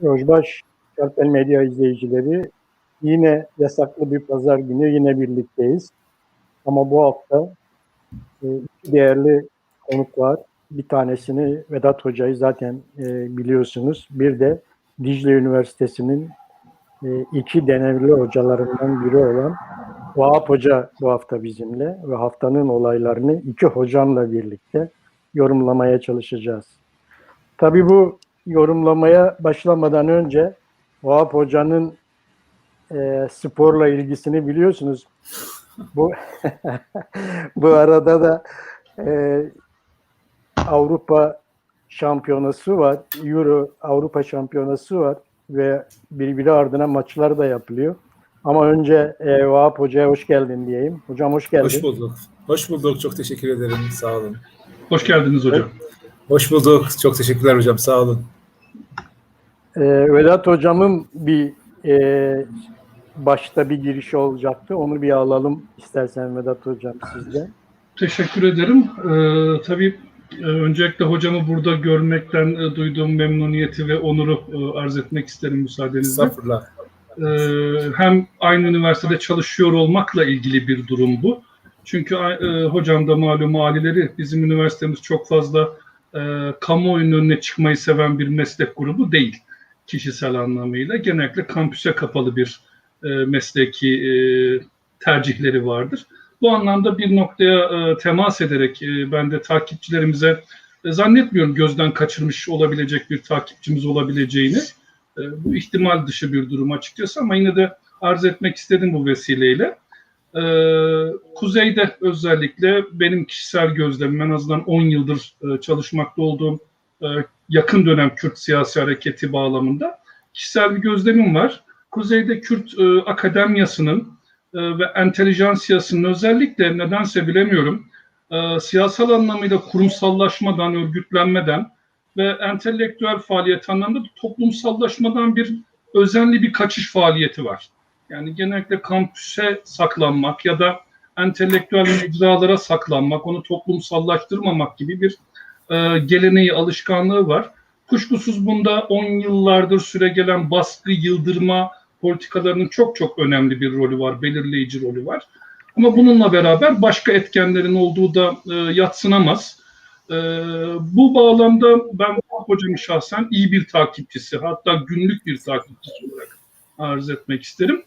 Rojbaş Kartel Medya izleyicileri, yine yasaklı bir pazar günü yine birlikteyiz. Ama bu hafta iki değerli konuk var. Bir tanesini Vedat Hoca'yı zaten biliyorsunuz. Bir de Dicle Üniversitesi'nin iki deneyimli hocalarından biri olan Vahap Hoca bu hafta bizimle ve haftanın olaylarını iki hocamla birlikte yorumlamaya çalışacağız. Tabii bu yorumlamaya başlamadan önce Vahap Hoca'nın sporla ilgisini biliyorsunuz. Bu bu arada da Avrupa Şampiyonası var, Euro Avrupa Şampiyonası var ve birbiri ardına maçlar da yapılıyor. Ama önce Vahap Hoca'ya hoş geldin diyeyim. Hocam hoş geldin. Hoş bulduk. Hoş bulduk. Çok teşekkür ederim. Sağ olun. Hoş geldiniz hocam. Hoş bulduk. Çok teşekkürler hocam. Sağ olun. Vedat Hocam'ın bir başta bir girişi olacaktı. Onu bir alalım istersen Vedat Hocam sizden. Teşekkür ederim. Tabii öncelikle hocamı burada görmekten duyduğum memnuniyeti ve onuru arz etmek isterim müsaadenizle. Estağfurullah. Hem aynı üniversitede çalışıyor olmakla ilgili bir durum bu. Çünkü hocam da malum aileleri, bizim üniversitemiz çok fazla kamuoyunun önüne çıkmayı seven bir meslek grubu değil kişisel anlamıyla. Genellikle kampüse kapalı bir mesleki tercihleri vardır. Bu anlamda bir noktaya temas ederek ben de takipçilerimize zannetmiyorum gözden kaçırmış olabilecek bir takipçimiz olabileceğini. Bu ihtimal dışı bir durum açıkçası ama yine de arz etmek istedim bu vesileyle. Kuzey'de özellikle benim kişisel gözlemim, en azından 10 yıldır çalışmakta olduğum yakın dönem Kürt siyasi hareketi bağlamında kişisel bir gözlemim var. Kuzey'de Kürt akademiyasının ve entelijansiyasının özellikle nedense bilemiyorum siyasal anlamıyla kurumsallaşmadan, örgütlenmeden ve entelektüel faaliyet anlamında toplumsallaşmadan bir özenli bir kaçış faaliyeti var. Yani genellikle kampüse saklanmak ya da entelektüel mecralara saklanmak, onu toplumsallaştırmamak gibi bir geleneği, alışkanlığı var. Kuşkusuz bunda 10 yıllardır süregelen baskı, yıldırma politikalarının çok çok önemli bir rolü var, belirleyici rolü var. Ama bununla beraber başka etkenlerin olduğu da yadsınamaz. Bu bağlamda ben hocamın şahsen iyi bir takipçisi, hatta günlük bir takipçisi olarak arz etmek isterim.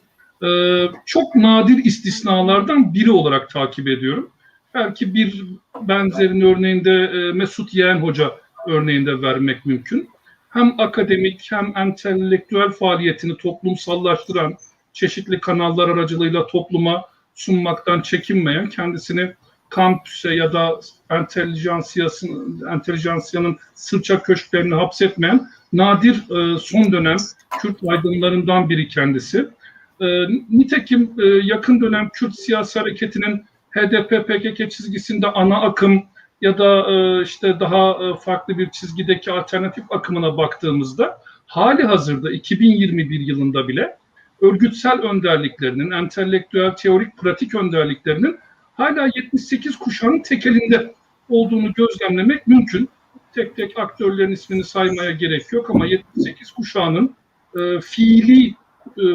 Çok nadir istisnalardan biri olarak takip ediyorum. Belki bir benzerin örneğinde Mesut Yeğen Hoca örneğinde vermek mümkün. Hem akademik hem entelektüel faaliyetini toplumsallaştıran, çeşitli kanallar aracılığıyla topluma sunmaktan çekinmeyen, kendisini kampüse ya da entelijansiyanın sırça köşklerini hapsetmeyen nadir son dönem Kürt aydınlarından biri kendisi. Nitekim yakın dönem Kürt siyasi hareketinin HDP-PKK çizgisinde ana akım ya da işte daha farklı bir çizgideki alternatif akımına baktığımızda hali hazırda 2021 yılında bile örgütsel önderliklerinin, entelektüel, teorik, pratik önderliklerinin hala 78 kuşağının tekelinde olduğunu gözlemlemek mümkün. Tek tek aktörlerin ismini saymaya gerek yok ama 78 kuşağının fiili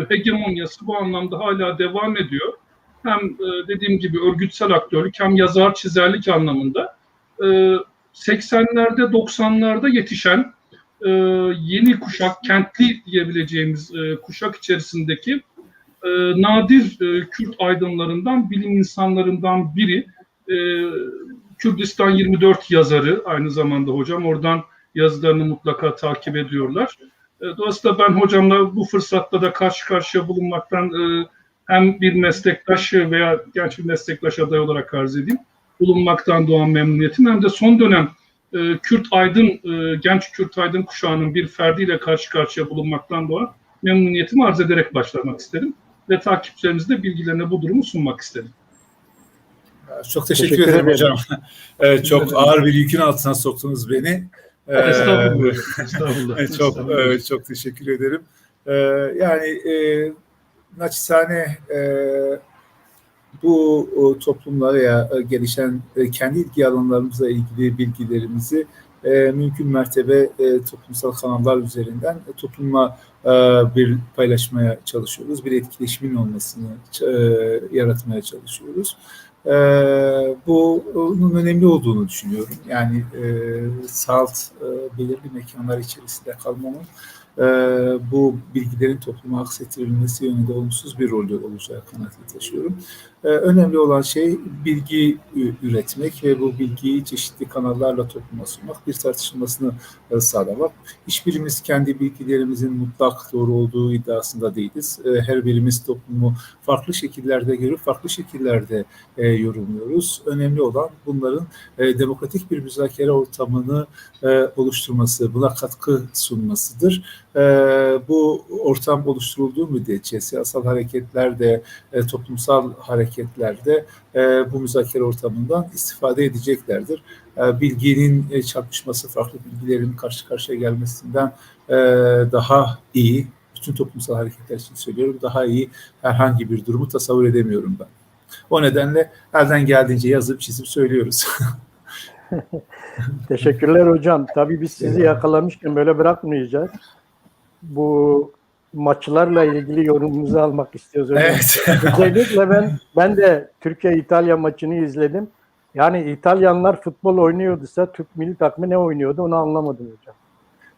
hegemonyası bu anlamda hala devam ediyor. Hem dediğim gibi örgütsel aktörlük hem yazar çizerlik anlamında 80'lerde 90'larda yetişen yeni kuşak, kentli diyebileceğimiz kuşak içerisindeki nadir Kürt aydınlarından, bilim insanlarından biri. Kürdistan 24 yazarı aynı zamanda hocam. Oradan yazılarını mutlaka takip ediyorlar. Dolayısıyla ben hocamla bu fırsatta da karşı karşıya bulunmaktan hem bir meslektaş veya genç bir meslektaş aday olarak arz edeyim, bulunmaktan doğan memnuniyetim hem de son dönem Kürt aydın, genç Kürt aydın kuşağının bir ferdiyle karşı karşıya bulunmaktan doğan memnuniyetimi arz ederek başlamak isterim. Ve takipçilerimizde bilgilerine bu durumu sunmak isterim. Çok teşekkür ederim hocam. Evet, çok ağır bir yükün altına soktunuz beni. Estağfurullah. Çok teşekkür ederim. Yani naçizane bu toplumlara gelişen kendi ilgi alanlarımızla ilgili bilgilerimizi mümkün mertebe toplumsal kanallar üzerinden toplumla bir paylaşmaya çalışıyoruz. Bir etkileşimin olmasını yaratmaya çalışıyoruz. Bunun önemli olduğunu düşünüyorum. Yani belirli mekanlar içerisinde kalmanın bu bilgilerin topluma aksettirilmesi yönünde olumsuz bir rol olacağı kanaatini taşıyorum. Önemli olan şey bilgi üretmek ve bu bilgiyi çeşitli kanallarla topluma sunmak, bir tartışılmasını sağlamak. Hiçbirimiz kendi bilgilerimizin mutlak doğru olduğu iddiasında değiliz. Her birimiz toplumu farklı şekillerde görüp farklı şekillerde yorumluyoruz. Önemli olan bunların demokratik bir müzakere ortamını oluşturması, buna katkı sunmasıdır. Bu ortam oluşturulduğu müddetçe siyasal hareketlerde, toplumsal hareketlerde bu müzakere ortamından istifade edeceklerdir. Bilginin çarpışması, farklı bilgilerin karşı karşıya gelmesinden daha iyi, bütün toplumsal hareketler için söylüyorum, daha iyi herhangi bir durumu tasavvur edemiyorum ben. O nedenle elden geldiğince yazıp çizip söylüyoruz. Teşekkürler hocam. Tabii biz sizi yakalamışken böyle bırakmayacağız. Bu maçlarla ilgili yorumunuzu almak istiyoruz hocam. Evet. Özellikle ben de Türkiye-İtalya maçını izledim. Yani İtalyanlar futbol oynuyordusa Türk milli takımı ne oynuyordu onu anlamadım hocam.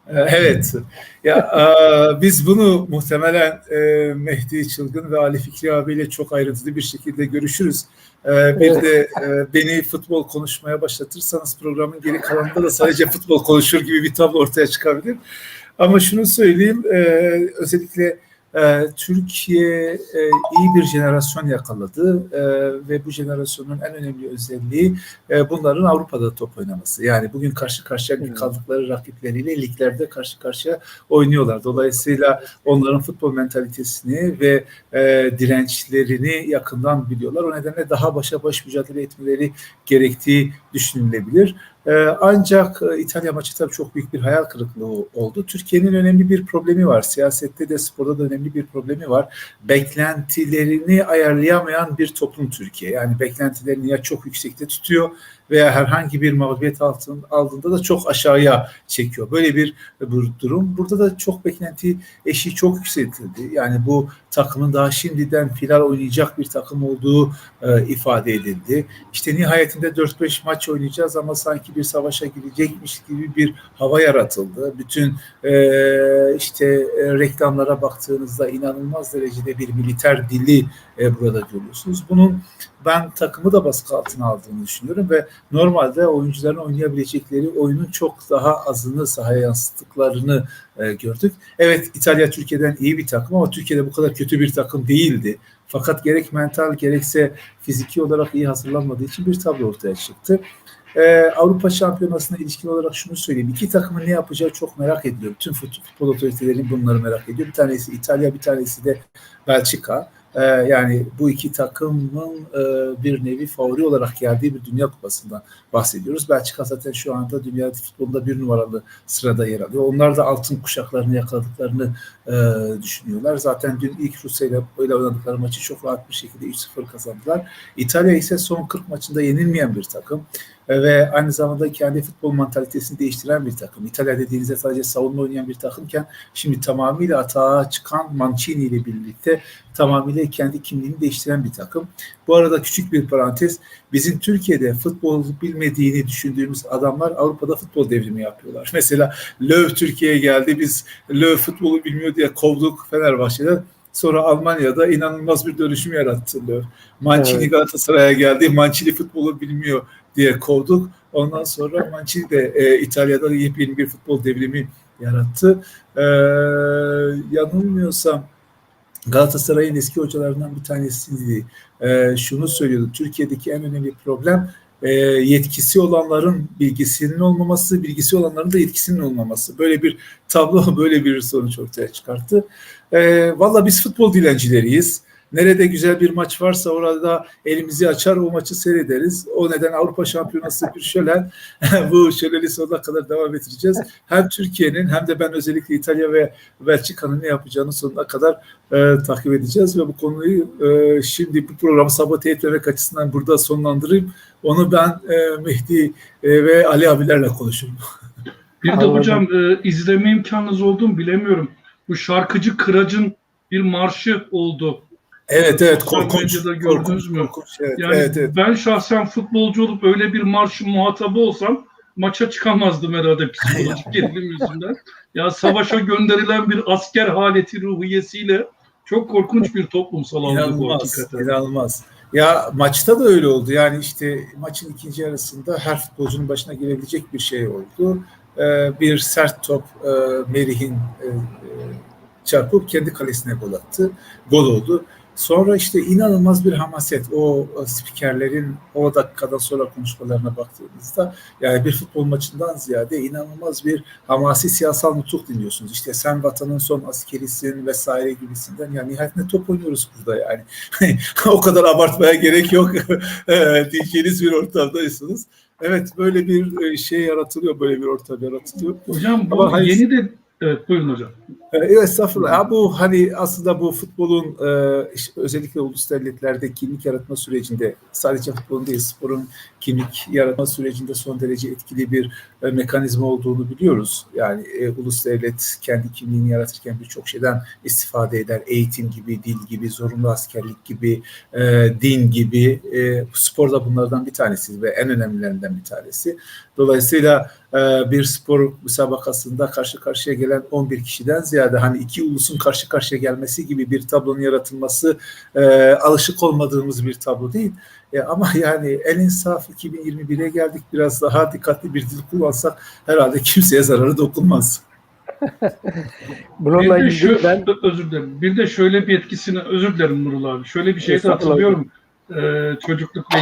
Evet. Ya biz bunu muhtemelen Mehdi Çılgın ve Ali Fikri abiyle çok ayrıntılı bir şekilde görüşürüz. Bir de beni futbol konuşmaya başlatırsanız programın geri kalanında da sadece futbol konuşur gibi bir tablo ortaya çıkabilir. Ama şunu söyleyeyim, özellikle Türkiye iyi bir jenerasyon yakaladı ve bu jenerasyonun en önemli özelliği bunların Avrupa'da top oynaması. Yani bugün karşı karşıya kaldıkları rakipleriyle liglerde karşı karşıya oynuyorlar. Dolayısıyla onların futbol mentalitesini ve dirençlerini yakından biliyorlar. O nedenle daha başa baş mücadele etmeleri gerektiği düşünülebilir. Ancak İtalya maçı tabii çok büyük bir hayal kırıklığı oldu. Türkiye'nin önemli bir problemi var. Siyasette de sporda da önemli bir problemi var. Beklentilerini ayarlayamayan bir toplum Türkiye. Yani beklentilerini ya çok yüksekte tutuyor veya herhangi bir mağlubiyet aldığında da çok aşağıya çekiyor. Böyle bir durum. Burada da çok beklenti eşiği çok yükseltildi. Yani bu takımın daha şimdiden final oynayacak bir takım olduğu ifade edildi. İşte nihayetinde 4-5 maç oynayacağız ama sanki bir savaşa girecekmiş gibi bir hava yaratıldı. Bütün reklamlara baktığınızda inanılmaz derecede bir militer dili burada görüyorsunuz. Bunun ben takımı da baskı altına aldığını düşünüyorum ve normalde oyuncuların oynayabilecekleri oyunun çok daha azını sahaya yansıttıklarını gördük. Evet, İtalya Türkiye'den iyi bir takım ama Türkiye'de bu kadar kötü bir takım değildi. Fakat gerek mental gerekse fiziki olarak iyi hazırlanmadığı için bir tablo ortaya çıktı. Avrupa Şampiyonası'na ilişkin olarak şunu söyleyeyim. İki takımın ne yapacağı çok merak ediliyor. Tüm futbol otoritelerinin bunları merak ediyor. Bir tanesi İtalya, bir tanesi de Belçika. Yani bu iki takımın bir nevi favori olarak geldiği bir Dünya Kupası'ndan bahsediyoruz. Belçika zaten şu anda dünya futbolunda bir numaralı sırada yer alıyor. Onlar da altın kuşaklarını yakaladıklarını düşünüyorlar. Zaten dün ilk Rusya ile oynadıkları maçı çok rahat bir şekilde 3-0 kazandılar. İtalya ise son 40 maçında yenilmeyen bir takım ve aynı zamanda kendi futbol mantalitesini değiştiren bir takım. İtalya dediğinizde sadece savunma oynayan bir takımken şimdi tamamıyla atağa çıkan Mancini ile birlikte tamamıyla kendi kimliğini değiştiren bir takım. Bu arada küçük bir parantez, bizim Türkiye'de futbol bilmediğini düşündüğümüz adamlar Avrupa'da futbol devrimi yapıyorlar. Mesela Löw Türkiye'ye geldi, biz Löw futbolu bilmiyor diye kovduk Fenerbahçe'den. Sonra Almanya'da inanılmaz bir dönüşüm yarattı Löw. Mancini Galatasaray'a geldi, Mancini futbolu bilmiyor diye kovduk. Ondan sonra Mancini de İtalya'da yepyeni bir futbol devrimi yarattı. Yanılmıyorsam Galatasaray'ın eski hocalarından bir tanesiydi. Şunu söylüyordu. Türkiye'deki en önemli problem yetkisi olanların bilgisinin olmaması, bilgisi olanların da yetkisinin olmaması. Böyle bir tablo, böyle bir sonuç ortaya çıkarttı. Valla biz futbol dilencileriyiz. Nerede güzel bir maç varsa orada elimizi açar, o maçı seyrederiz. O neden Avrupa Şampiyonası bir şölen. Bu şöleni sonuna kadar devam ettireceğiz. Hem Türkiye'nin hem de ben özellikle İtalya ve Belçika'nın ne yapacağını sonuna kadar takip edeceğiz. Ve bu konuyu şimdi bu programı sabote etmemek açısından burada sonlandırayım. Onu ben Mehdi ve Ali abilerle konuşurum. Bir de Anladım. hocam izleme imkanınız oldu mu bilemiyorum. Bu şarkıcı Kıraç'ın bir marşı oldu. Evet, Sosyal korkunç. medyada gördünüz mü? Korkunç. Evet, Yani evet. ben şahsen futbolcu olup öyle bir marşın muhatabı olsam maça çıkamazdım herhalde psikolojik gerilim yüzünden. Ya savaşa gönderilen bir asker haleti ruhiyesiyle çok korkunç bir toplumsal algı bu hakikaten. İnanılmaz. Ya maçta da öyle oldu. Yani işte maçın ikinci yarısında her futbolcunun başına gelebilecek bir şey oldu. Bir sert top Merih'in çarpıp kendi kalesine gol attı. Gol oldu. Sonra işte inanılmaz bir hamaset. O spikerlerin o dakikadan sonra konuşmalarına baktığınızda yani bir futbol maçından ziyade inanılmaz bir hamasi siyasal nutuk dinliyorsunuz. İşte sen vatanın son askerisin vesaire gibisinden. Yani nihayetinde top oynuyoruz burada yani. O kadar abartmaya gerek yok diyeceğiniz bir ortamdaysınız. Evet, böyle bir şey yaratılıyor, böyle bir ortam yaratılıyor. Hocam bu Ama yeni de... Evet, buyurun hocam. Evet, estağfurullah. Ya bu hani aslında bu futbolun işte özellikle ulus devletlerde kimlik yaratma sürecinde sadece futbolun değil sporun kimlik yaratma sürecinde son derece etkili bir mekanizma olduğunu biliyoruz. Yani ulus devlet kendi kimliğini yaratırken birçok şeyden istifade eder. Eğitim gibi, dil gibi, zorunlu askerlik gibi, din gibi. Spor da bunlardan bir tanesi ve en önemlilerinden bir tanesi. Dolayısıyla bir spor müsabakasında karşı karşıya gelen 11 kişiden ziyade hani iki ulusun karşı karşıya gelmesi gibi bir tablonun yaratılması alışık olmadığımız bir tablo değil. Ama yani el insaf 2021'e geldik, biraz daha dikkatli bir dil kullansak herhalde kimseye zararı dokunmaz. Bununla Bir de ilgili ben özür dilerim. Bir de şöyle bir etkisini, özür dilerim Nurul abi. Şöyle bir şey de hatırlıyorum. Çocukluk ve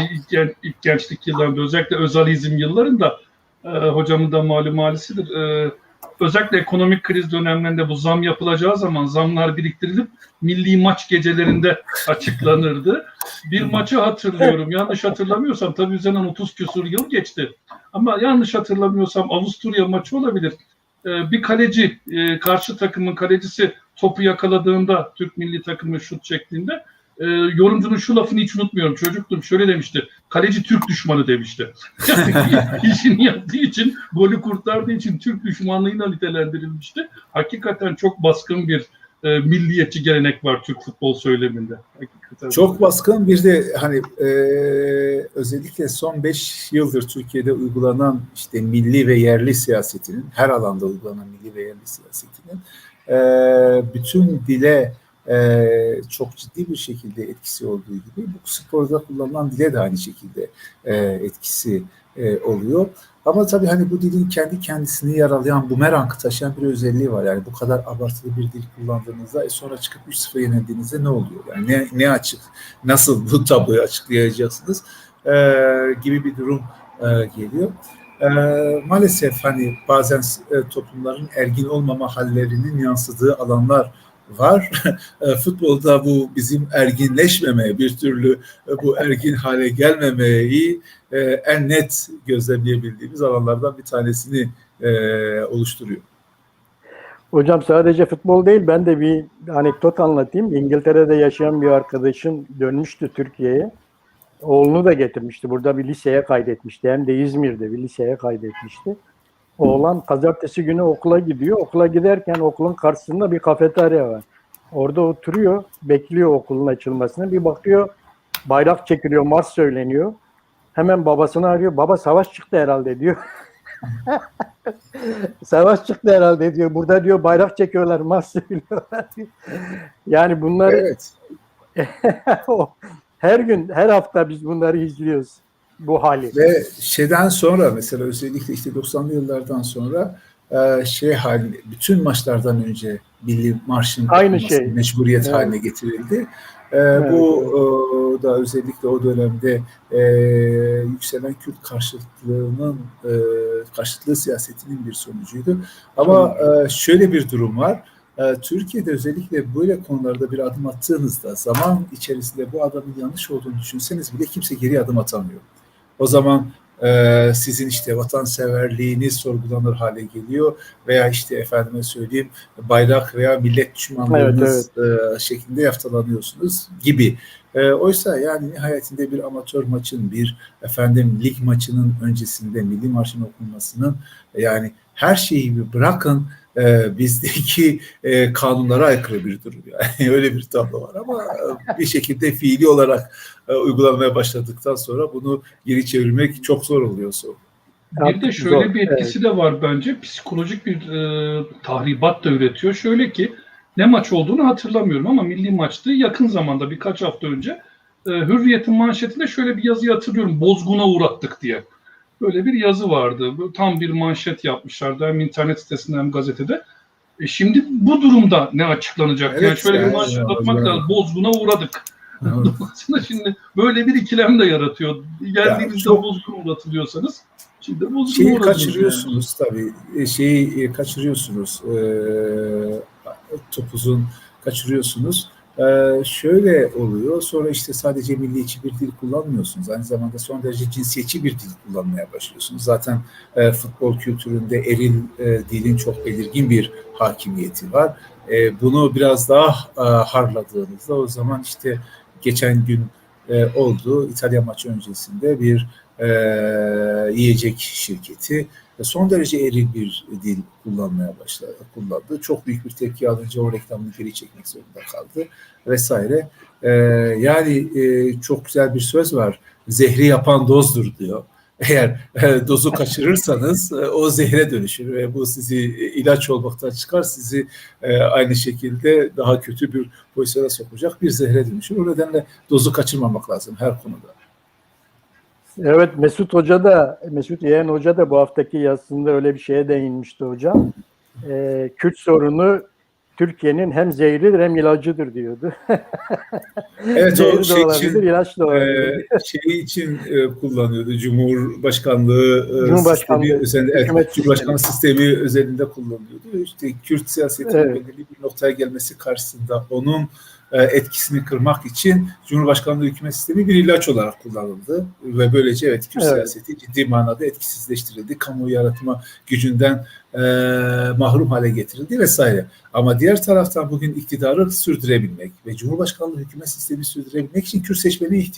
ilk gençlik yıllarında, özellikle özalizm yıllarında hocamın da malum halisidir. Özellikle ekonomik kriz dönemlerinde bu zam yapılacağı zaman zamlar biriktirilip milli maç gecelerinde açıklanırdı. Bir maçı hatırlıyorum. Yanlış hatırlamıyorsam, tabii üzerinden 30 küsur yıl geçti. Ama yanlış hatırlamıyorsam Avusturya maçı olabilir. Bir kaleci, karşı takımın kalecisi topu yakaladığında Türk milli takımı şut çektiğinde yorumcunun şu lafını hiç unutmuyorum. Çocuktum, şöyle demişti. Kaleci Türk düşmanı demişti. Yani işini yaptığı için, golü kurtardığı için Türk düşmanlığıyla nitelendirilmişti. Hakikaten çok baskın bir milliyetçi gelenek var Türk futbol söyleminde. Hakikaten çok baskın. Bir de hani özellikle son 5 yıldır Türkiye'de uygulanan işte milli ve yerli siyasetinin, her alanda uygulanan milli ve yerli siyasetinin bütün dile çok ciddi bir şekilde etkisi olduğu gibi bu sporda kullanılan dile de aynı şekilde etkisi oluyor. Ama tabii hani bu dilin kendi kendisini yaralayan, bumerang taşıyan bir özelliği var. Yani bu kadar abartılı bir dil kullandığınızda sonra çıkıp 3-0 yenildiğinizde ne oluyor? Yani ne açık, nasıl bu tabloyu açıklayacaksınız gibi bir durum geliyor. Maalesef hani bazen toplumların ergin olmama hallerinin yansıdığı alanlar var. Futbolda bu bizim erginleşmemeye, bir türlü bu ergin hale gelmemeyi en net gözlemleyebildiğimiz alanlardan bir tanesini oluşturuyor. hocam sadece futbol değil, ben de bir anekdot anlatayım. İngiltere'de yaşayan bir arkadaşım dönmüştü Türkiye'ye. Oğlunu da getirmişti. Burada bir liseye kaydetmişti. Hem de İzmir'de bir liseye kaydetmişti. Oğlan pazartesi günü okula gidiyor. Okula giderken okulun karşısında bir kafeterya var. Orada oturuyor, bekliyor okulun açılmasını. Bir bakıyor, bayrak çekiliyor, marş söyleniyor. Hemen babasını arıyor. Baba savaş çıktı herhalde diyor. Savaş çıktı herhalde diyor. Burada diyor bayrak çekiyorlar, marş söylüyorlar diyor. Yani bunları Evet. her gün, her hafta biz bunları izliyoruz. Bu hali. Ve şeyden sonra mesela özellikle işte 90'lı yıllardan sonra bütün maçlardan önce milli marşın aynı şey mecburiyet haline getirildi. Evet, bu da özellikle o dönemde yükselen Kürt karşıtlığı siyasetinin bir sonucuydu. Ama şöyle bir durum var. Türkiye'de özellikle böyle konularda bir adım attığınızda zaman içerisinde bu adamın yanlış olduğunu düşünseniz bile kimse geri adım atamıyor. O zaman sizin işte vatanseverliğiniz sorgulanır hale geliyor veya işte efendime söyleyeyim bayrak veya millet düşmanlığınız şeklinde yaftalanıyorsunuz gibi. Oysa yani nihayetinde bir amatör maçın, bir lig maçının öncesinde Milli Marş'ın okunmasının yani her şeyi bir bırakın bizdeki kanunlara aykırı bir durum yani öyle bir tablo var ama bir şekilde fiili olarak uygulanmaya başladıktan sonra bunu geri çevirmek çok zor oluyor. Bir de şöyle bir etkisi de var bence. Psikolojik bir tahribat da üretiyor. Şöyle ki ne maç olduğunu hatırlamıyorum ama milli maçtı. Yakın zamanda birkaç hafta önce Hürriyet'in manşetinde şöyle bir yazıyı hatırlıyorum. Bozguna uğrattık diye. Böyle bir yazı vardı. Tam bir manşet yapmışlardı hem internet sitesinde hem gazetede. Şimdi bu durumda ne açıklanacak? Evet, yani şöyle bir manşet atmak lazım. Bozguna uğradık. Aslında şimdi böyle bir ikilem de yaratıyor. Geldiğinizde bozguna uğratılıyorsanız şimdi bozguna kaçırıyorsunuz yani. Tabii. Şeyi kaçırıyorsunuz. Topuzun kaçırıyorsunuz. Şöyle oluyor. Sonra işte sadece milliyetçi bir dil kullanmıyorsunuz. Aynı zamanda son derece cinsiyetçi bir dil kullanmaya başlıyorsunuz. Zaten futbol kültüründe eril dilin çok belirgin bir hakimiyeti var. Bunu biraz daha harladığınızda o zaman işte geçen gün oldu. İtalya maçı öncesinde bir yiyecek şirketi son derece eril bir dil kullanmaya kullandı. Çok büyük bir tepki alınca o reklamını geri çekmek zorunda kaldı vesaire. Yani çok güzel bir söz var. Zehri yapan dozdur diyor. Eğer dozu kaçırırsanız o zehre dönüşür ve bu sizi ilaç olmaktan çıkar, sizi aynı şekilde daha kötü bir pozisyona sokacak bir zehre dönüşür. O nedenle dozu kaçırmamak lazım her konuda. Evet, Mesut Yeğen Hoca da bu haftaki yazısında öyle bir şeye değinmişti hocam. Kürt sorunu Türkiye'nin hem zehridir hem ilacıdır diyordu. Evet, o şey olabilir, için, ilaç da olabilir. Şey için kullanıyordu. Cumhurbaşkanlığı üzerinde, Cumhurbaşkanlığı sistemi özelinde kullanıyordu. İşte Kürt siyasetinin belirli bir noktaya gelmesi karşısında onun etkisini kırmak için Cumhurbaşkanlığı hükümet sistemi bir ilaç olarak kullanıldı ve böylece Kürt siyaseti ciddi manada etkisizleştirildi. Kamuoyu yaratma gücünden mahrum hale getirildi vesaire. Ama diğer taraftan bugün iktidarı sürdürebilmek ve Cumhurbaşkanlığı hükümet sistemi sürdürebilmek için Kürt seçmenin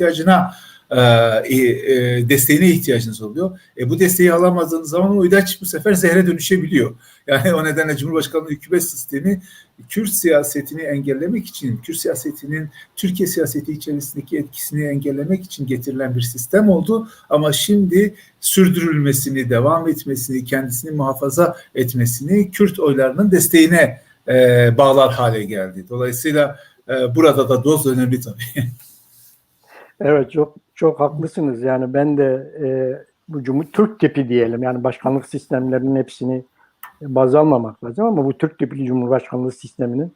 desteğine ihtiyacınız oluyor. Bu desteği alamadığınız zaman o ilaç bu sefer zehre dönüşebiliyor. Yani o nedenle Cumhurbaşkanlığı hükümet sistemi Kürt siyasetini engellemek için, Kürt siyasetinin Türkiye siyaseti içerisindeki etkisini engellemek için getirilen bir sistem oldu. Ama şimdi sürdürülmesini, devam etmesini, kendisini muhafaza etmesini Kürt oylarının desteğine bağlar hale geldi. Dolayısıyla burada da doz önemli tabii. Evet, çok haklısınız. Yani ben de bu Türk tipi diyelim, yani başkanlık sistemlerinin hepsini baz almamak lazım ama bu Türk tipi Cumhurbaşkanlığı sisteminin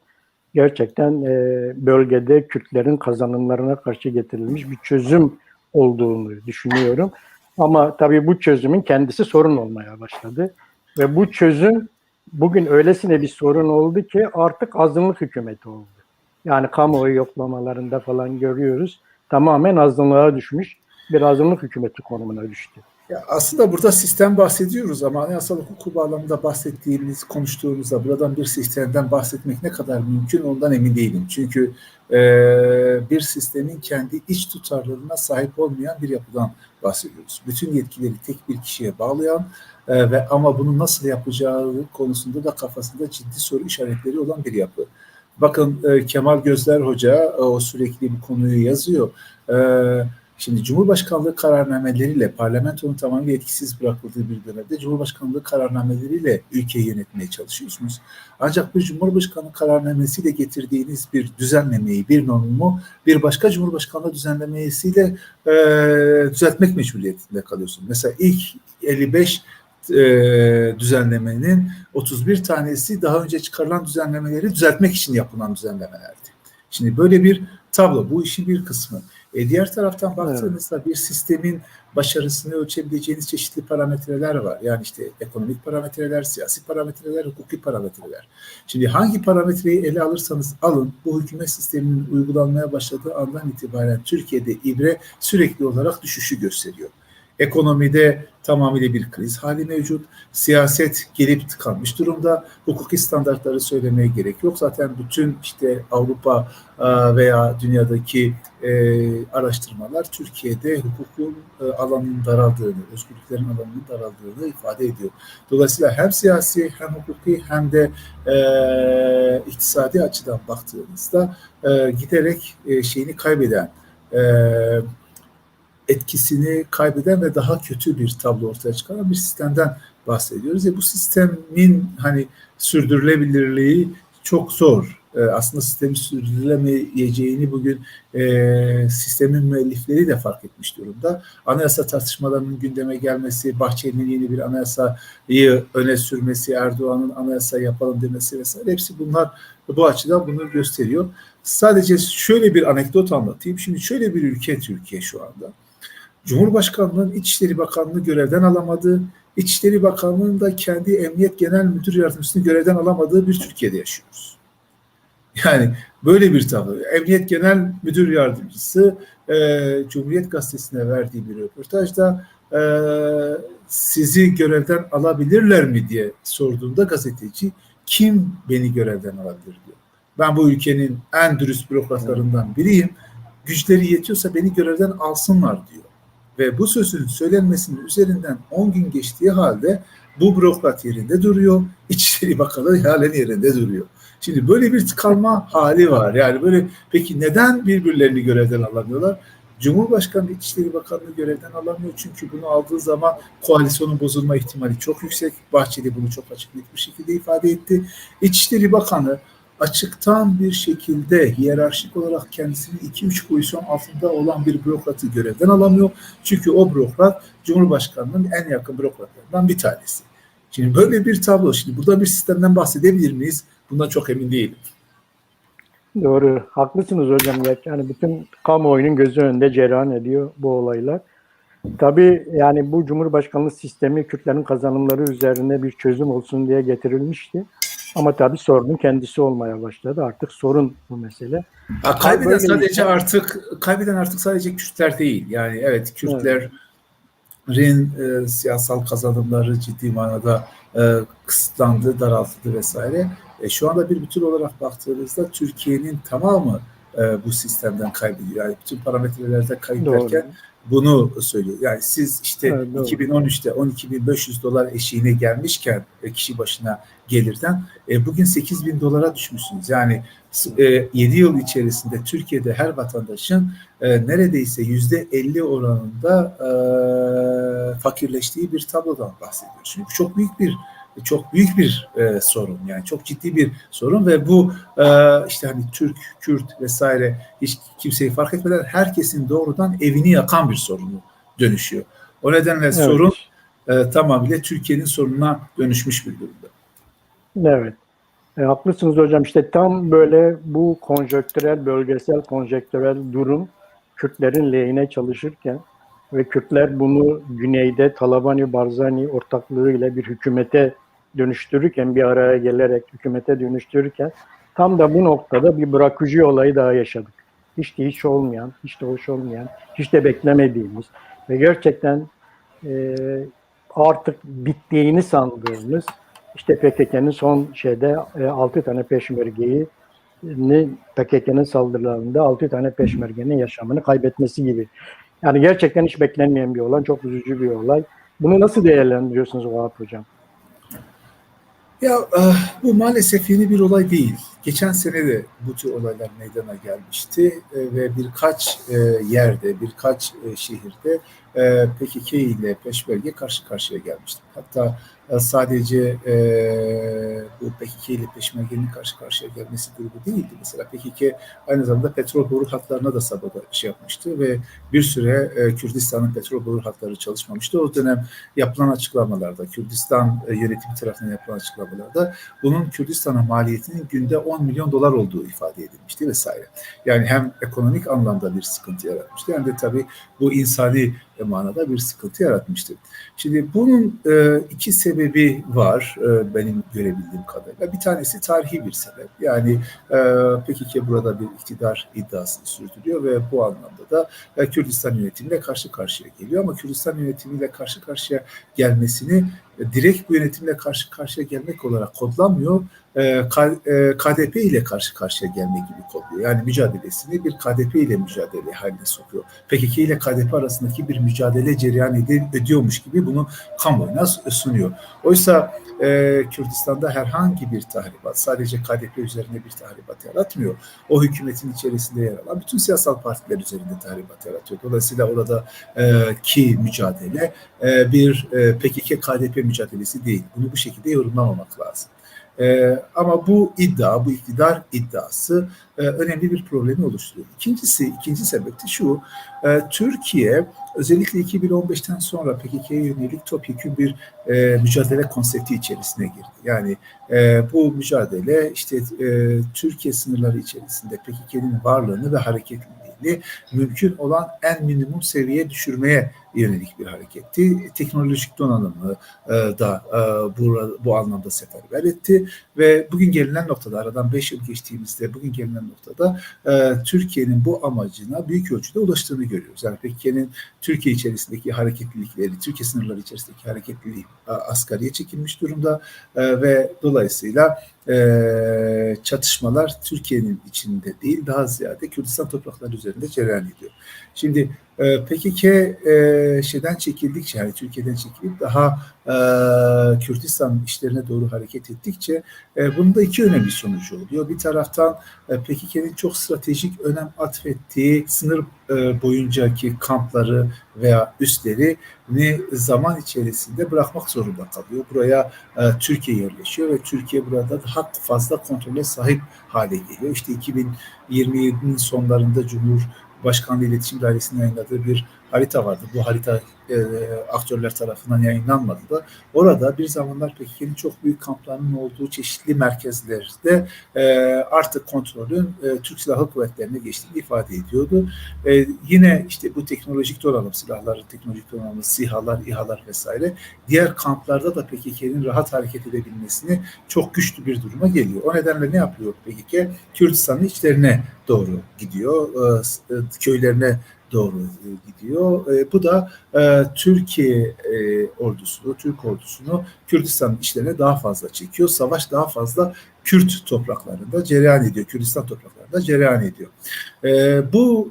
gerçekten bölgede Kürtlerin kazanımlarına karşı getirilmiş bir çözüm olduğunu düşünüyorum. Ama tabii bu çözümün kendisi sorun olmaya başladı. Ve bu çözüm bugün öylesine bir sorun oldu ki artık azınlık hükümeti oldu. Yani kamuoyu yoklamalarında falan görüyoruz. Tamamen azınlığa düşmüş bir azınlık hükümeti konumuna düştü. Ya aslında burada sistem bahsediyoruz ama anayasal hukuk bağlamında konuştuğumuzda buradan bir sistemden bahsetmek ne kadar mümkün ondan emin değilim. Çünkü bir sistemin kendi iç tutarlılığına sahip olmayan bir yapıdan bahsediyoruz. Bütün yetkileri tek bir kişiye bağlayan ama bunu nasıl yapacağı konusunda da kafasında ciddi soru işaretleri olan bir yapı. Bakın Kemal Gözler Hoca o sürekli bu konuyu yazıyor. Şimdi Cumhurbaşkanlığı kararnameleriyle parlamentonun tamamen etkisiz bırakıldığı bir dönemde Cumhurbaşkanlığı kararnameleriyle ülkeyi yönetmeye çalışıyorsunuz. Ancak bir Cumhurbaşkanlığı kararnamesiyle getirdiğiniz bir düzenlemeyi, bir normu bir başka Cumhurbaşkanlığı düzenlemesiyle düzeltmek mecburiyetinde kalıyorsunuz. Mesela ilk 55 düzenlemenin 31 tanesi daha önce çıkarılan düzenlemeleri düzeltmek için yapılan düzenlemelerdi. Şimdi böyle bir tablo, bu işin bir kısmı. Diğer taraftan baktığınızda bir sistemin başarısını ölçebileceğiniz çeşitli parametreler var. Yani işte ekonomik parametreler, siyasi parametreler, hukuki parametreler. Şimdi hangi parametreyi ele alırsanız alın, bu hükümet sisteminin uygulanmaya başladığı andan itibaren Türkiye'de ibre sürekli olarak düşüşü gösteriyor. Ekonomide tamamıyla bir kriz hali mevcut. Siyaset gelip tıkanmış durumda. Hukuki standartları söylemeye gerek yok. Zaten bütün işte Avrupa veya dünyadaki araştırmalar Türkiye'de hukukun alanının daraldığını, özgürlüklerin alanının daraldığını ifade ediyor. Dolayısıyla hem siyasi hem hukuki hem de iktisadi açıdan baktığımızda giderek şeyini kaybeden, etkisini kaybeden ve daha kötü bir tablo ortaya çıkaran bir sistemden bahsediyoruz. Bu sistemin hani sürdürülebilirliği çok zor. Aslında sistemin sürdürülemeyeceğini bugün sistemin müellifleri de fark etmiş durumda. Anayasa tartışmalarının gündeme gelmesi, Bahçeli'nin yeni bir anayasayı öne sürmesi, Erdoğan'ın anayasa yapalım demesi vesaire, hepsi bunlar bu açıdan bunu gösteriyor. Sadece şöyle bir anekdot anlatayım. Şimdi şöyle bir ülke Türkiye şu anda. Cumhurbaşkanlığı'nın İçişleri Bakanlığı görevden alamadığı, İçişleri Bakanlığı'nın da kendi Emniyet Genel Müdür Yardımcısını görevden alamadığı bir Türkiye'de yaşıyoruz. Yani böyle bir tablo. Emniyet Genel Müdür Yardımcısı Cumhuriyet Gazetesi'ne verdiği bir röportajda sizi görevden alabilirler mi diye sorduğunda gazeteci kim beni görevden alabilir diyor. Ben bu ülkenin en dürüst bürokratlarından biriyim. Güçleri yetiyorsa beni görevden alsınlar diyor. Ve bu sözün söylenmesinin üzerinden 10 gün geçtiği halde bu bürokrat yerinde duruyor. İçişleri Bakanı halen yerinde duruyor. Şimdi böyle bir tıkanma hali var. Yani böyle peki neden birbirlerini görevden alamıyorlar? Cumhurbaşkanı İçişleri Bakanlığı görevden alamıyor. Çünkü bunu aldığı zaman koalisyonun bozulma ihtimali çok yüksek. Bahçeli bunu çok açık net bir şekilde ifade etti. İçişleri Bakanı açıktan bir şekilde hiyerarşik olarak kendisinin 2-3 pozisyon altında olan bir bürokratı görevden alamıyor. Çünkü o bürokrat Cumhurbaşkanı'nın en yakın bürokratlarından bir tanesi. Şimdi böyle bir tablo. Şimdi burada bir sistemden bahsedebilir miyiz? Bundan çok emin değilim. Doğru. Haklısınız hocam. Yani bütün kamuoyunun gözü önünde cereyan ediyor bu olaylar. Tabii yani bu Cumhurbaşkanlığı sistemi Kürtlerin kazanımları üzerine bir çözüm olsun diye getirilmişti. Ama tabii sorunun kendisi olmaya başladı. Artık sorun bu mesele. Kaybeden artık sadece Kürtler değil. Yani evet, Kürtlerin siyasal kazanımları ciddi manada kısıtlandı, daraltıldı vesaire. Şu anda bir bütün olarak baktığınızda Türkiye'nin tamamı bu sistemden kaybediyor. Yani bütün parametrelerde kayıp derken bunu söylüyor. Yani siz işte evet, 2013'te 12.500 dolar eşiğine gelmişken kişi başına gelirden bugün 8.000 dolara düşmüşsünüz. Yani 7 yıl içerisinde Türkiye'de her vatandaşın neredeyse %50 oranında fakirleştiği bir tablodan bahsediyoruz. Şimdi bu çok büyük bir sorun, yani çok ciddi bir sorun ve bu işte hani Türk, Kürt vesaire hiç kimseyi fark etmeden herkesin doğrudan evini yakan bir sorunu dönüşüyor. O nedenle evet, sorun tamamıyla Türkiye'nin sorununa dönüşmüş bir durumda. Evet. Haklısınız hocam. İşte tam böyle bu bölgesel konjektürel durum Kürtlerin lehine çalışırken ve Kürtler bunu güneyde Talabani Barzani ortaklığıyla bir hükümete dönüştürürken, bir araya gelerek hükümete dönüştürürken tam da bu noktada bir bırakıcı olayı daha yaşadık. Hiç de hoş olmayan, hiç de beklemediğimiz ve gerçekten artık bittiğini sandığımız işte PKK'nın son 6 tane peşmergeyi PKK'nın saldırılarında 6 tane peşmergenin yaşamını kaybetmesi gibi. Yani gerçekten hiç beklenmeyen bir olay, çok üzücü bir olay. Bunu nasıl değerlendiriyorsunuz Vahap Hocam? Ya bu maalesef yeni bir olay değil. Geçen sene de bu tür olaylar meydana gelmişti ve birkaç yerde, birkaç şehirde PKK ile peşmerge karşı karşıya gelmişti. Hatta sadece bu PKK ile peşmergenin karşı karşıya gelmesi durumu değildi. Mesela PKK aynı zamanda petrol boru hatlarına da sabotaj yapmıştı ve bir süre Kürdistan'ın petrol boru hatları çalışmamıştı. O dönem yapılan açıklamalarda, Kürdistan yönetimi tarafından yapılan açıklamalarda bunun Kürdistan'a maliyetinin günde 10 milyon dolar olduğu ifade edilmişti vesaire. Yani hem ekonomik anlamda bir sıkıntı yaratmıştı hem de tabii bu insani manada bir sıkıntı yaratmıştı. Şimdi bunun iki sebebi var benim görebildiğim kadarıyla. Bir tanesi tarihi bir sebep. Yani PKK burada bir iktidar iddiasını sürdürüyor ve bu anlamda da Kürdistan yönetimiyle karşı karşıya geliyor. Ama Kürdistan yönetimiyle karşı karşıya gelmesini direkt bu yönetimle karşı karşıya gelmek olarak kodlanmıyor. KDP ile karşı karşıya gelmek gibi kodluyor. Yani mücadelesini bir KDP ile mücadele haline sokuyor. PKK ile KDP arasındaki bir mücadele cereyan ediyormuş gibi bunu kamuoyuna sunuyor. Oysa Kürdistan'da herhangi bir tahribat, sadece KDP üzerinde bir tahribat yaratmıyor. O hükümetin içerisinde yer alan bütün siyasal partiler üzerinde tahribat yaratıyor. Dolayısıyla orada ki mücadele bir PKK-KDP mücadelesi değil. Bunu bu şekilde yorumlamamak lazım. Ama bu iktidar iddiası önemli bir problemi oluşturuyor. İkinci sebep de şu, Türkiye özellikle 2015'ten sonra PKK'ya yönelik topyekün bir mücadele konsepti içerisine girdi. Yani bu mücadele işte Türkiye sınırları içerisinde PKK'nin varlığını ve hareketliliğini mümkün olan en minimum seviyeye düşürmeye yönelik bir hareketti. Teknolojik donanımı da bu anlamda seferber etti ve bugün gelinen noktada, aradan 5 yıl geçtiğimizde bugün gelinen noktada Türkiye'nin bu amacına büyük ölçüde ulaştığını görüyoruz. Yani PKK'nin Türkiye içerisindeki hareketlilikleri, Türkiye sınırları içerisindeki hareketliliği asgariye çekilmiş durumda ve dolayısıyla çatışmalar Türkiye'nin içinde değil, daha ziyade Kürdistan toprakları üzerinde cereyan ediyor. Şimdi PKK şeyden çekildikçe, yani Türkiye'den çekilip daha Kürdistan işlerine doğru hareket ettikçe bunun da iki önemli sonucu oluyor. Bir taraftan PKK'nin çok stratejik önem atfettiği sınır boyuncaki kampları veya üslerini zaman içerisinde bırakmak zorunda kalıyor. Buraya Türkiye yerleşiyor ve Türkiye burada daha fazla kontrole sahip hale geliyor. İşte 2027'nin sonlarında Cumhurbaşkanlığı İletişim Dairesi'nin yayınladığı bir harita vardı. Bu harita aktörler tarafından yayınlanmadı da orada bir zamanlar PKK'nin çok büyük kamplarının olduğu çeşitli merkezlerde artık kontrolün Türk Silahlı Kuvvetleri'ne geçtiğini ifade ediyordu. Yine işte bu teknolojik donanım, silahlar, teknolojik donanım, SİHA'lar, İHA'lar vesaire diğer kamplarda da PKK'nin rahat hareket edebilmesini çok güçlü bir duruma geliyor. O nedenle ne yapıyor PKK? Kürdistan'ın içlerine doğru gidiyor, köylerine doğru gidiyor. Bu da Türkiye ordusunu, Türk ordusunu Kürdistan işlerine daha fazla çekiyor. Savaş daha fazla Kürt topraklarında cereyan ediyor, Kürdistan topraklarında cereyan ediyor. Bu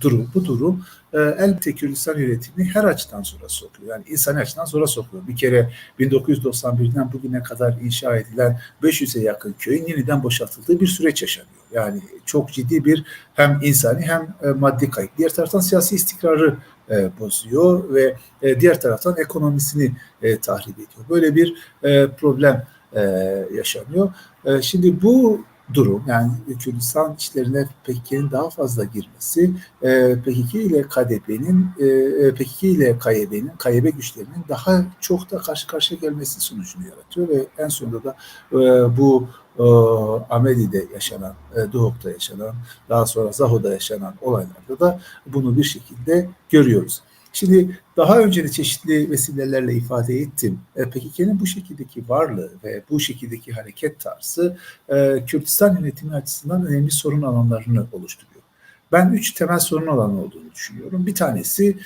durum elbette Kürdistan yönetimini her açıdan zora sokuyor. Yani insani açıdan zora sokuyor. Bir kere 1991'den bugüne kadar inşa edilen 500'e yakın köyün yeniden boşaltıldığı bir süreç yaşanıyor. Yani çok ciddi bir hem insani hem maddi kayıp. Diğer taraftan siyasi istikrarı bozuyor ve diğer taraftan ekonomisini tahrip ediyor. Böyle bir problem yaşanıyor. Şimdi bu durum, yani Kürdistan işlerine PKK'nin daha fazla girmesi PKK ile KYB güçlerinin daha çok da karşı karşıya gelmesi sonucunu yaratıyor ve en sonunda da bu Ameli'de yaşanan, Duhok'ta yaşanan, daha sonra Zaho'da yaşanan olaylarda da bunu bir şekilde görüyoruz. Şimdi daha önce de çeşitli vesilelerle ifade ettim. PKK'nin bu şekildeki varlığı ve bu şekildeki hareket tarzı Kürdistan yönetimi açısından önemli sorun alanlarını oluşturuyor. Ben 3 temel sorun alanı olduğunu düşünüyorum. Bir tanesi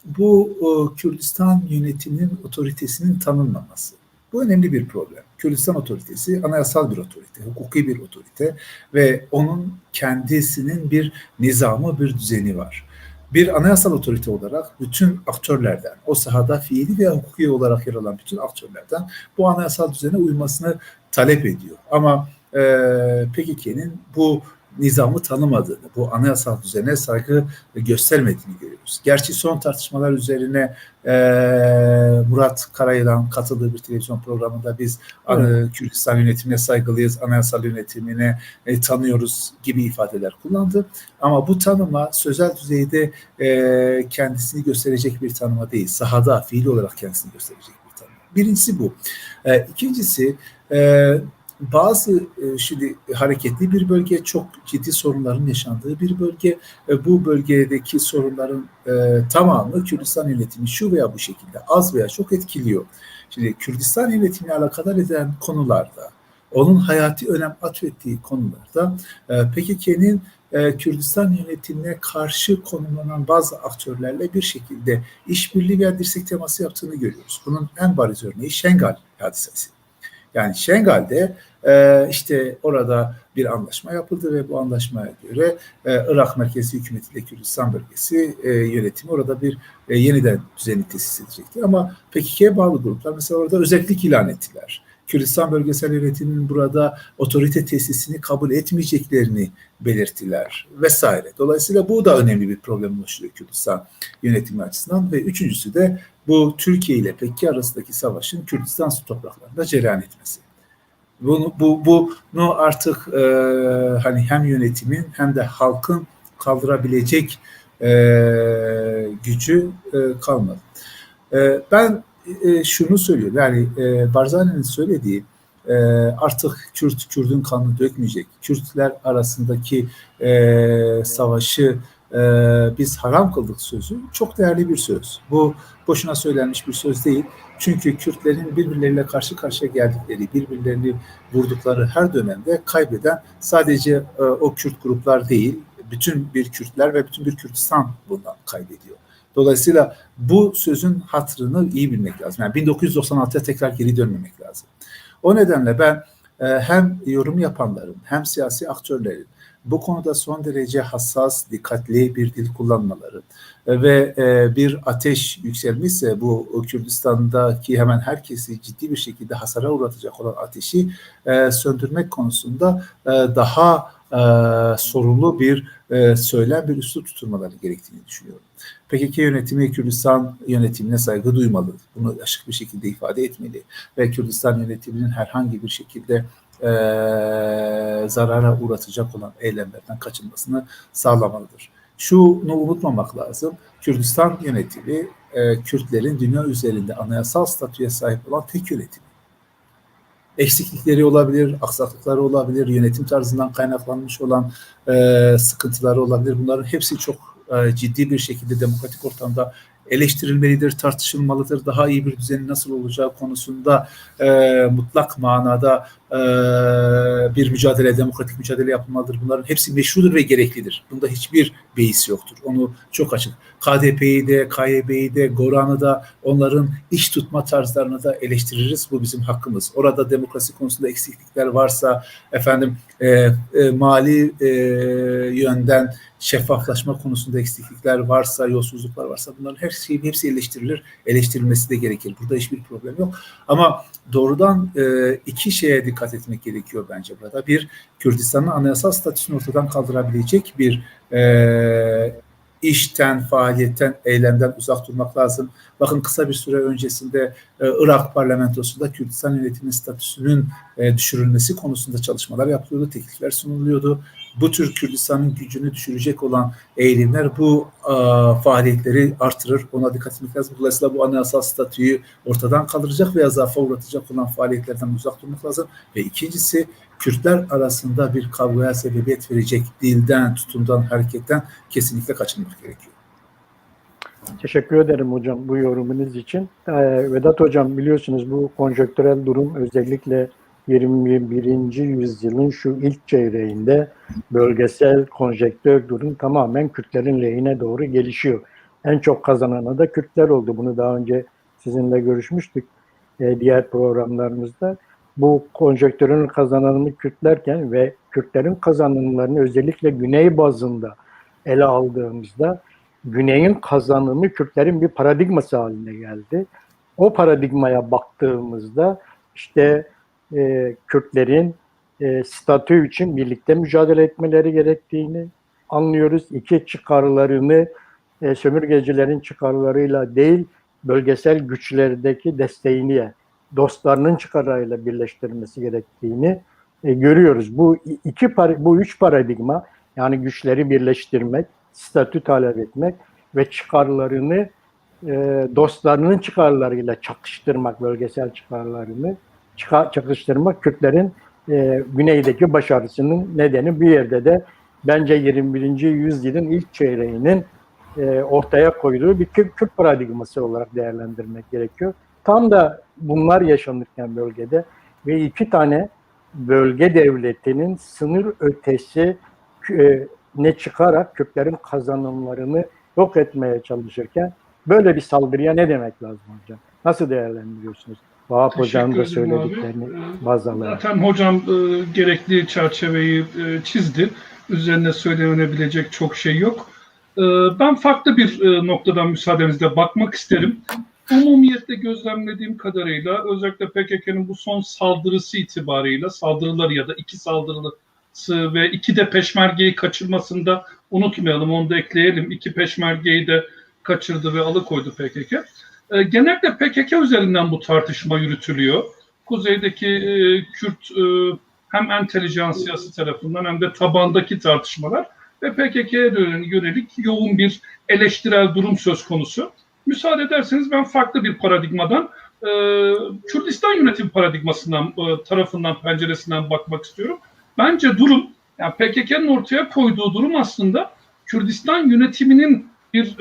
bu Kürdistan yönetiminin otoritesinin tanınmaması. Bu önemli bir problem. Kürdistan otoritesi anayasal bir otorite, hukuki bir otorite ve onun kendisinin bir nizamı, bir düzeni var. Bir anayasal otorite olarak bütün aktörlerden, o sahada fiili veya hukuki olarak yer alan bütün aktörlerden bu anayasal düzene uymasını talep ediyor. Ama PKK'nin bu nizamı tanımadığını, bu anayasal düzene saygı göstermediğini görüyoruz. Gerçi son tartışmalar üzerine Murat Karayılan katıldığı bir televizyon programında biz Kürdistan yönetimine saygılıyız, anayasal yönetimine tanıyoruz gibi ifadeler kullandı. Ama bu tanıma sözel düzeyde kendisini gösterecek bir tanıma değil, sahada fiili olarak kendisini gösterecek bir tanıma. Birincisi bu. İkincisi bazı şimdi hareketli bir bölge, çok ciddi sorunların yaşandığı bir bölge. Bu bölgedeki sorunların tamamı Kürdistan yönetimi şu veya bu şekilde az veya çok etkiliyor. Şimdi Kürdistan yönetimini alakadar eden konularda, onun hayati önem atfettiği konularda PKK'nin Kürdistan yönetimine karşı konumlanan bazı aktörlerle bir şekilde işbirliği veya dirsek teması yaptığını görüyoruz. Bunun en bariz örneği Şengal hadisesi. Yani Şengal'de işte orada bir anlaşma yapıldı ve bu anlaşmaya göre Irak merkezi hükümetiyle Kürdistan bölgesi yönetimi orada bir yeniden düzeni tesis edecekti. Ama PKK'ye bağlı gruplar mesela orada özellik ilan ettiler. Kürdistan bölgesel yönetiminin burada otorite tesisini kabul etmeyeceklerini belirttiler vesaire. Dolayısıyla bu da önemli bir problem oluşturuyor Kürdistan yönetimi açısından ve üçüncüsü de bu Türkiye ile PKK arasındaki savaşın Kürdistan topraklarında cereyan etmesi. Bunu artık hani hem yönetimin hem de halkın kaldırabilecek gücü kalmadı. Ben şunu söylüyorum, yani Barzani'nin söylediği artık Kürt'ün kanını dökmeyecek, Kürtler arasındaki savaşı biz haram kıldık sözü çok değerli bir söz. Bu boşuna söylenmiş bir söz değil. Çünkü Kürtlerin birbirleriyle karşı karşıya geldikleri, birbirlerini vurdukları her dönemde kaybeden sadece o Kürt gruplar değil, bütün bir Kürtler ve bütün bir Kürdistan bundan kaybediyor. Dolayısıyla bu sözün hatırını iyi bilmek lazım. Yani 1996'ya tekrar geri dönmemek lazım. O nedenle ben hem yorum yapanların hem siyasi aktörlerin bu konuda son derece hassas, dikkatli bir dil kullanmaları ve bir ateş yükselmişse bu Kürdistan'daki hemen herkesi ciddi bir şekilde hasara uğratacak olan ateşi söndürmek konusunda daha sorumlu bir söylem, bir üslup tutulmaları gerektiğini düşünüyorum. PKK yönetimi Kürdistan yönetimine saygı duymalı. Bunu açık bir şekilde ifade etmeli ve Kürdistan yönetiminin herhangi bir şekilde zarara uğratacak olan eylemlerden kaçınmasını sağlamalıdır. Şunu unutmamak lazım. Kürdistan yönetimi Kürtlerin dünya üzerinde anayasal statüye sahip olan tek yönetim. Eksiklikleri olabilir, aksaklıkları olabilir, yönetim tarzından kaynaklanmış olan sıkıntıları olabilir. Bunların hepsi çok ciddi bir şekilde demokratik ortamda eleştirilmelidir, tartışılmalıdır. Daha iyi bir düzenin nasıl olacağı konusunda mutlak manada bir mücadele, demokratik mücadele yapılmalıdır. Bunların hepsi meşrudur ve gereklidir. Bunda hiçbir beis yoktur. Onu çok açık. KDP'yi de, KYB'yi de, GORAN'ı da, onların iş tutma tarzlarını da eleştiririz. Bu bizim hakkımız. Orada demokrasi konusunda eksiklikler varsa, mali yönden şeffaflaşma konusunda eksiklikler varsa, yolsuzluklar varsa bunların hepsi eleştirilir. Eleştirilmesi de gerekir. Burada hiçbir problem yok. Ama doğrudan iki şeye dikkat etmek gerekiyor bence burada. Bir, Kürdistan'ın anayasal statüsünü ortadan kaldırabilecek bir işten, faaliyetten, eylemden uzak durmak lazım. Bakın kısa bir süre öncesinde Irak parlamentosunda Kürdistan yönetiminin statüsünün düşürülmesi konusunda çalışmalar yapılıyordu, teklifler sunuluyordu. Bu tür Kürdistan'ın gücünü düşürecek olan eğilimler bu faaliyetleri artırır. Ona dikkat etmek lazım. Dolayısıyla bu anayasal statüyü ortadan kaldıracak veya zaafa uğratacak olan faaliyetlerden uzak durmak lazım. Ve ikincisi, Kürtler arasında bir kavgaya sebebiyet verecek dilden, tutumdan, hareketten kesinlikle kaçınmak gerekiyor. Teşekkür ederim hocam bu yorumunuz için. Vedat hocam, biliyorsunuz bu konjonktürel durum özellikle 21. yüzyılın şu ilk çeyreğinde bölgesel konjonktür durum tamamen Kürtlerin lehine doğru gelişiyor. En çok kazananı da Kürtler oldu. Bunu daha önce sizinle görüşmüştük diğer programlarımızda. Bu konjonktürün kazananını Kürtlerken ve Kürtlerin kazanımlarını özellikle güney bazında ele aldığımızda Güney'in kazanımı Kürtlerin bir paradigması haline geldi. O paradigmaya baktığımızda işte Kürtlerin statü için birlikte mücadele etmeleri gerektiğini anlıyoruz. İki çıkarlarını sömürgecilerin çıkarlarıyla değil, bölgesel güçlerdeki desteğini, dostlarının çıkarlarıyla birleştirmesi gerektiğini görüyoruz. Bu üç paradigma, yani güçleri birleştirmek, statü talep etmek ve çıkarlarını dostlarının çıkarlarıyla çakıştırmak, bölgesel çıkarlarını çakıştırmak Kürtlerin güneydeki başarısının nedeni bir yerde de bence 21. yüzyılın ilk çeyreğinin ortaya koyduğu bir Kürt paradigması olarak değerlendirmek gerekiyor. Tam da bunlar yaşanırken bölgede ve iki tane bölge devletinin sınır ötesi ne çıkarak Kürtlerin kazanımlarını yok etmeye çalışırken böyle bir saldırıya ne demek lazım hocam? Nasıl değerlendiriyorsunuz? Vahap Hoca'nın da söylediklerini baz alarak. Zaten hocam gerekli çerçeveyi çizdi. Üzerine söylenebilecek çok şey yok. Ben farklı bir noktadan müsaadenizle bakmak isterim. Umumiyette gözlemlediğim kadarıyla özellikle PKK'nın bu son saldırısı itibarıyla saldırıları ya da iki saldırısı ve iki de peşmergeyi kaçırmasında unutmayalım, onu da ekleyelim. İki peşmergeyi de kaçırdı ve alıkoydu PKK. Genellikle PKK üzerinden bu tartışma yürütülüyor. Kuzeydeki Kürt hem entelijansiyası tarafından hem de tabandaki tartışmalar ve PKK'ya yönelik yoğun bir eleştirel durum söz konusu. Müsaade ederseniz ben farklı bir paradigmadan, Kürdistan yönetim paradigmasından tarafından, penceresinden bakmak istiyorum. Bence durum, yani PKK'nın ortaya koyduğu durum aslında Kürdistan yönetiminin bir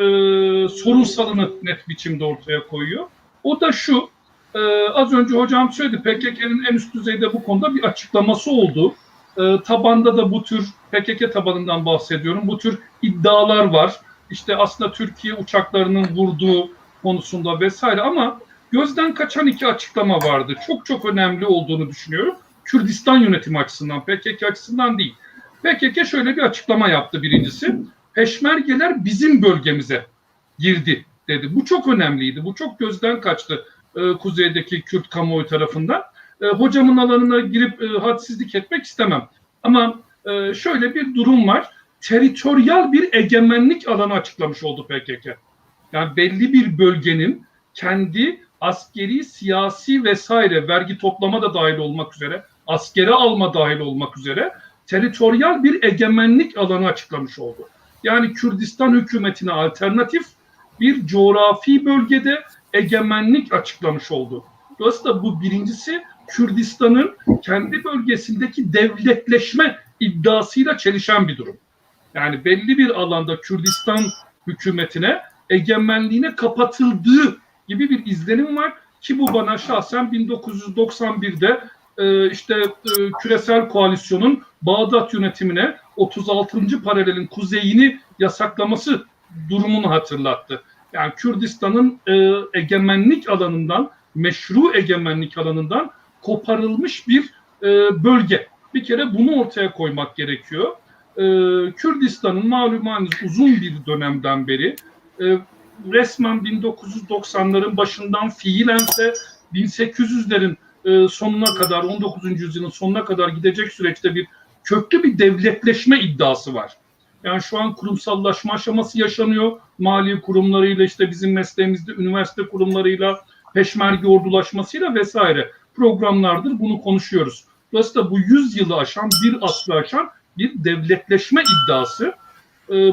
sorunsalını net biçimde ortaya koyuyor. O da şu, az önce hocam söyledi, PKK'nın en üst düzeyde bu konuda bir açıklaması oldu. Tabanda da bu tür, PKK tabanından bahsediyorum, bu tür iddialar var. İşte aslında Türkiye uçaklarının vurduğu konusunda vesaire, ama gözden kaçan iki açıklama vardı. Çok çok önemli olduğunu düşünüyorum. Kürdistan yönetimi açısından, PKK açısından değil. PKK şöyle bir açıklama yaptı birincisi. Peşmergeler bizim bölgemize girdi dedi. Bu çok önemliydi. Bu çok gözden kaçtı kuzeydeki Kürt kamuoyu tarafından. Hocamın alanına girip hadsizlik etmek istemem. Ama şöyle bir durum var. Teritoryal bir egemenlik alanı açıklamış oldu PKK. Yani belli bir bölgenin kendi askeri, siyasi vesaire, vergi toplama da dahil olmak üzere, askere alma dahil olmak üzere teritoryal bir egemenlik alanı açıklamış oldu. Yani Kürdistan hükümetine alternatif bir coğrafi bölgede egemenlik açıklamış oldu. Dolayısıyla bu birincisi Kürdistan'ın kendi bölgesindeki devletleşme iddiasıyla çelişen bir durum. Yani belli bir alanda Kürdistan hükümetine egemenliğine kapatıldığı gibi bir izlenim var ki bu bana şahsen 1991'de küresel koalisyonun Bağdat yönetimine 36. paralelin kuzeyini yasaklaması durumunu hatırlattı. Yani Kürdistan'ın egemenlik alanından, meşru egemenlik alanından koparılmış bir bölge. Bir kere bunu ortaya koymak gerekiyor. Kürdistan'ın malumunuz uzun bir dönemden beri resmen 1990'ların başından fiilense 1800'lerin sonuna kadar, 19. yüzyılın sonuna kadar gidecek süreçte bir köklü bir devletleşme iddiası var. Yani şu an kurumsallaşma aşaması yaşanıyor. Mali kurumlarıyla, işte bizim mesleğimizde üniversite kurumlarıyla, peşmerge ordulaşmasıyla vesaire programlardır bunu konuşuyoruz. Dolayısıyla bu 100 yılı aşan, bir asrı aşan bir devletleşme iddiası.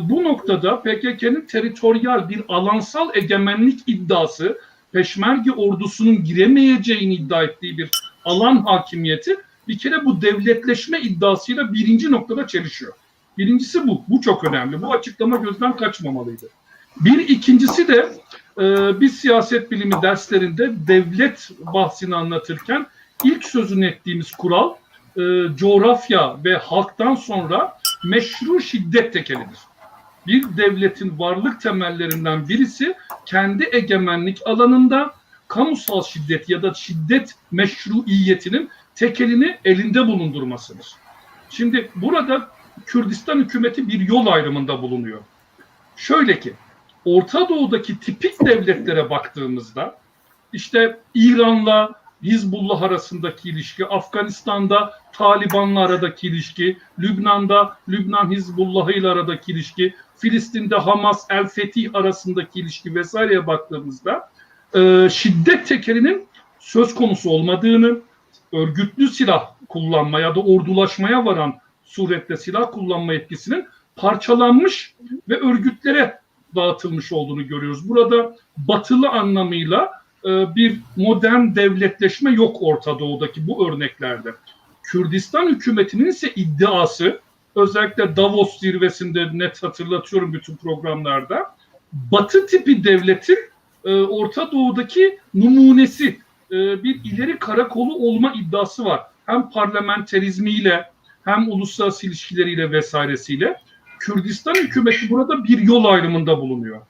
Bu noktada PKK'nın teritoryal bir alansal egemenlik iddiası, peşmerge ordusunun giremeyeceğini iddia ettiği bir alan hakimiyeti bir kere bu devletleşme iddiasıyla birinci noktada çelişiyor. Birincisi bu. Bu çok önemli. Bu açıklama gözden kaçmamalıydı. Bir ikincisi de biz siyaset bilimi derslerinde devlet bahsini anlatırken ilk sözünü ettiğimiz kural coğrafya ve halktan sonra meşru şiddet tekelidir. Bir devletin varlık temellerinden birisi kendi egemenlik alanında kamusal şiddet ya da şiddet meşruiyetinin tekelini elinde bulundurmasıdır. Şimdi burada Kürdistan hükümeti bir yol ayrımında bulunuyor. Şöyle ki, Orta Doğu'daki tipik devletlere baktığımızda işte İran'la Hizbullah arasındaki ilişki, Afganistan'da Taliban'la aradaki ilişki, Lübnan'da Lübnan Hizbullah'ı ile aradaki ilişki, Filistin'de Hamas, El Fetih arasındaki ilişki vesaireye baktığımızda şiddet tekelinin söz konusu olmadığını, örgütlü silah kullanma ya da ordulaşmaya varan surette silah kullanma etkisinin parçalanmış ve örgütlere dağıtılmış olduğunu görüyoruz. Burada batılı anlamıyla bir modern devletleşme yok Orta Doğu'daki bu örneklerde. Kürdistan hükümetinin ise iddiası, özellikle Davos zirvesinde net hatırlatıyorum bütün programlarda, Batı tipi devletin Orta Doğu'daki numunesi, bir ileri karakolu olma iddiası var. Hem parlamenterizmiyle hem uluslararası ilişkileriyle vesairesiyle. Kürdistan hükümeti burada bir yol ayrımında bulunuyor.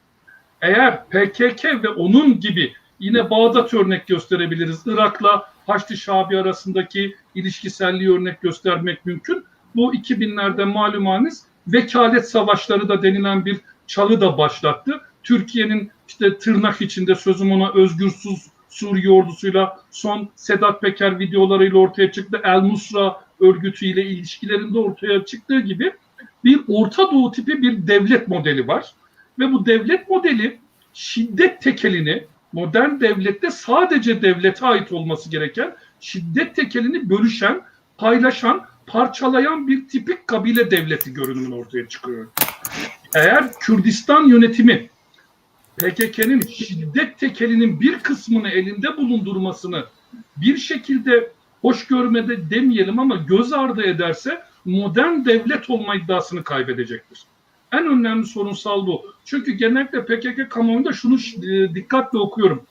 Eğer PKK ve onun gibi, yine Bağdat örnek gösterebiliriz, Irak'la Haçlı Şabi arasındaki ilişkiselliği örnek göstermek mümkün. Bu 2000'lerde malumunuz vekalet savaşları da denilen bir çalı da başlattı. Türkiye'nin işte tırnak içinde sözüm ona özgürsüz Suriye ordusuyla son Sedat Peker videolarıyla ortaya çıktı. El Nusra örgütüyle ilişkilerinde ortaya çıktığı gibi bir Orta Doğu tipi bir devlet modeli var. Ve bu devlet modeli şiddet tekelini, modern devlette sadece devlete ait olması gereken şiddet tekelini bölüşen, paylaşan, parçalayan bir tipik kabile devleti görünümünü ortaya çıkıyor. Eğer Kürdistan yönetimi PKK'nın şiddet tekelinin bir kısmını elinde bulundurmasını bir şekilde hoş görmede demeyelim ama göz ardı ederse modern devlet olma iddiasını kaybedecektir. En önemli sorunsal bu. Çünkü genellikle PKK kamuoyunda şunu dikkatle okuyorum.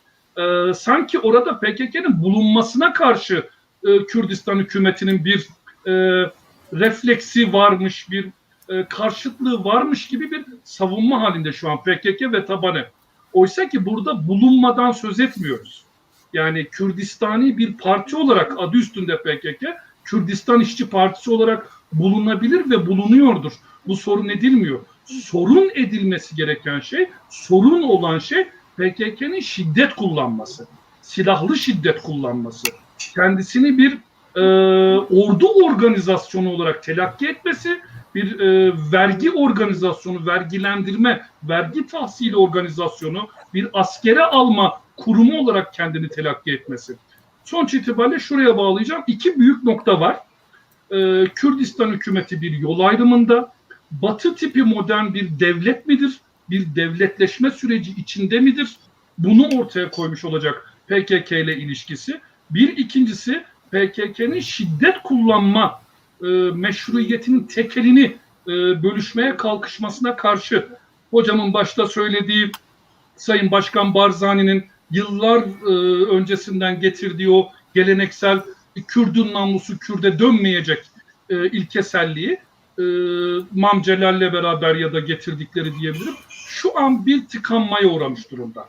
Sanki orada PKK'nın bulunmasına karşı Kürdistan hükümetinin bir refleksi varmış, bir karşıtlığı varmış gibi bir savunma halinde şu an PKK ve tabanı. Oysa ki burada bulunmadan söz etmiyoruz. Yani Kürdistani bir parti olarak adı üstünde PKK, Kürdistan İşçi Partisi olarak bulunabilir ve bulunuyordur. Bu sorun edilmiyor. Sorun edilmesi gereken şey, sorun olan şey PKK'nın şiddet kullanması, silahlı şiddet kullanması, kendisini bir ordu organizasyonu olarak telakki etmesi, bir vergi organizasyonu, vergilendirme, vergi tahsili organizasyonu, bir askere alma kurumu olarak kendini telakki etmesi. Sonuç itibariyle şuraya bağlayacağım. İki büyük nokta var. Kürdistan hükümeti bir yol ayrımında, Batı tipi modern bir devlet midir? Bir devletleşme süreci içinde midir? Bunu ortaya koymuş olacak PKK ile ilişkisi. Bir ikincisi PKK'nın şiddet kullanma meşruiyetinin tekelini bölüşmeye kalkışmasına karşı hocamın başta söylediği Sayın Başkan Barzani'nin yıllar öncesinden getirdiği o geleneksel Kürdün namlusu Kürde dönmeyecek ilkeselliği Mam Celal'le beraber ya da getirdikleri diyebilirim. Şu an bir tıkanmaya uğramış durumda.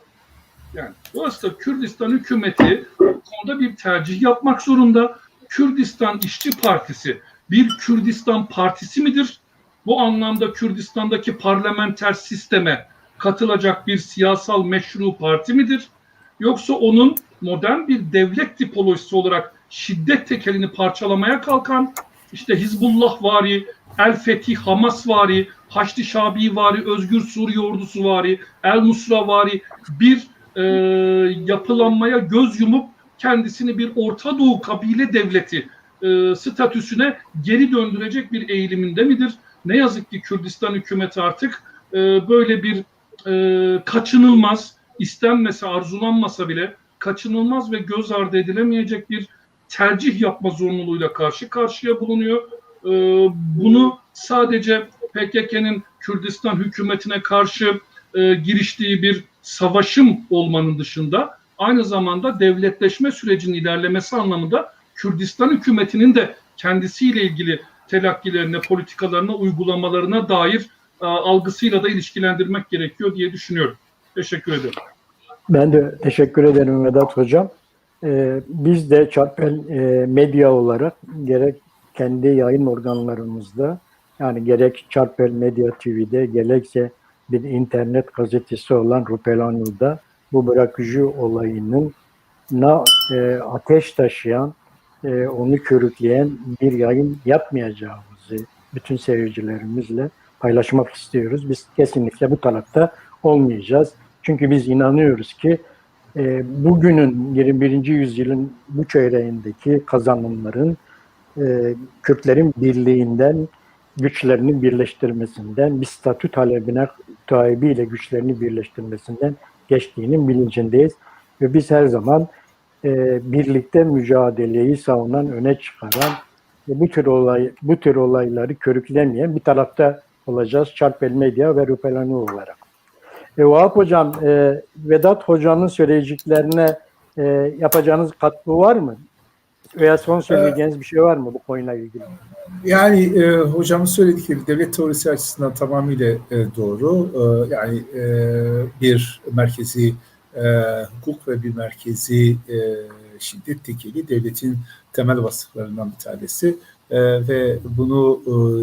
Yani dolayısıyla Kürdistan hükümeti bu konuda bir tercih yapmak zorunda. Kürdistan İşçi Partisi bir Kürdistan partisi midir? Bu anlamda Kürdistan'daki parlamenter sisteme katılacak bir siyasal meşru parti midir? Yoksa onun modern bir devlet tipolojisi olarak şiddet tekelini parçalamaya kalkan, işte Hizbullah vari, El Fetih Hamas vari, Haçlı Şabi vari, Özgür Suriye ordusu vari, El Nusra vari bir yapılanmaya göz yumup kendisini bir Orta Doğu kabile devleti statüsüne geri döndürecek bir eğiliminde midir? Ne yazık ki Kürdistan hükümeti artık böyle bir kaçınılmaz, istenmese, arzulanmasa bile kaçınılmaz ve göz ardı edilemeyecek bir tercih yapma zorunluluğuyla karşı karşıya bulunuyor. Bunu sadece PKK'nın Kürdistan hükümetine karşı giriştiği bir savaşım olmanın dışında aynı zamanda devletleşme sürecinin ilerlemesi anlamında Kürdistan hükümetinin de kendisiyle ilgili telakkilerine, politikalarına, uygulamalarına dair algısıyla da ilişkilendirmek gerekiyor diye düşünüyorum. Teşekkür ederim. Ben de teşekkür ederim Vedat Hocam. Biz de Çarpel Medya olarak gerek kendi yayın organlarımızda, yani gerek Çarpel Medya TV'de, gerekse bir internet gazetesi olan Rupelanyo'da bu bırakıcı olayının ateş taşıyan, onu körükleyen bir yayın yapmayacağımızı bütün seyircilerimizle paylaşmak istiyoruz. Biz kesinlikle bu tarafta olmayacağız. Çünkü biz inanıyoruz ki bugünün 21. yüzyılın bu çeyreğindeki kazanımların Kürtlerin birliğinden, güçlerini birleştirmesinden, bir statü talebiyle güçlerini birleştirmesinden geçtiğinin bilincindeyiz. Ve biz her zaman birlikte mücadeleyi savunan, öne çıkaran bu tür olayları körüklemeyen bir tarafta olacağız. Çarpel Medya ve Rupelani olarak. Vahap Hocam, Vedat Hocam'ın söyleyeceklerine yapacağınız katkı var mı? Veya son söyleyeceğiniz bir şey var mı bu konuyla ilgili? Yani hocamın söyledikleri devlet teorisi açısından tamamıyla doğru. Yani bir merkezi hukuk ve bir merkezi şiddet tekeli devletin temel vasıflarından bir tanesi. Ve bunu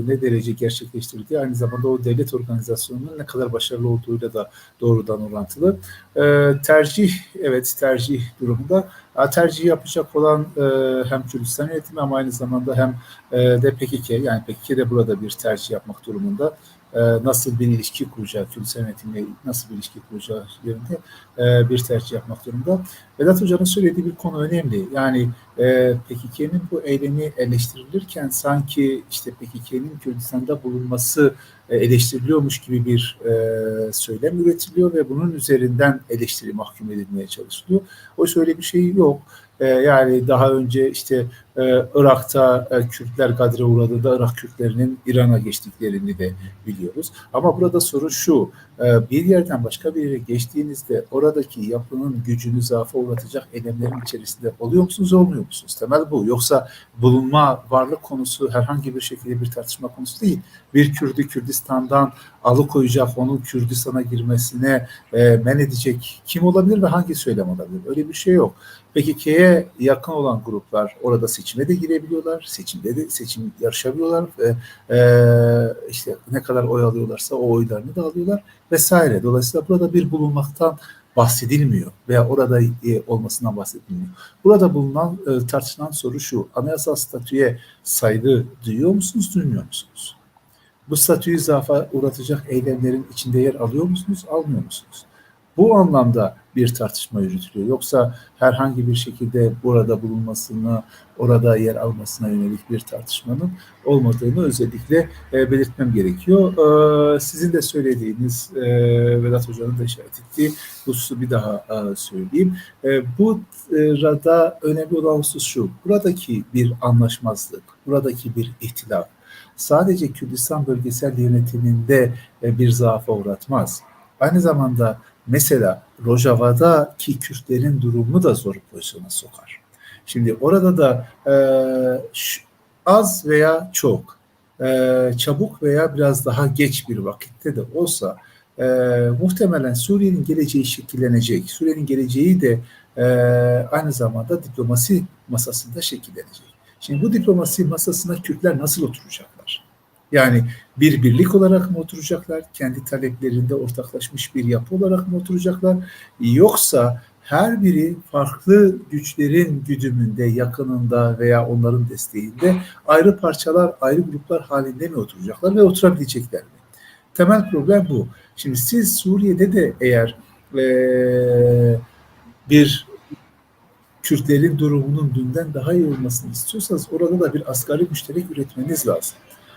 ne derece gerçekleştirdiği aynı zamanda o devlet organizasyonunun ne kadar başarılı olduğuyla da doğrudan orantılı. Tercih durumunda tercih yapacak olan hem Kürdistan yönetimi ama aynı zamanda hem de PKK, yani PKK de burada bir tercih yapmak durumunda. Nasıl bir ilişki kuracağı, Kürdistan yönetimiyle nasıl bir ilişki kuracağı yönünde bir tercih yapmak durumunda. Vedat Hoca'nın söylediği bir konu önemli. Yani PKK'nın bu eylemi eleştirilirken sanki işte PKK'nın Kürdistan'da bulunması eleştiriliyormuş gibi bir söylem üretiliyor ve bunun üzerinden eleştiri mahkum edilmeye çalışılıyor. Oysa öyle bir şey yok. Yani daha önce işte Irak'ta Kürtler Gadre uğradığında Irak Kürtlerinin İran'a geçtiklerini de biliyoruz. Ama burada soru şu, bir yerden başka bir yere geçtiğinizde oradaki yapının gücünü zaafa uğratacak eylemlerin içerisinde oluyor musunuz, olmuyor musunuz? Temel bu. Yoksa bulunma, varlık konusu herhangi bir şekilde bir tartışma konusu değil. Bir Kürdü Kürdistan'dan alıkoyacak, onun Kürdistan'a girmesine men edecek kim olabilir ve hangi söylem olabilir? Öyle bir şey yok. PKK'ye yakın olan gruplar orada seçime de girebiliyorlar, seçim yarışabiliyorlar ve işte ne kadar oy alıyorlarsa o oylarını da alıyorlar vesaire. Dolayısıyla burada bir bulunmaktan bahsedilmiyor veya orada olmasından bahsedilmiyor. Burada bulunan tartışılan soru şu: anayasal statüye saygı duyuyor musunuz, duymuyor musunuz? Bu statüyü zaafa uğratacak eylemlerin içinde yer alıyor musunuz, almıyor musunuz? Bu anlamda bir tartışma yürütülüyor. Yoksa herhangi bir şekilde burada bulunmasını, orada yer almasına yönelik bir tartışmanın olmadığını özellikle belirtmem gerekiyor. Sizin de söylediğiniz, Vedat Hoca'nın da işaret ettiği hususu bir daha söyleyeyim. Burada önemli olan husus şu: buradaki bir anlaşmazlık, buradaki bir ihtilaf sadece Kürdistan bölgesel yönetiminde bir zaafa uğratmaz. Aynı zamanda mesela Rojava'daki Kürtlerin durumunu da zor pozisyona sokar. Şimdi orada da az veya çok, çabuk veya biraz daha geç bir vakitte de olsa muhtemelen Suriye'nin geleceği şekillenecek. Suriye'nin geleceği de aynı zamanda diplomasi masasında şekillenecek. Şimdi bu diplomasi masasına Kürtler nasıl oturacaklar? Yani bir birlik olarak mı oturacaklar? Kendi taleplerinde ortaklaşmış bir yapı olarak mı oturacaklar? Yoksa her biri farklı güçlerin güdümünde, yakınında veya onların desteğinde ayrı parçalar, ayrı gruplar halinde mi oturacaklar ve oturabilecekler mi? Temel problem bu. Şimdi siz Suriye'de de eğer bir Kürtlerin durumunun dünden daha iyi olmasını istiyorsanız orada da bir asgari müşterek üretmeniz lazım.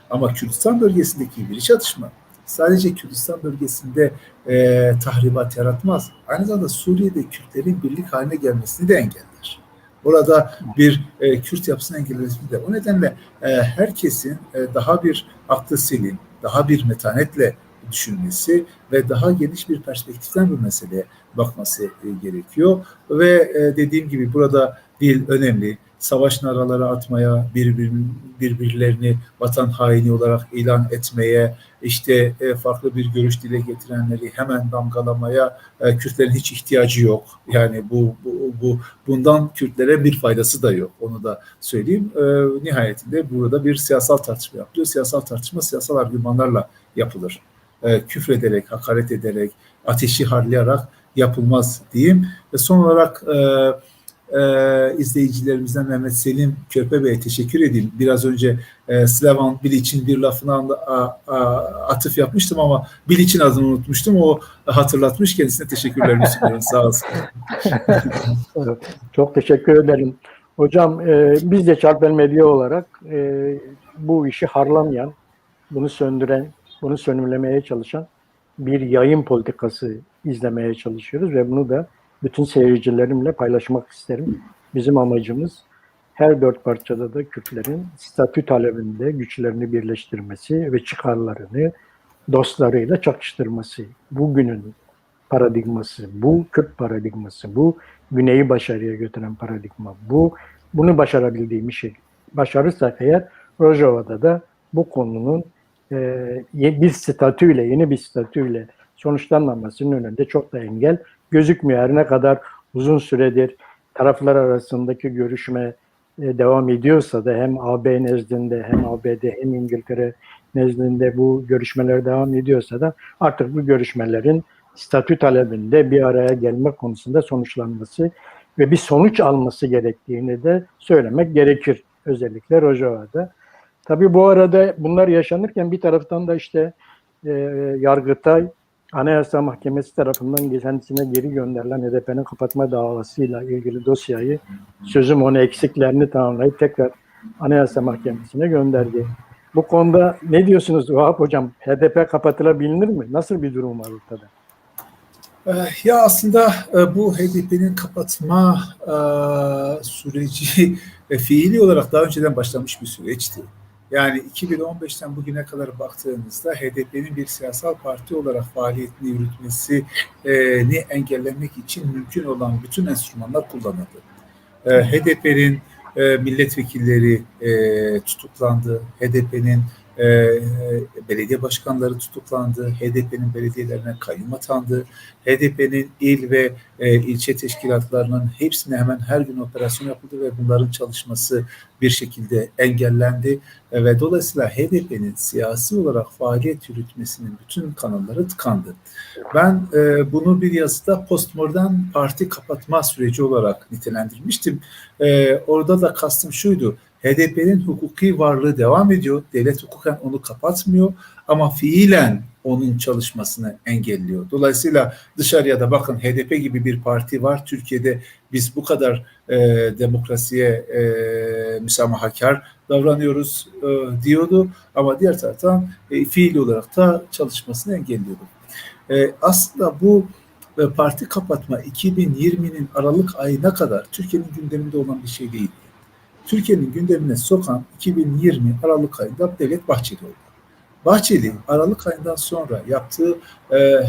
Ama Kürdistan bölgesindeki bir çatışma sadece Kürdistan bölgesinde tahribat yaratmaz. Aynı zamanda Suriye'de Kürtlerin birlik haline gelmesini de engeller. Orada bir Kürt yapısını engellemesini de. O nedenle herkesin daha bir aklı selim, daha bir metanetle düşünmesi ve daha geniş bir perspektiften bu meseleye bakması gerekiyor. Ve dediğim gibi burada dil önemli. Savaş naraları atmaya, birbirlerini vatan haini olarak ilan etmeye, işte farklı bir görüş dile getirenleri hemen damgalamaya Kürtlerin hiç ihtiyacı yok. Yani bundan Kürtlere bir faydası da yok. Onu da söyleyeyim. Nihayetinde burada bir siyasal tartışma yapılıyor. Siyasal tartışma siyasal argümanlarla yapılır. Küfrederek, hakaret ederek, ateşi harlayarak yapılmaz diyeyim. Ve son olarak izleyicilerimizden Mehmet Selim Körpe Bey'e teşekkür edeyim. Biraz önce Slavan Bilic'in bir lafına atıf yapmıştım ama Bilic'in adını unutmuştum. O hatırlatmış, kendisine teşekkürlerimi sunuyorum. Sağ olsun. Çok teşekkür ederim. Hocam biz de Çarpel Medya olarak bu işi harlamayan, bunu söndüren, bunu sönümlemeye çalışan bir yayın politikası izlemeye çalışıyoruz ve bunu da bütün seyircilerimle paylaşmak isterim. Bizim amacımız her dört parçada da Kürtlerin statü talebinde güçlerini birleştirmesi ve çıkarlarını dostlarıyla çakıştırması. Bugünün paradigması, bu Kürt paradigması, bu Güney'i başarıya götüren paradigma, bunu başarabildiğimiz şey. Başarırsak eğer Rojava'da da bu konunun bir statüyle, yeni bir statüyle sonuçlanmamasının önünde çok da engel gözükmüyor. Her ne kadar uzun süredir taraflar arasındaki görüşme devam ediyorsa da hem AB nezdinde hem ABD hem İngiltere nezdinde bu görüşmeler devam ediyorsa da artık bu görüşmelerin statü talebinde bir araya gelme konusunda sonuçlanması ve bir sonuç alması gerektiğini de söylemek gerekir. Özellikle Rojava'da. Tabii bu arada bunlar yaşanırken bir taraftan da işte Yargıtay Anayasa Mahkemesi tarafından kendisine geri gönderilen HDP'nin kapatma davasıyla ilgili dosyayı sözüm onu eksiklerini tamamlayıp tekrar Anayasa Mahkemesi'ne gönderdi. Bu konuda ne diyorsunuz Vahap Hocam? HDP kapatılabilir mi? Nasıl bir durum var ortada? Ya aslında bu HDP'nin kapatma süreci fiili olarak daha önceden başlamış bir süreçti. Yani 2015'ten bugüne kadar baktığımızda HDP'nin bir siyasal parti olarak faaliyetini yürütmesini engellemek için mümkün olan bütün enstrümanlar kullanıldı. HDP'nin milletvekilleri tutuklandı, HDP'nin belediye başkanları tutuklandı, HDP'nin belediyelerine kayyum atandı, HDP'nin il ve ilçe teşkilatlarının hepsine hemen her gün operasyon yapıldı ve bunların çalışması bir şekilde engellendi ve dolayısıyla HDP'nin siyasi olarak faaliyet yürütmesinin bütün kanalları tıkandı. Ben bunu bir yazıda postmodern parti kapatma süreci olarak nitelendirmiştim. Orada da kastım şuydu: HDP'nin hukuki varlığı devam ediyor. Devlet hukuken onu kapatmıyor ama fiilen onun çalışmasını engelliyor. Dolayısıyla dışarıya da bakın HDP gibi bir parti var. Türkiye'de biz bu kadar demokrasiye müsamahakar davranıyoruz diyordu. Ama diğer taraftan fiili olarak da çalışmasını engelliyordu. Aslında bu parti kapatma 2020'nin Aralık ayına kadar Türkiye'nin gündeminde olan bir şey değil. Türkiye'nin gündemine sokan 2020 Aralık ayında Devlet Bahçeli oldu. Bahçeli Aralık ayından sonra yaptığı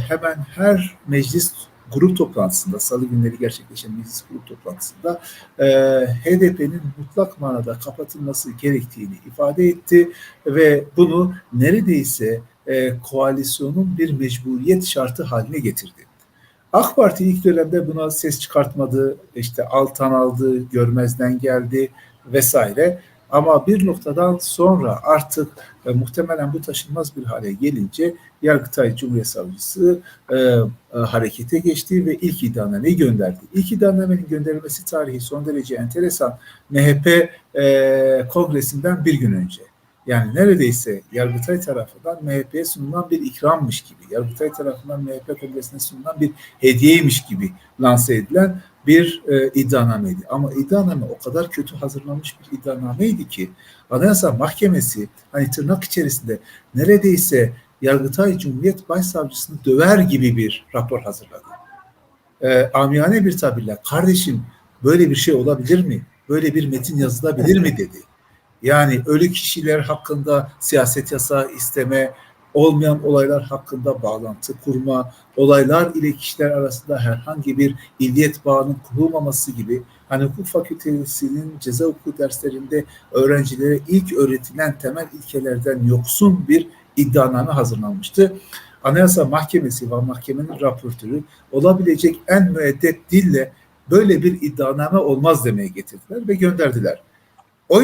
hemen her meclis grup toplantısında, salı günleri gerçekleşen meclis grup toplantısında HDP'nin mutlak manada kapatılması gerektiğini ifade etti ve bunu neredeyse koalisyonun bir mecburiyet şartı haline getirdi. AK Parti ilk dönemde buna ses çıkartmadı, işte alttan aldı, görmezden geldi vesaire. Ama bir noktadan sonra artık muhtemelen bu taşınmaz bir hale gelince Yargıtay Cumhuriyet Savcısı harekete geçti ve ilk iddianameyi gönderdi. İlk iddianamenin gönderilmesi tarihi son derece enteresan. MHP kongresinden bir gün önce. Yani neredeyse Yargıtay tarafından MHP'ye sunulan bir ikrammış gibi, Yargıtay tarafından MHP kongresine sunulan bir hediyeymiş gibi lanse edilen bir iddianameydi. Ama iddianame o kadar kötü hazırlanmış bir iddianameydi ki Anayasa Mahkemesi hani tırnak içerisinde neredeyse Yargıtay Cumhuriyet Başsavcısını döver gibi bir rapor hazırladı. Amiyane bir tabirle kardeşim böyle bir şey olabilir mi? Böyle bir metin yazılabilir mi dedi. Yani ölü kişiler hakkında siyaset yasağı isteme, olmayan olaylar hakkında bağlantı kurma, olaylar ile kişiler arasında herhangi bir illiyet bağının kurulmaması gibi, hani hukuk fakültesinin ceza hukuku derslerinde öğrencilere ilk öğretilen temel ilkelerden yoksun bir iddianame hazırlanmıştı. Anayasa Mahkemesi ve mahkemenin raportörü olabilecek en müeddep dille böyle bir iddianame olmaz demeye getirdiler ve gönderdiler. O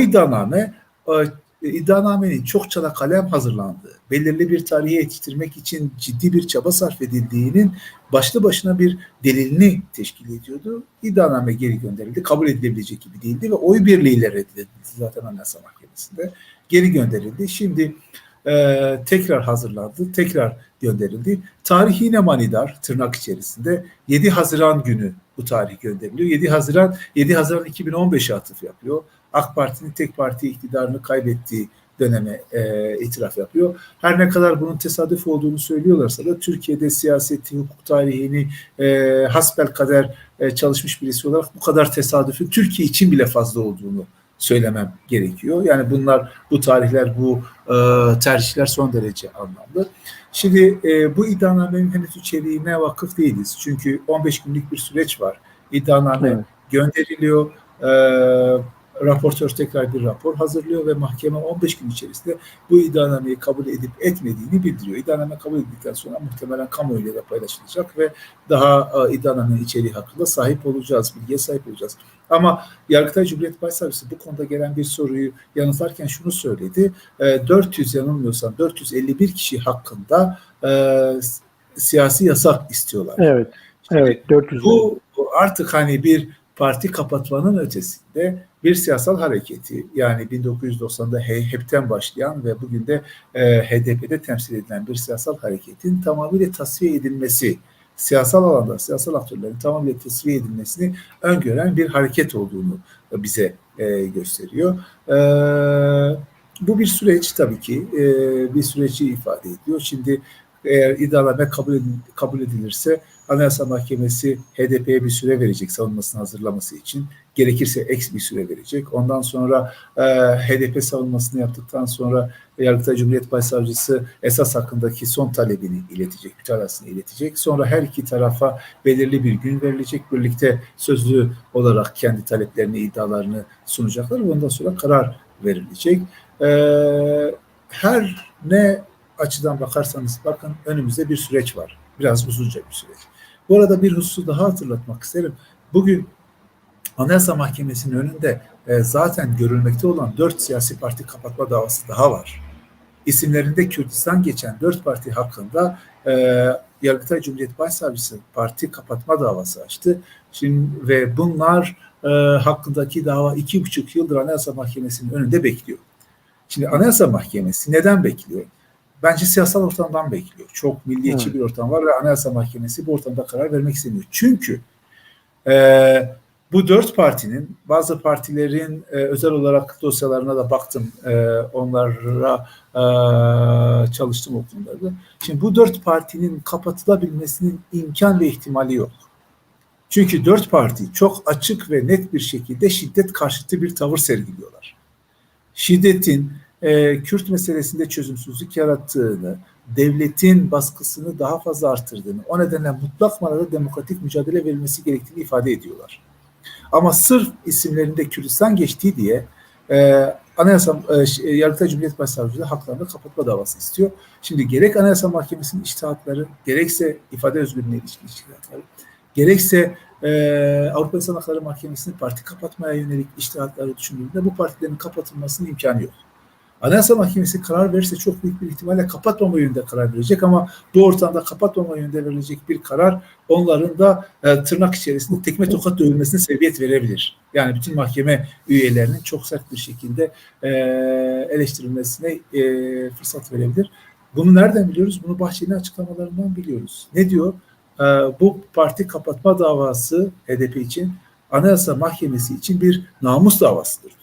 iddianamenin çok çala kalem hazırlandığı, belirli bir tarihe yetiştirmek için ciddi bir çaba sarf edildiğinin başlı başına bir delilini teşkil ediyordu. İddianame geri gönderildi, kabul edilebilecek gibi değildi ve oy birliğiyle reddedildi zaten Anayasa Mahkemesi'nde. Geri gönderildi. Şimdi tekrar hazırlandı, tekrar gönderildi. Tarih yine manidar, tırnak içerisinde 7 Haziran günü bu tarih gönderiliyor. 7 Haziran 2015'e atıf yapıyor. AK Parti'nin tek parti iktidarını kaybettiği döneme itiraf yapıyor. Her ne kadar bunun tesadüf olduğunu söylüyorlarsa da Türkiye'de siyaseti, hukuk tarihini hasbelkader çalışmış birisi olarak bu kadar tesadüfün Türkiye için bile fazla olduğunu söylemem gerekiyor. Yani bu tarihler, bu tercihler son derece anlamlı. Şimdi bu iddianamenin henüz içeriğine vakıf değiliz. Çünkü 15 günlük bir süreç var. İddianame gönderiliyor. Raportör tekrar bir rapor hazırlıyor ve mahkeme 15 gün içerisinde bu iddianameyi kabul edip etmediğini bildiriyor. İddianame kabul edildikten sonra muhtemelen kamuoyuyla da paylaşılacak ve daha iddianamenin içeriği hakkında bilgiye sahip olacağız. Ama Yargıtay Cumhuriyet Başsavcısı bu konuda gelen bir soruyu yanıtlarken şunu söyledi. 451 kişi hakkında siyasi yasak istiyorlar. Evet. Evet. 400. Bu artık hani bir parti kapatmanın ötesinde bir siyasal hareketi, yani 1990'da HEP'ten başlayan ve bugün de HDP'de temsil edilen bir siyasal hareketin tamamıyla tasfiye edilmesi, siyasal alanda siyasal aktörlerin tamamıyla tasfiye edilmesini öngören bir hareket olduğunu bize gösteriyor. Bu bir süreç tabii ki, bir süreci ifade ediyor. Şimdi eğer iddianame kabul edilirse Anayasa Mahkemesi HDP'ye bir süre verecek savunmasını hazırlaması için. Gerekirse ek bir süre verecek. Ondan sonra HDP savunmasını yaptıktan sonra Yargıtay Cumhuriyet Başsavcısı esas hakkındaki son talebini iletecek, mütalasını iletecek. Sonra her iki tarafa belirli bir gün verilecek. Birlikte sözlü olarak kendi taleplerini, iddialarını sunacaklar. Ondan sonra karar verilecek. Her ne açıdan bakarsanız bakın, önümüzde bir süreç var. Biraz uzunca bir süreç. Bu arada bir hususu daha hatırlatmak isterim. Bugün Anayasa Mahkemesi'nin önünde zaten görülmekte olan 4 siyasi parti kapatma davası daha var. İsimlerinde Kürdistan geçen 4 parti hakkında Yargıtay Cumhuriyet Başsavcısı parti kapatma davası açtı. Şimdi ve bunlar hakkındaki dava 2,5 yıldır Anayasa Mahkemesi'nin önünde bekliyor. Şimdi Anayasa Mahkemesi neden bekliyor? Bence siyasal ortamdan bekliyor. Çok milliyetçi bir ortam var ve Anayasa Mahkemesi bu ortamda karar vermek istemiyor. Çünkü bu 4 partinin, bazı partilerin özel olarak dosyalarına da baktım, onlara çalıştım o konularda. Şimdi bu 4 partinin kapatılabilmesinin imkan ve ihtimali yok. Çünkü 4 parti çok açık ve net bir şekilde şiddet karşıtı bir tavır sergiliyorlar. Şiddetin Kürt meselesinde çözümsüzlük yarattığını, devletin baskısını daha fazla arttırdığını, o nedenle mutlak manada demokratik mücadele verilmesi gerektiğini ifade ediyorlar. Ama sırf isimlerinde Kürdistan geçtiği diye Yargıtay Cumhuriyet Başsavcılığı haklarını kapatma davası istiyor. Şimdi gerek Anayasa Mahkemesi'nin içtihatları, gerekse ifade özgürlüğüne ilişkin içtihatları, gerekse Avrupa İnsan Hakları Mahkemesi'nin parti kapatmaya yönelik içtihatları düşündüğünde bu partilerin kapatılmasının imkanı yok. Anayasa Mahkemesi karar verirse çok büyük bir ihtimalle kapatmama yönünde karar verecek ama bu ortamda kapatmama yönünde verilecek bir karar onların da tırnak içerisinde tekme tokat dövülmesine sebebiyet verebilir. Yani bütün mahkeme üyelerinin çok sert bir şekilde eleştirilmesine fırsat verebilir. Bunu nereden biliyoruz? Bunu Bahçeli'nin açıklamalarından biliyoruz. Ne diyor? Bu parti kapatma davası HDP için Anayasa Mahkemesi için bir namus davasıdır diyor.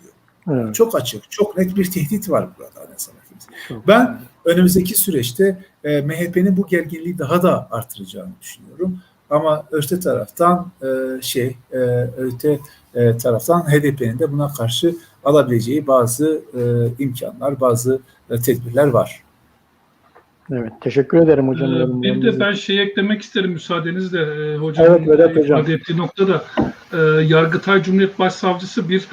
Evet. Çok açık, çok net bir tehdit var burada Anayasa Mahkemesi. Ben önümüzdeki süreçte MHP'nin bu gerginliği daha da artıracağını düşünüyorum. Ama öte taraftan HDP'nin de buna karşı alabileceği bazı imkanlar, bazı tedbirler var. Evet, teşekkür ederim hocam. Bir de ben eklemek isterim müsaadenizle. Hocam, evet, Vedat hocam. ifade ettiği noktada Yargıtay Cumhuriyet Başsavcısı bir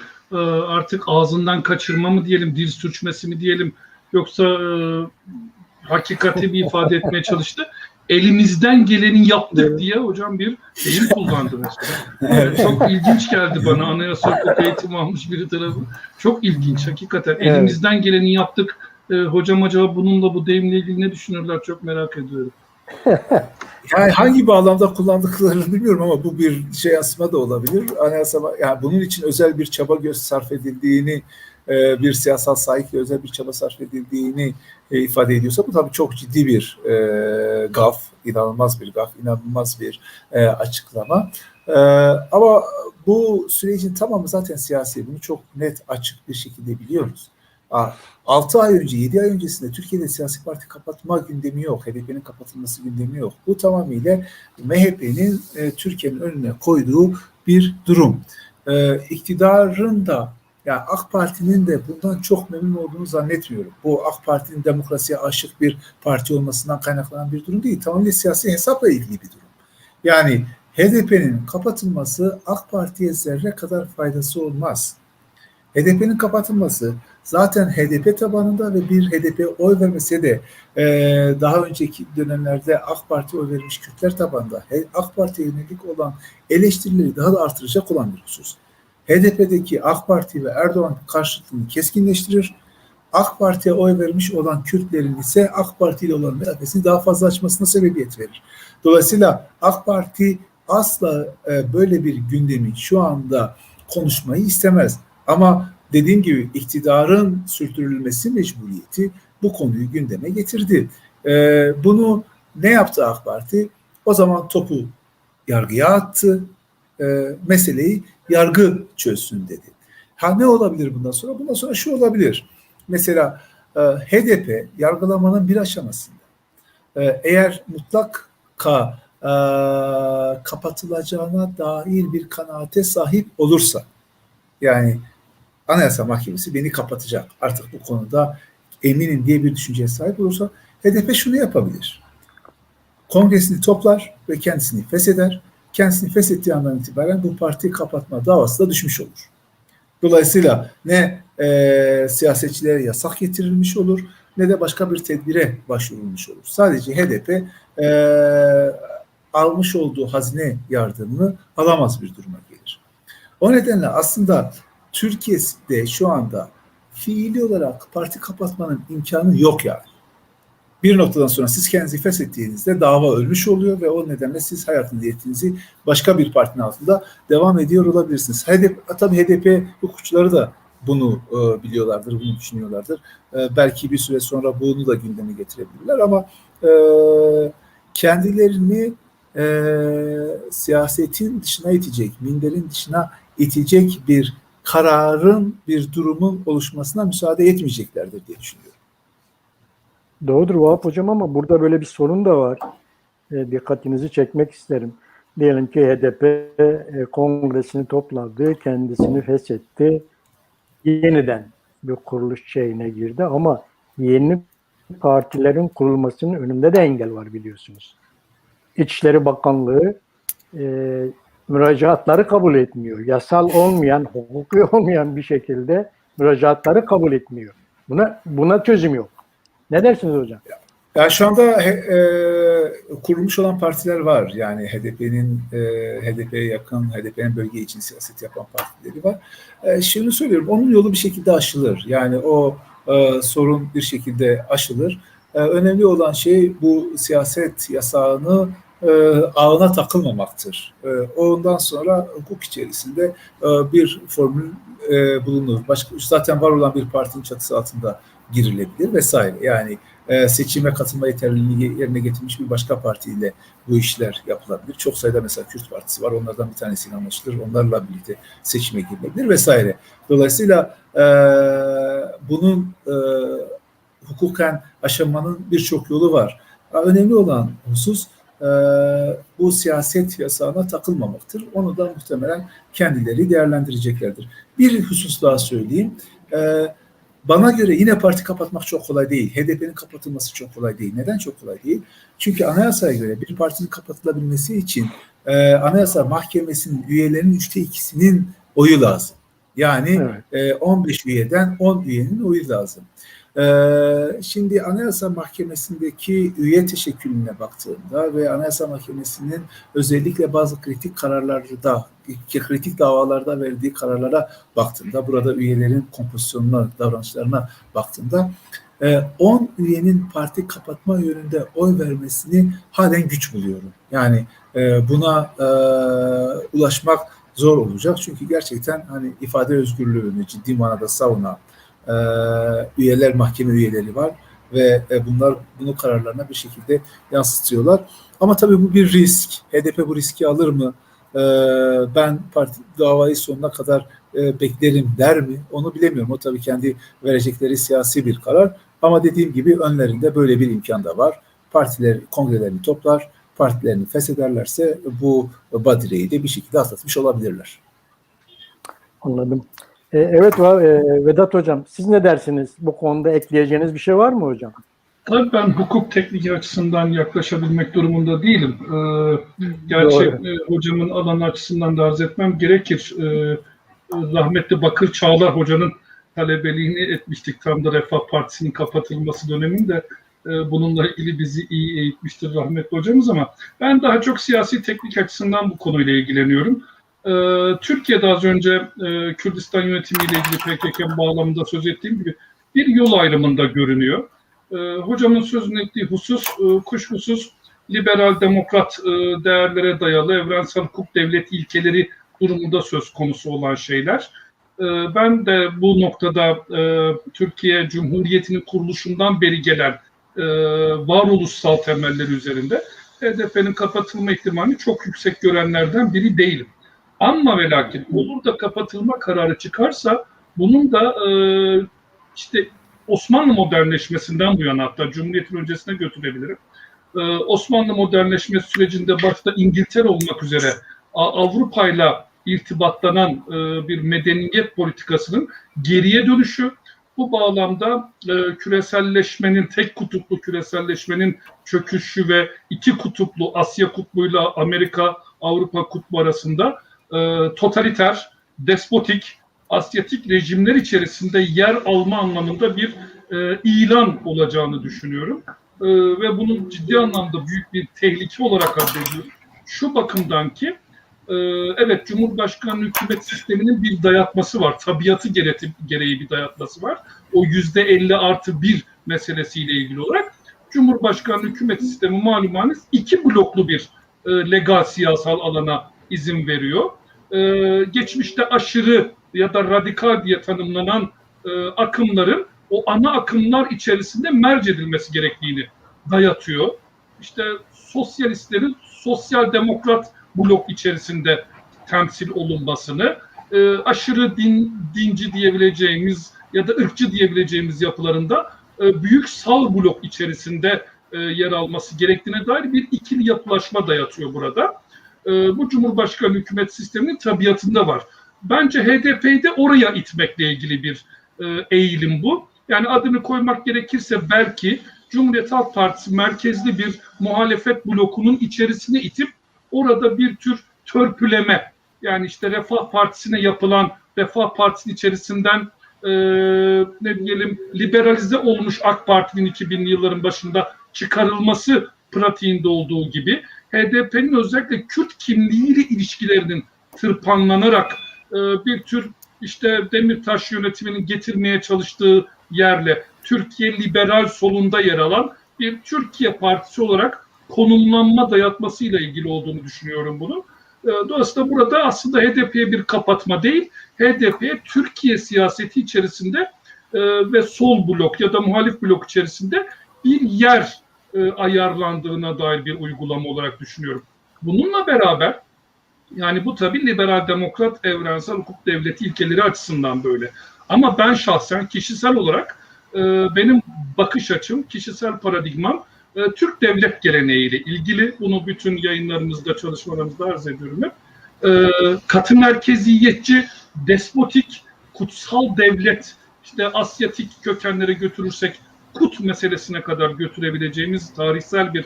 artık ağzından kaçırma mı diyelim, dil sürçmesi mi diyelim, yoksa hakikati bir ifade etmeye çalıştı. Elimizden geleni yaptık diye hocam bir deyim kullandı mesela. Çok ilginç geldi bana, anayasa hukuk eğitimi almış biri tarafı. Çok ilginç hakikaten. Evet. Elimizden geleni yaptık. Hocam acaba bununla, bu deyimle ilgili ne düşünürler, çok merak ediyorum. Yani hangi bağlamda kullandıklarını bilmiyorum ama bu bir yansıma da olabilir. Anayasa, yani bunun için özel bir çaba sarf edildiğini, bir siyasal sahikle özel bir çaba sarf edildiğini ifade ediyorsa bu tabii çok ciddi bir gaf, inanılmaz bir gaf, inanılmaz bir açıklama. Ama bu sürecin tamamı zaten siyasi. Bunu çok net, açık bir şekilde biliyoruz. 6 ay önce, 7 ay öncesinde Türkiye'de siyasi parti kapatma gündemi yok. HDP'nin kapatılması gündemi yok. Bu tamamıyla MHP'nin Türkiye'nin önüne koyduğu bir durum. İktidarın da Yani AK Parti'nin de bundan çok memnun olduğunu zannetmiyorum. Bu AK Parti'nin demokrasiye aşık bir parti olmasından kaynaklanan bir durum değil. Tamamen siyasi hesapla ilgili bir durum. Yani HDP'nin kapatılması AK Parti'ye zerre kadar faydası olmaz. HDP'nin kapatılması zaten HDP tabanında ve bir HDP oy vermesi de daha önceki dönemlerde AK Parti oy vermiş Kürtler tabanında AK Parti'ye yönelik olan eleştirileri daha da artıracak olan bir husus. HDP'deki AK Parti ve Erdoğan karşıtlığını keskinleştirir. AK Parti'ye oy vermiş olan Kürtlerin ise AK Parti ile olan mesafesini daha fazla açmasına sebebiyet verir. Dolayısıyla AK Parti asla böyle bir gündemi şu anda konuşmayı istemez. Ama dediğim gibi iktidarın sürdürülmesi mecburiyeti bu konuyu gündeme getirdi. Bunu ne yaptı AK Parti? O zaman topu yargıya attı. Meseleyi yargı çözsün dedi. Ne olabilir bundan sonra? Bundan sonra şu olabilir. Mesela HDP yargılamanın bir aşamasında eğer mutlak kapatılacağına dair bir kanaate sahip olursa, yani Anayasa Mahkemesi beni kapatacak artık bu konuda eminim diye bir düşünceye sahip olursa HDP şunu yapabilir. Kongresini toplar ve kendisini fesheder. Kendisini feshettiği andan itibaren bu partiyi kapatma davası da düşmüş olur. Dolayısıyla ne siyasetçilere yasak getirilmiş olur ne de başka bir tedbire başvurulmuş olur. Sadece HDP almış olduğu hazine yardımını alamaz bir duruma gelir. O nedenle aslında Türkiye'de şu anda fiili olarak parti kapatmanın imkanı yok yani. Bir noktadan sonra siz kendinizi feshettiğinizde dava ölmüş oluyor ve o nedenle siz hayatın niyetinizi başka bir partinin altında devam ediyor olabilirsiniz. Tabii HDP hukukçuları da bunu biliyorlardır, bunu düşünüyorlardır. Belki bir süre sonra bunu da gündeme getirebilirler ama kendilerini siyasetin dışına itecek, minderin dışına itecek bir kararın, bir durumun oluşmasına müsaade etmeyeceklerdir diye düşünüyorum. Doğrudur Vahap Hocam ama burada böyle bir sorun da var. Dikkatinizi çekmek isterim. Diyelim ki HDP kongresini topladı, kendisini feshetti. Yeniden bir kuruluş şeyine girdi ama yeni partilerin kurulmasının önünde de engel var biliyorsunuz. İçişleri Bakanlığı müracaatları kabul etmiyor. Yasal olmayan, hukuki olmayan bir şekilde müracaatları kabul etmiyor. Buna çözüm yok. Ne dersiniz hocam? Yani şu anda kurulmuş olan partiler var. Yani HDP'ye yakın, HDP'nin bölge için siyaset yapan partileri var. Şunu söylüyorum, onun yolu bir şekilde aşılır. Yani o sorun bir şekilde aşılır. Önemli olan şey bu siyaset yasağını ağına takılmamaktır. Ondan sonra hukuk içerisinde bir formül bulunur. Zaten var olan bir partinin çatısı altında girilebilir vesaire. Yani seçime katılma yeterliliğini yerine getirmiş bir başka partiyle bu işler yapılabilir. Çok sayıda mesela Kürt Partisi var. Onlardan bir tanesiyle anlaşılır. Onlarla birlikte seçime girilebilir vesaire. Dolayısıyla bunun hukuken aşamanın birçok yolu var. Önemli olan husus bu siyaset yasağına takılmamaktır. Onu da muhtemelen kendileri değerlendireceklerdir. Bir husus daha söyleyeyim. Bana göre yine parti kapatmak çok kolay değil. HDP'nin kapatılması çok kolay değil. Neden çok kolay değil? Çünkü anayasaya göre bir partinin kapatılabilmesi için Anayasa Mahkemesi'nin üyelerinin 3'te 2'sinin oyu lazım. Yani evet. 15 üyeden 10 üyenin oyu lazım. Şimdi Anayasa Mahkemesi'ndeki üye teşekkülüne baktığımda ve Anayasa Mahkemesi'nin özellikle bazı kritik kararlarda, kritik davalarda verdiği kararlara baktığımda, burada üyelerin kompozisyonuna, davranışlarına baktığımda 10 üyenin parti kapatma yönünde oy vermesini halen güç buluyorum. Yani buna ulaşmak zor olacak çünkü gerçekten hani ifade özgürlüğünü ciddi manada savunan üyeler, mahkeme üyeleri var ve bunlar bunu kararlarına bir şekilde yansıtıyorlar. Ama tabii bu bir risk. HDP bu riski alır mı? Ben parti davayı sonuna kadar beklerim der mi? Onu bilemiyorum. O tabii kendi verecekleri siyasi bir karar. Ama dediğim gibi önlerinde böyle bir imkan da var. Partiler kongrelerini toplar, partilerini feshederlerse bu badireyi de bir şekilde atlatmış olabilirler. Anladım. Evet Vedat Hocam, siz ne dersiniz? Bu konuda ekleyeceğiniz bir şey var mı hocam? Tabii ben hukuk tekniği açısından yaklaşabilmek durumunda değilim. Gerçi hocamın alanı açısından da arz etmem gerekir. Rahmetli Bakır Çağlar hocanın talebeliğini etmiştik tam da Refah Partisi'nin kapatılması döneminde. Bununla ilgili bizi iyi eğitmiştir rahmetli hocamız ama ben daha çok siyasi teknik açısından bu konuyla ilgileniyorum. Türkiye'de az önce Kürdistan yönetimiyle ilgili PKK bağlamında söz ettiğim gibi bir yol ayrımında görünüyor. Hocamın sözünü ettiği husus kuşkusuz liberal demokrat değerlere dayalı evrensel hukuk devlet ilkeleri durumunda söz konusu olan şeyler. Ben de bu noktada Türkiye Cumhuriyeti'nin kuruluşundan beri gelen varoluşsal temelleri üzerinde HDP'nin kapatılma ihtimalini çok yüksek görenlerden biri değilim. Ama ve lakin olur da kapatılma kararı çıkarsa bunun da işte Osmanlı modernleşmesinden bu yana hatta Cumhuriyet'in öncesine götürebilirim. Osmanlı modernleşmesi sürecinde başta İngiltere olmak üzere Avrupa'yla irtibatlanan bir medeniyet politikasının geriye dönüşü, bu bağlamda küreselleşmenin, tek kutuplu küreselleşmenin çöküşü ve iki kutuplu Asya kutbuyla Amerika, Avrupa kutbu arasında totaliter, despotik, Asyatik rejimler içerisinde yer alma anlamında bir ilan olacağını düşünüyorum. Ve bunun ciddi anlamda büyük bir tehlike olarak addediyorum. Şu bakımdan ki evet Cumhurbaşkanlığı hükümet sisteminin bir dayatması var. Tabiatı gereği bir dayatması var. O %50+1 meselesiyle ilgili olarak Cumhurbaşkanlığı hükümet sistemi malumunuz iki bloklu bir legal siyasal alana izin veriyor. Geçmişte aşırı ya da radikal diye tanımlanan akımların o ana akımlar içerisinde merc edilmesi gerektiğini dayatıyor. İşte sosyalistlerin sosyal demokrat blok içerisinde temsil olunmasını, aşırı dinci diyebileceğimiz ya da ırkçı diyebileceğimiz yapılarında büyük sağ blok içerisinde yer alması gerektiğine dair bir ikili yapılaşma dayatıyor burada. Bu Cumhurbaşkanı hükümet sisteminin tabiatında var. Bence HDP'yi de oraya itmekle ilgili bir eğilim bu. Yani adını koymak gerekirse belki Cumhuriyet Halk Partisi merkezli bir muhalefet blokunun içerisine itip orada bir tür törpüleme, yani işte Refah Partisi'ne yapılan, Refah Partisi'nin içerisinden ne diyelim liberalize olmuş AK Parti'nin 2000'li yılların başında çıkarılması pratiğinde olduğu gibi HDP'nin özellikle Kürt kimliğiyle ilişkilerinin tırpanlanarak bir tür işte Demirtaş yönetiminin getirmeye çalıştığı yerle Türkiye liberal solunda yer alan bir Türkiye Partisi olarak konumlanma dayatmasıyla ilgili olduğunu düşünüyorum bunu. Dolayısıyla burada aslında HDP'ye bir kapatma değil, HDP'ye Türkiye siyaseti içerisinde ve sol blok ya da muhalif blok içerisinde bir yer ayarlandığına dair bir uygulama olarak düşünüyorum. Bununla beraber yani bu tabii liberal demokrat evrensel hukuk devleti ilkeleri açısından böyle. Ama ben şahsen kişisel olarak benim bakış açım, kişisel paradigmam Türk devlet geleneğiyle ilgili. Bunu bütün yayınlarımızda, çalışmalarımızda arz ediyorum hep. Katı merkeziyetçi, despotik, kutsal devlet, işte Asyatik kökenlere götürürsek Kut meselesine kadar götürebileceğimiz tarihsel bir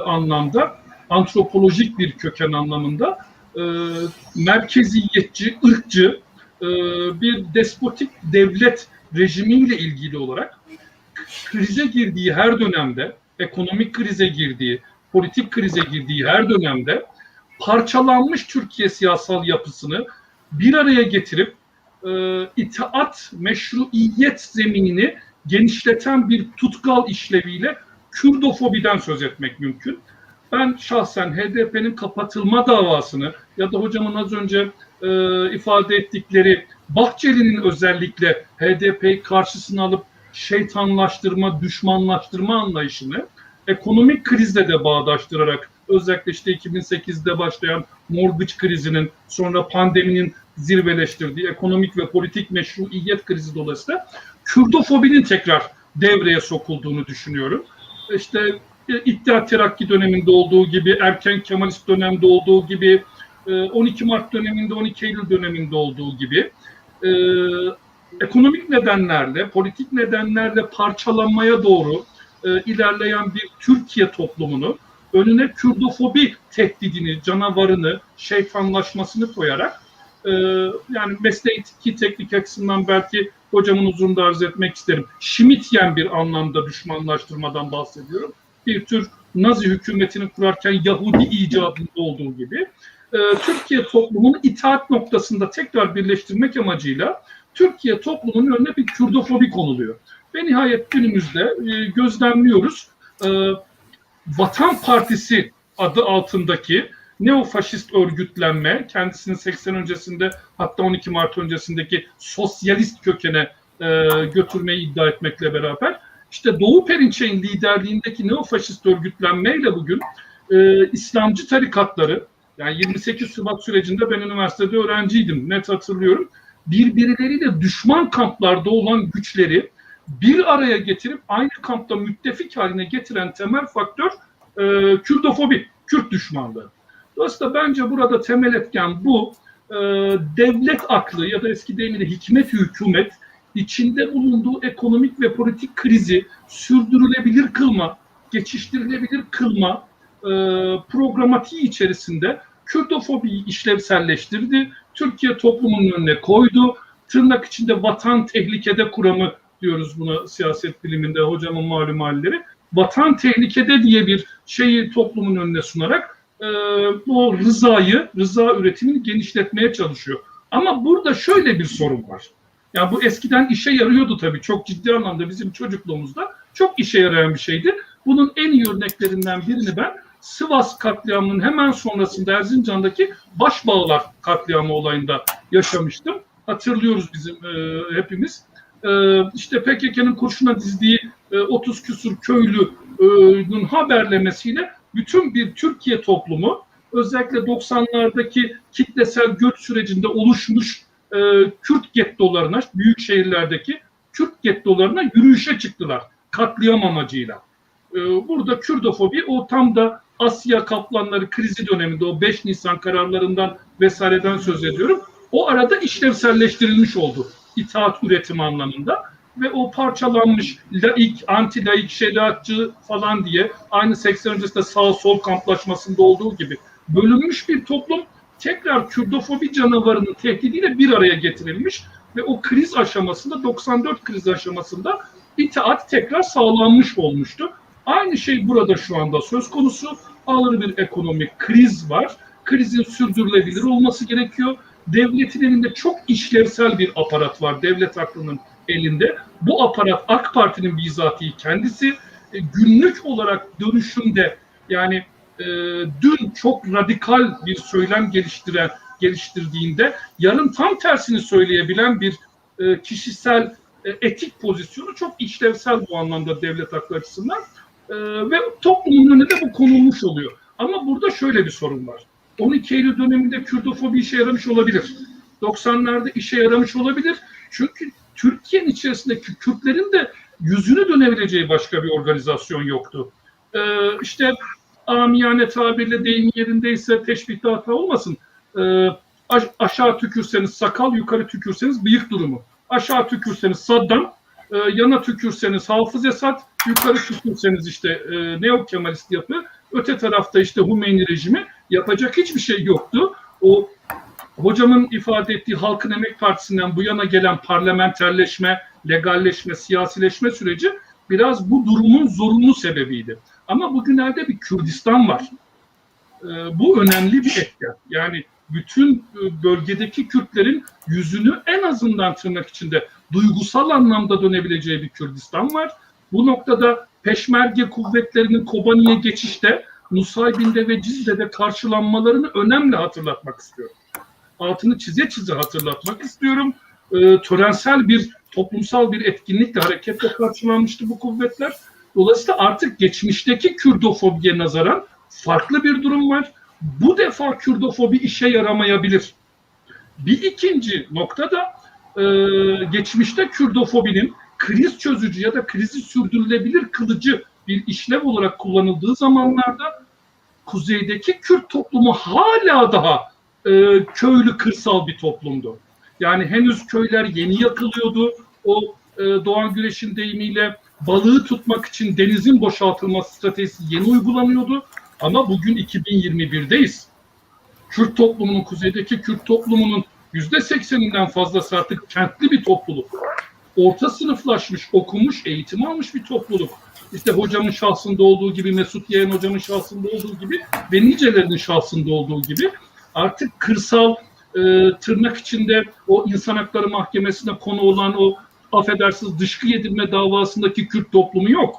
anlamda, antropolojik bir köken anlamında merkeziyetçi, ırkçı bir despotik devlet rejimiyle ilgili olarak krize girdiği her dönemde, ekonomik krize girdiği, politik krize girdiği her dönemde parçalanmış Türkiye siyasal yapısını bir araya getirip itaat, meşruiyet zeminini genişleten bir tutkal işleviyle Kürdofobiden söz etmek mümkün. Ben şahsen HDP'nin kapatılma davasını ya da hocamın az önce ifade ettikleri Bahçeli'nin özellikle HDP'yi karşısına alıp şeytanlaştırma, düşmanlaştırma anlayışını ekonomik krizle de bağdaştırarak özellikle işte 2008'de başlayan mortgage krizinin sonra pandeminin zirveleştirdiği ekonomik ve politik meşruiyet krizi dolayısıyla Kürdofobinin tekrar devreye sokulduğunu düşünüyorum. İşte İttihat Terakki döneminde olduğu gibi, erken Kemalist dönemde olduğu gibi, 12 Mart döneminde, 12 Eylül döneminde olduğu gibi ekonomik nedenlerle, politik nedenlerle parçalanmaya doğru ilerleyen bir Türkiye toplumunu önüne Kürdofobi tehdidini, canavarını, şeytanlaşmasını koyarak yani mesleki teknik açısından belki hocamın huzurunda arz etmek isterim. Schmittyen bir anlamda düşmanlaştırmadan bahsediyorum. Bir tür Nazi hükümetini kurarken Yahudi icadında olduğu gibi Türkiye toplumunu itaat noktasında tekrar birleştirmek amacıyla Türkiye toplumunun önüne bir Kürdofobi konuluyor. Ve nihayet günümüzde gözlemliyoruz. Vatan Partisi adı altındaki neofaşist örgütlenme, kendisini 80 öncesinde hatta 12 Mart öncesindeki sosyalist kökene götürmeyi iddia etmekle beraber işte Doğu Perinçek'in liderliğindeki neofaşist örgütlenmeyle bugün İslamcı tarikatları, yani 28 Şubat sürecinde ben üniversitede öğrenciydim, net hatırlıyorum. Birbirleriyle düşman kamplarda olan güçleri bir araya getirip aynı kampta müttefik haline getiren temel faktör Kürdofobi, Kürt düşmanlığı. Dolayısıyla bence burada temel etken bu. Devlet aklı ya da eski deyimiyle hikmet-i hükümet içinde bulunduğu ekonomik ve politik krizi sürdürülebilir kılma, geçiştirilebilir kılma programatiği içerisinde Kürdofobiyi işlevselleştirdi. Türkiye toplumunun önüne koydu. Tırnak içinde vatan tehlikede kuramı diyoruz buna siyaset biliminde, hocamın malum halleri. Vatan tehlikede diye bir şeyi toplumun önüne sunarak bu rıza üretimini genişletmeye çalışıyor. Ama burada şöyle bir sorun var. Yani bu eskiden işe yarıyordu tabii. Çok ciddi anlamda bizim çocukluğumuzda çok işe yarayan bir şeydi. Bunun en iyi örneklerinden birini ben Sivas katliamının hemen sonrasında Erzincan'daki Başbağlar katliamı olayında yaşamıştım. Hatırlıyoruz bizim hepimiz. İşte PKK'nın kurşuna dizdiği 30 küsur köylünün haberlemesiyle bütün bir Türkiye toplumu, özellikle 90'lardaki kitlesel göç sürecinde oluşmuş Kürt gettolarına, büyük şehirlerdeki Kürt gettolarına yürüyüşe çıktılar katliam amacıyla. Burada Kürdofobi o tam da Asya Kaplanları krizi döneminde o 5 Nisan kararlarından vesaireden söz ediyorum. O arada işlevselleştirilmiş oldu itaat üretimi anlamında ve o parçalanmış laik, anti-laik, şeriatçı falan diye aynı 80 öncesinde sağ-sol kamplaşmasında olduğu gibi bölünmüş bir toplum tekrar Kürdofobi canavarının tehdidiyle bir araya getirilmiş ve o kriz aşamasında 94 kriz aşamasında itaat tekrar sağlanmış olmuştu. Aynı şey burada şu anda söz konusu. Ağır bir ekonomik kriz var. Krizin sürdürülebilir olması gerekiyor. Devletin elinde çok işlevsel bir aparat var. Devlet aklının elinde. Bu aparat AK Parti'nin bizatihi kendisi. Günlük olarak dönüşümde yani dün çok radikal bir söylem geliştirdiğinde yarın tam tersini söyleyebilen bir kişisel etik pozisyonu çok işlevsel bu anlamda devlet aklı açısından ve toplumun önüne de bu konulmuş oluyor. Ama burada şöyle bir sorun var. 12 Eylül döneminde Kürdofobi işe yaramış olabilir. 90'larda işe yaramış olabilir. Çünkü Türkiye'nin içerisindeki Kürtlerin de yüzünü dönebileceği başka bir organizasyon yoktu. İşte amiyane tabirle deyim yerindeyse teşbihte hata olmasın. Aşağı tükürseniz sakal, yukarı tükürseniz bıyık durumu. Aşağı tükürseniz Saddam, yana tükürseniz Hafız Esad, yukarı tükürseniz işte neo-Kemalist yapı, öte tarafta işte Hümeyni rejimi, yapacak hiçbir şey yoktu. O hocamın ifade ettiği Halkın Emek Partisi'nden bu yana gelen parlamenterleşme, legalleşme, siyasileşme süreci biraz bu durumun zorunlu sebebiydi. Ama bugünlerde bir Kürdistan var. Bu önemli bir etken. Yani bütün bölgedeki Kürtlerin yüzünü en azından tırnak içinde duygusal anlamda dönebileceği bir Kürdistan var. Bu noktada Peşmerge kuvvetlerinin Kobani'ye geçişte, Nusaybin'de ve Cizre'de karşılanmalarını önemli hatırlatmak istiyorum. Altını çize çize hatırlatmak istiyorum. Törensel bir, toplumsal bir etkinlikle, hareketle karşılanmıştı bu kuvvetler. Dolayısıyla artık geçmişteki Kürdofobiye nazaran farklı bir durum var. Bu defa Kürdofobi işe yaramayabilir. Bir ikinci nokta da geçmişte Kürdofobinin kriz çözücü ya da krizi sürdürülebilir kılıcı bir işlev olarak kullanıldığı zamanlarda kuzeydeki Kürt toplumu hala daha köylü kırsal bir toplumdu. Yani henüz köyler yeni yakılıyordu. O Doğan Güreş'in deyimiyle balığı tutmak için denizin boşaltılması stratejisi yeni uygulanıyordu. Ama bugün 2021'deyiz. Kürt toplumunun, kuzeydeki Kürt toplumunun %80'inden fazlası artık kentli bir topluluk. Orta sınıflaşmış, okumuş, eğitim almış bir topluluk. İşte hocamın şahsında olduğu gibi, Mesut Yeğen hocamın şahsında olduğu gibi ve nicelerinin şahsında olduğu gibi artık kırsal, tırnak içinde o insan hakları mahkemesine konu olan o affedersiniz dışkı yedirme davasındaki Kürt toplumu yok.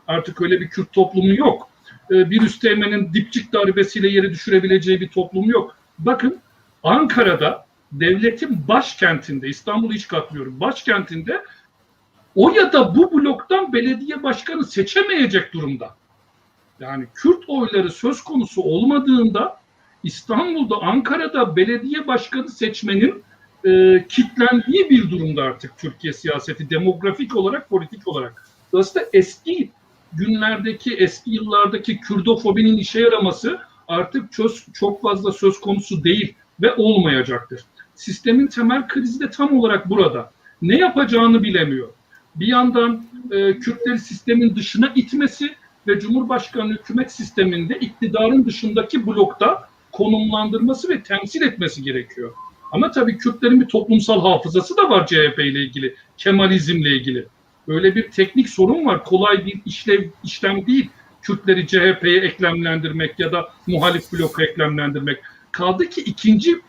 Artık öyle bir Kürt toplumu yok. Bir üsteğmenin dipçik darbesiyle yeri düşürebileceği bir toplum yok. Bakın Ankara'da devletin başkentinde, İstanbul'u hiç katmıyorum, başkentinde o ya da bu bloktan belediye başkanı seçemeyecek durumda. Yani Kürt oyları söz konusu olmadığında İstanbul'da, Ankara'da belediye başkanı seçmenin kitlendiği bir durumda artık Türkiye siyaseti, demografik olarak, politik olarak. Dolayısıyla eski günlerdeki, eski yıllardaki Kürdofobinin işe yaraması artık çok fazla söz konusu değil ve olmayacaktır. Sistemin temel krizi de tam olarak burada. Ne yapacağını bilemiyor. Bir yandan Kürtleri sistemin dışına itmesi ve Cumhurbaşkanı hükümet sisteminde iktidarın dışındaki blokta konumlandırması ve temsil etmesi gerekiyor. Ama tabii Kürtlerin bir toplumsal hafızası da var CHP ile ilgili, Kemalizmle ilgili. Böyle bir teknik sorun var. Kolay bir işlem değil Kürtleri CHP'ye eklemlendirmek ya da muhalif bloka eklemlendirmek. Kaldı ki ikinci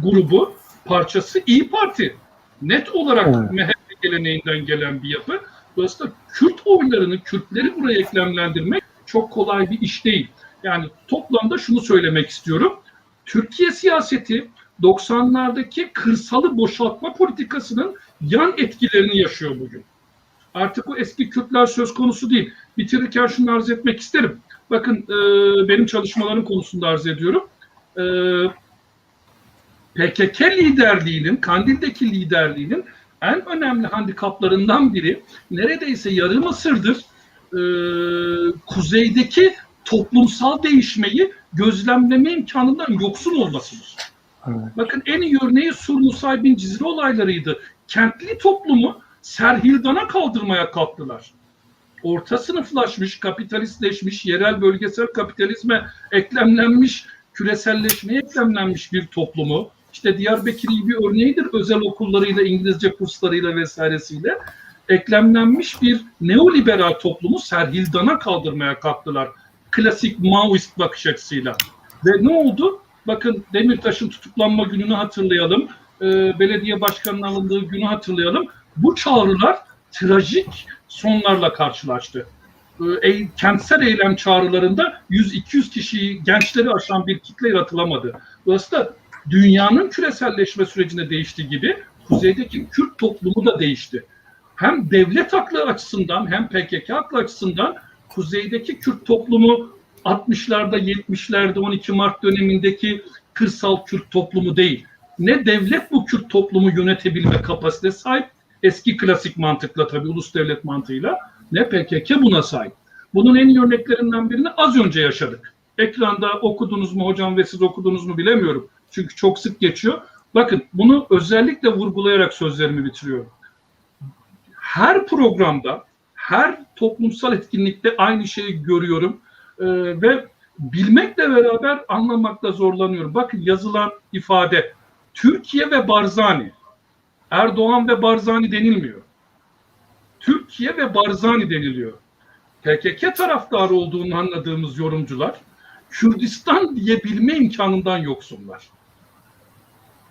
grubu, parçası İYİ Parti. Net olarak MHP geleneğinden gelen bir yapı. Dolayısıyla Kürt oylarını, Kürtleri buraya eklemlendirmek çok kolay bir iş değil. Yani toplamda şunu söylemek istiyorum. Türkiye siyaseti 90'lardaki kırsalı boşaltma politikasının yan etkilerini yaşıyor bugün. Artık o eski Kürtler söz konusu değil. Bitirirken şunu arz etmek isterim. Bakın benim çalışmalarım konusunda arz ediyorum. PKK liderliğinin, Kandil'deki liderliğinin en önemli handikaplarından biri neredeyse yarım asırdır kuzeydeki toplumsal değişmeyi gözlemleme imkanından yoksun olmasıdır. Evet. Bakın en iyi örneği Sur Nusaybin Cizre olaylarıydı. Kentli toplumu serhildana kaldırmaya kalktılar. Orta sınıflaşmış, kapitalistleşmiş, yerel bölgesel kapitalizme eklemlenmiş, küreselleşmeye eklemlenmiş bir toplumu, işte Diyarbakır iyi bir örneğidir, özel okullarıyla, İngilizce kurslarıyla vesairesiyle eklemlenmiş bir neoliberal toplumu serhildana kaldırmaya kalktılar. Klasik Maoist bakış açısıyla. Ve ne oldu? Bakın Demirtaş'ın tutuklanma gününü hatırlayalım, belediye başkanının alındığı günü hatırlayalım. Bu çağrılar trajik sonlarla karşılaştı. Kentsel eylem çağrılarında 100-200 kişiyi, gençleri aşan bir kitle yaratılamadı. Dolayısıyla dünyanın küreselleşme sürecine değiştiği gibi kuzeydeki Kürt toplumu da değişti. Hem devlet hakları açısından hem PKK hakları açısından kuzeydeki Kürt toplumu 60'larda, 70'lerde 12 Mart dönemindeki kırsal Kürt toplumu değil. Ne devlet bu Kürt toplumu yönetebilme kapasitesi sahip, eski klasik mantıkla tabii ulus devlet mantığıyla, ne PKK buna sahip. Bunun en iyi örneklerinden birini az önce yaşadık. Ekranda okudunuz mu hocam ve siz okudunuz mu bilemiyorum. Çünkü çok sık geçiyor. Bakın bunu özellikle vurgulayarak sözlerimi bitiriyorum. Her programda, her toplumsal etkinlikte aynı şeyi görüyorum ve bilmekle beraber anlamakta zorlanıyorum. Bakın yazılan ifade Türkiye ve Barzani. Erdoğan ve Barzani denilmiyor. Türkiye ve Barzani deniliyor. PKK taraftarı olduğunu anladığımız yorumcular Kürdistan diyebilme imkanından yoksunlar.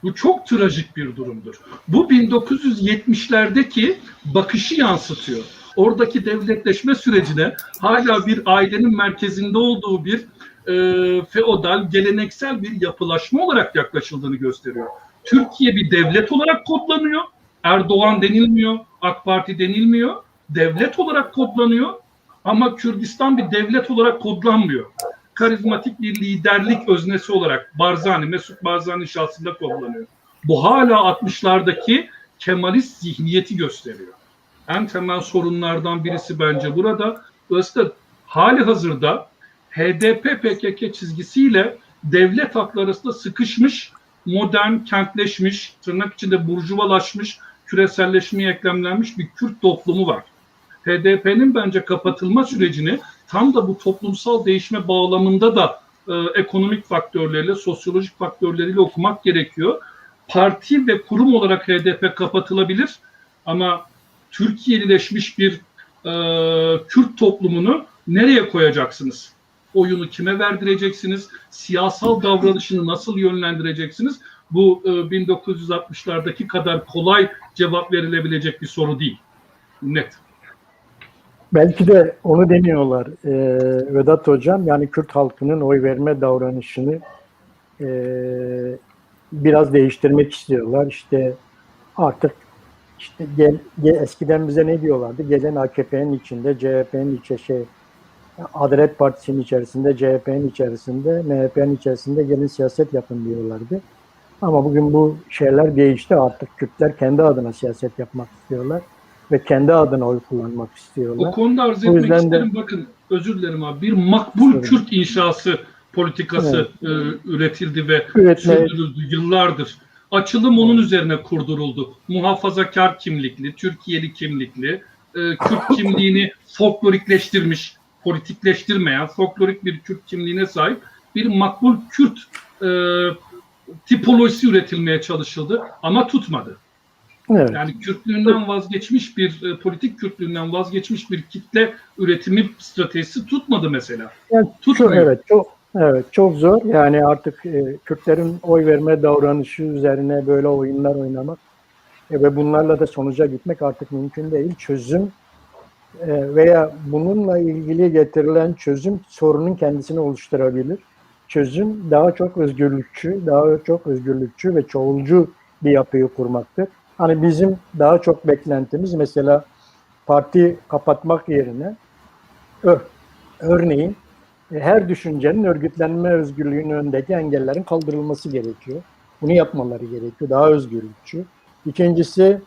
Bu çok trajik bir durumdur. Bu 1970'lerdeki bakışı yansıtıyor. Oradaki devletleşme sürecine hala bir ailenin merkezinde olduğu bir feodal, geleneksel bir yapılaşma olarak yaklaşıldığını gösteriyor. Türkiye bir devlet olarak kodlanıyor. Erdoğan denilmiyor, AK Parti denilmiyor. Devlet olarak kodlanıyor ama Kürdistan bir devlet olarak kodlanmıyor. Karizmatik bir liderlik öznesi olarak Barzani, Mesut Barzani şahsında kodlanıyor. Bu hala 60'lardaki Kemalist zihniyeti gösteriyor. En temel sorunlardan birisi bence burada. Dolayısıyla hali hazırda HDP-PKK çizgisiyle devlet hakları arasında sıkışmış modern, kentleşmiş, tırnak içinde burjuvalaşmış, küreselleşmeye eklemlenmiş bir Kürt toplumu var. HDP'nin bence kapatılma sürecini tam da bu toplumsal değişme bağlamında da ekonomik faktörleriyle, sosyolojik faktörleriyle okumak gerekiyor. Parti ve kurum olarak HDP kapatılabilir ama Türkiye'lileşmiş bir Kürt toplumunu nereye koyacaksınız? Oyunu kime verdireceksiniz? Siyasal davranışını nasıl yönlendireceksiniz? Bu 1960'lardaki kadar kolay cevap verilebilecek bir soru değil. Net. Belki de onu deniyorlar Vedat Hocam. Yani Kürt halkının oy verme davranışını biraz değiştirmek istiyorlar. İşte artık işte eskiden bize ne diyorlardı? Gelin AKP'nin içinde, CHP'nin içinde, Adalet Partisi'nin içerisinde, CHP'nin içerisinde, MHP'nin içerisinde gelin siyaset yapın diyorlardı. Ama bugün bu şeyler değişti artık. Kürtler kendi adına siyaset yapmak istiyorlar ve kendi adına oy kullanmak istiyorlar. O konuda arz etmek isterim. Bakın özür dilerim abi. Bir makbul Kürt inşası politikası üretildi ve sürdürüldü yıllardır. Açılım onun üzerine kurduruldu. Muhafazakar kimlikli, Türkiye'li kimlikli, Kürt kimliğini folklorikleştirmiş, politikleştirmeyen, folklorik bir Kürt kimliğine sahip bir makbul Kürt tipolojisi üretilmeye çalışıldı ama tutmadı. Evet. Yani Kürtlüğünden vazgeçmiş bir politik Kürtlüğünden vazgeçmiş bir kitle üretimi stratejisi tutmadı mesela. Yani çok zor. Yani artık Kürtlerin oy verme davranışı üzerine böyle oyunlar oynamak ve bunlarla da sonuca gitmek artık mümkün değil. Çözüm veya bununla ilgili getirilen çözüm sorunun kendisini oluşturabilir. Çözüm daha çok özgürlükçü ve çoğulcu bir yapıyı kurmaktır. Hani bizim daha çok beklentimiz mesela parti kapatmak yerine örneğin her düşüncenin örgütlenme özgürlüğünün önündeki engellerin kaldırılması gerekiyor. Bunu yapmaları gerekiyor. Daha özgürlükçü. İkincisi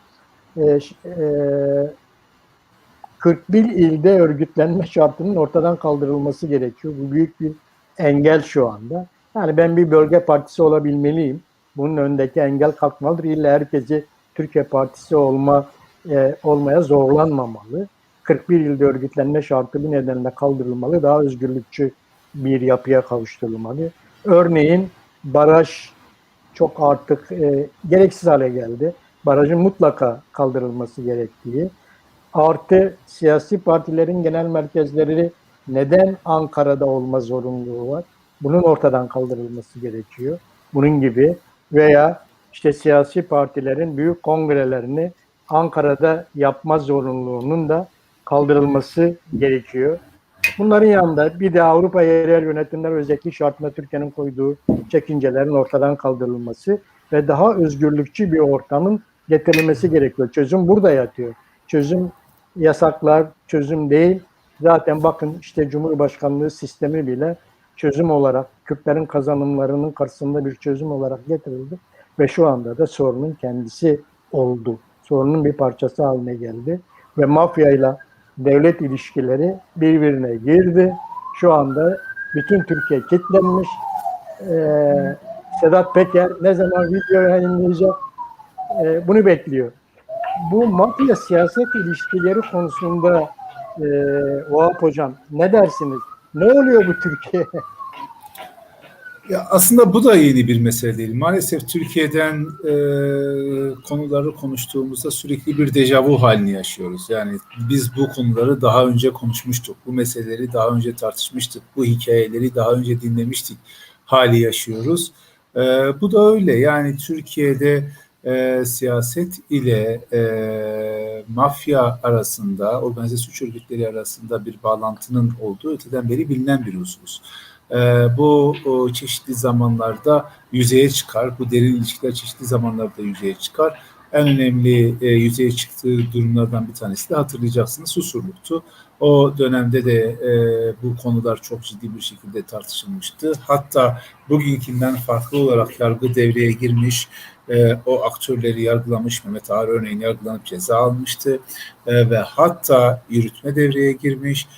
41 ilde örgütlenme şartının ortadan kaldırılması gerekiyor. Bu büyük bir engel şu anda. Yani ben bir bölge partisi olabilmeliyim. Bunun önündeki engel kalkmalıdır. İlla herkesi Türkiye Partisi olmaya zorlanmamalı. 41 ilde örgütlenme şartı bir nedenle kaldırılmalı. Daha özgürlükçü bir yapıya kavuşturulmalı. Örneğin baraj çok artık gereksiz hale geldi. Barajın mutlaka kaldırılması gerektiği. Artı siyasi partilerin genel merkezleri neden Ankara'da olma zorunluluğu var? Bunun ortadan kaldırılması gerekiyor. Bunun gibi veya işte siyasi partilerin büyük kongrelerini Ankara'da yapma zorunluluğunun da kaldırılması gerekiyor. Bunların yanında bir de Avrupa yerel yönetimler özelliği şartına Türkiye'nin koyduğu çekincelerin ortadan kaldırılması ve daha özgürlükçü bir ortamın getirilmesi gerekiyor. Çözüm burada yatıyor. Çözüm yasaklar, çözüm değil. Zaten bakın işte Cumhurbaşkanlığı sistemi bile çözüm olarak Kürtlerin kazanımlarının karşısında bir çözüm olarak getirildi. Ve şu anda da sorunun kendisi oldu. Sorunun bir parçası haline geldi. Ve mafyayla devlet ilişkileri birbirine girdi. Şu anda bütün Türkiye kilitlenmiş. Sedat Peker ne zaman video yayınlayacak bunu bekliyor. Bu mafya siyaset ilişkileri konusunda Vahap Hocam ne dersiniz? Ne oluyor bu Türkiye? Ya aslında bu da yeni bir mesele değil. Maalesef Türkiye'den konuları konuştuğumuzda sürekli bir dejavu halini yaşıyoruz. Yani biz bu konuları daha önce konuşmuştuk. Bu meseleleri daha önce tartışmıştık. Bu hikayeleri daha önce dinlemiştik hali yaşıyoruz. Bu da öyle. Yani Türkiye'de siyaset ile mafya arasında, organize suç örgütleri arasında bir bağlantının olduğu öteden beri bilinen bir husus. Bu çeşitli zamanlarda yüzeye çıkar. Bu derin ilişkiler çeşitli zamanlarda yüzeye çıkar. En önemli yüzeye çıktığı durumlardan bir tanesi de hatırlayacaksınız Susurluk'tu. O dönemde de bu konular çok ciddi bir şekilde tartışılmıştı. Hatta bugünkünden farklı olarak yargı devreye girmiş, o aktörleri yargılamış. Mehmet Ağar örneğin yargılanıp ceza almıştı ve hatta yürütme devreye girmiş.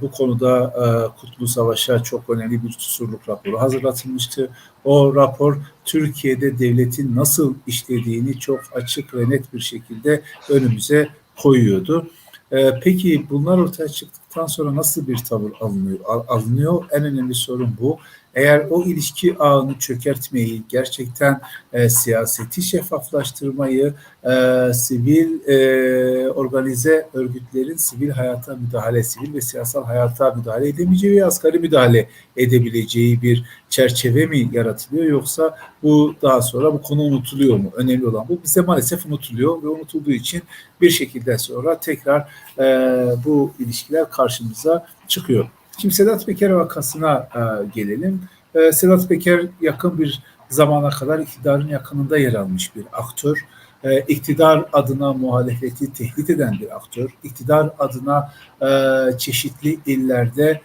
Bu konuda Kurtuluş Savaş'a çok önemli bir tutukluluk raporu hazırlatılmıştı. O rapor Türkiye'de devletin nasıl işlediğini çok açık ve net bir şekilde önümüze koyuyordu. Peki bunlar ortaya çıktıktan sonra nasıl bir tavır alınıyor? En önemli sorun bu. Eğer o ilişki ağını çökertmeyi, gerçekten siyaseti şeffaflaştırmayı, sivil organize örgütlerin sivil hayata müdahale, sivil ve siyasal hayata müdahale edemeyeceği ve asgari müdahale edebileceği bir çerçeve mi yaratılıyor, yoksa bu daha sonra bu konu unutuluyor mu? Önemli olan bu. Bize maalesef unutuluyor ve unutulduğu için bir şekilde sonra tekrar bu ilişkiler karşımıza çıkıyor. Şimdi Sedat Peker vakasına gelelim. Sedat Peker yakın bir zamana kadar iktidarın yakınında yer almış bir aktör. İktidar adına muhalefeti tehdit eden bir aktör. İktidar adına çeşitli illerde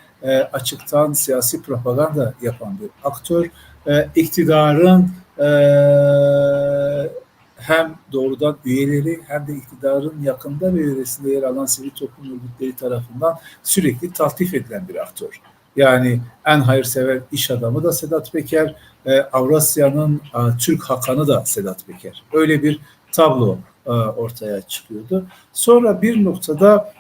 açıktan siyasi propaganda yapan bir aktör. İktidarın hem doğrudan üyeleri hem de iktidarın yakında ve yöresinde yer alan sivil toplum örgütleri tarafından sürekli taltif edilen bir aktör. Yani en hayırsever iş adamı da Sedat Peker, Avrasya'nın Türk Hakanı da Sedat Peker. Öyle bir tablo ortaya çıkıyordu. Sonra bir noktada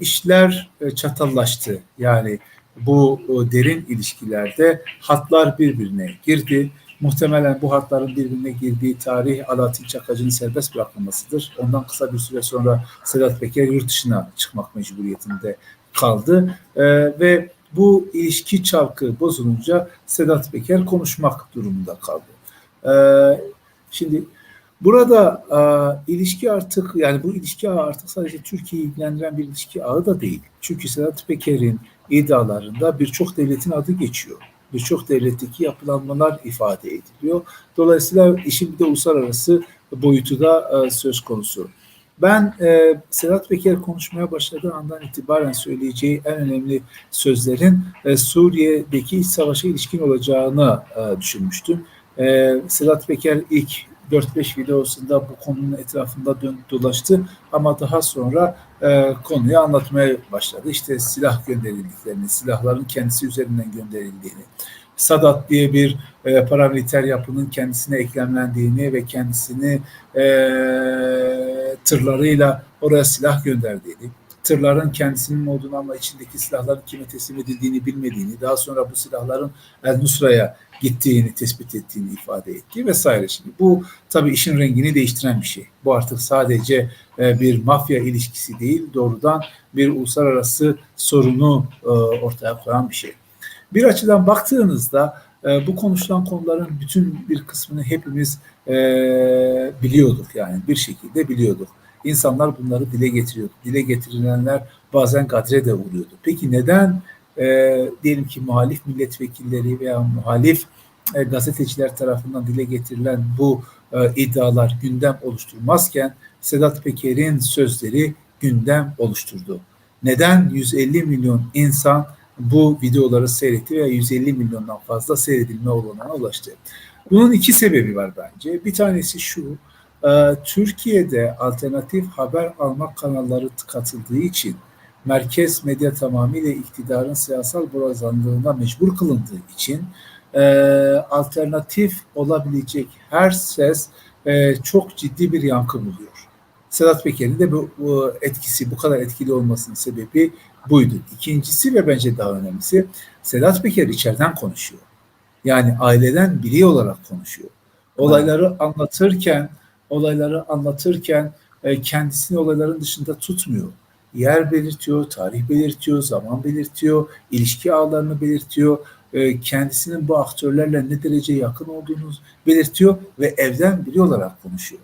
işler çatallaştı. Yani bu derin ilişkilerde hatlar birbirine girdi. Muhtemelen bu hatların birbirine girdiği tarih Alaaddin Çakıcı'nın serbest bırakılmasıdır. Ondan kısa bir süre sonra Sedat Peker yurt dışına çıkmak mecburiyetinde kaldı. Ve bu ilişki çarkı bozulunca Sedat Peker konuşmak durumunda kaldı. Şimdi burada ilişki artık, yani bu ilişki ağı artık sadece Türkiye'yi ilgilendiren bir ilişki ağı da değil. Çünkü Sedat Peker'in iddialarında birçok devletin adı geçiyor. Birçok devletteki yapılanmalar ifade ediliyor. Dolayısıyla işin bir de uluslararası boyutu da söz konusu. Ben Sedat Peker konuşmaya başladığı andan itibaren söyleyeceği en önemli sözlerin Suriye'deki iç savaşa ilişkin olacağını düşünmüştüm. Sedat Peker ilk 4-5 videosunda bu konunun etrafında dolaştı ama daha sonra konuyu anlatmaya başladı. İşte silah gönderildiklerini, silahların kendisi üzerinden gönderildiğini, Sadat diye bir paramiliter yapının kendisine eklemlendiğini ve kendisini tırlarıyla oraya silah gönderdiğini, tırların kendisinin olduğunu ama içindeki silahların kime teslim edildiğini bilmediğini, daha sonra bu silahların El-Nusra'ya gittiğini tespit ettiğini ifade ettiği vesaire. Şimdi bu tabii işin rengini değiştiren bir şey. Bu artık sadece bir mafya ilişkisi değil, doğrudan bir uluslararası sorunu ortaya koyan bir şey. Bir açıdan baktığınızda bu konuşulan konuların bütün bir kısmını hepimiz biliyorduk, yani bir şekilde biliyorduk. İnsanlar bunları dile getiriyordu. Dile getirilenler bazen gadre de uğruyordu. Peki neden diyelim ki muhalif milletvekilleri veya muhalif gazeteciler tarafından dile getirilen bu iddialar gündem oluşturmazken Sedat Peker'in sözleri gündem oluşturdu? Neden 150 milyon insan bu videoları seyretti veya 150 milyondan fazla seyredilme olanına ulaştı? Bunun iki sebebi var bence. Bir tanesi şu: Türkiye'de alternatif haber alma kanalları katıldığı için merkez medya tamamıyla iktidarın siyasal borazanlığına mecbur kılındığı için alternatif olabilecek her ses çok ciddi bir yankı buluyor. Sedat Peker'in de bu etkisi, bu kadar etkili olmasının sebebi buydu. İkincisi ve bence daha önemlisi, Sedat Peker içeriden konuşuyor. Yani aileden biri olarak konuşuyor. Olayları anlatırken kendisini olayların dışında tutmuyor. Yer belirtiyor, tarih belirtiyor, zaman belirtiyor, ilişki ağlarını belirtiyor. Kendisinin bu aktörlerle ne derece yakın olduğunu belirtiyor ve evden biri olarak konuşuyor.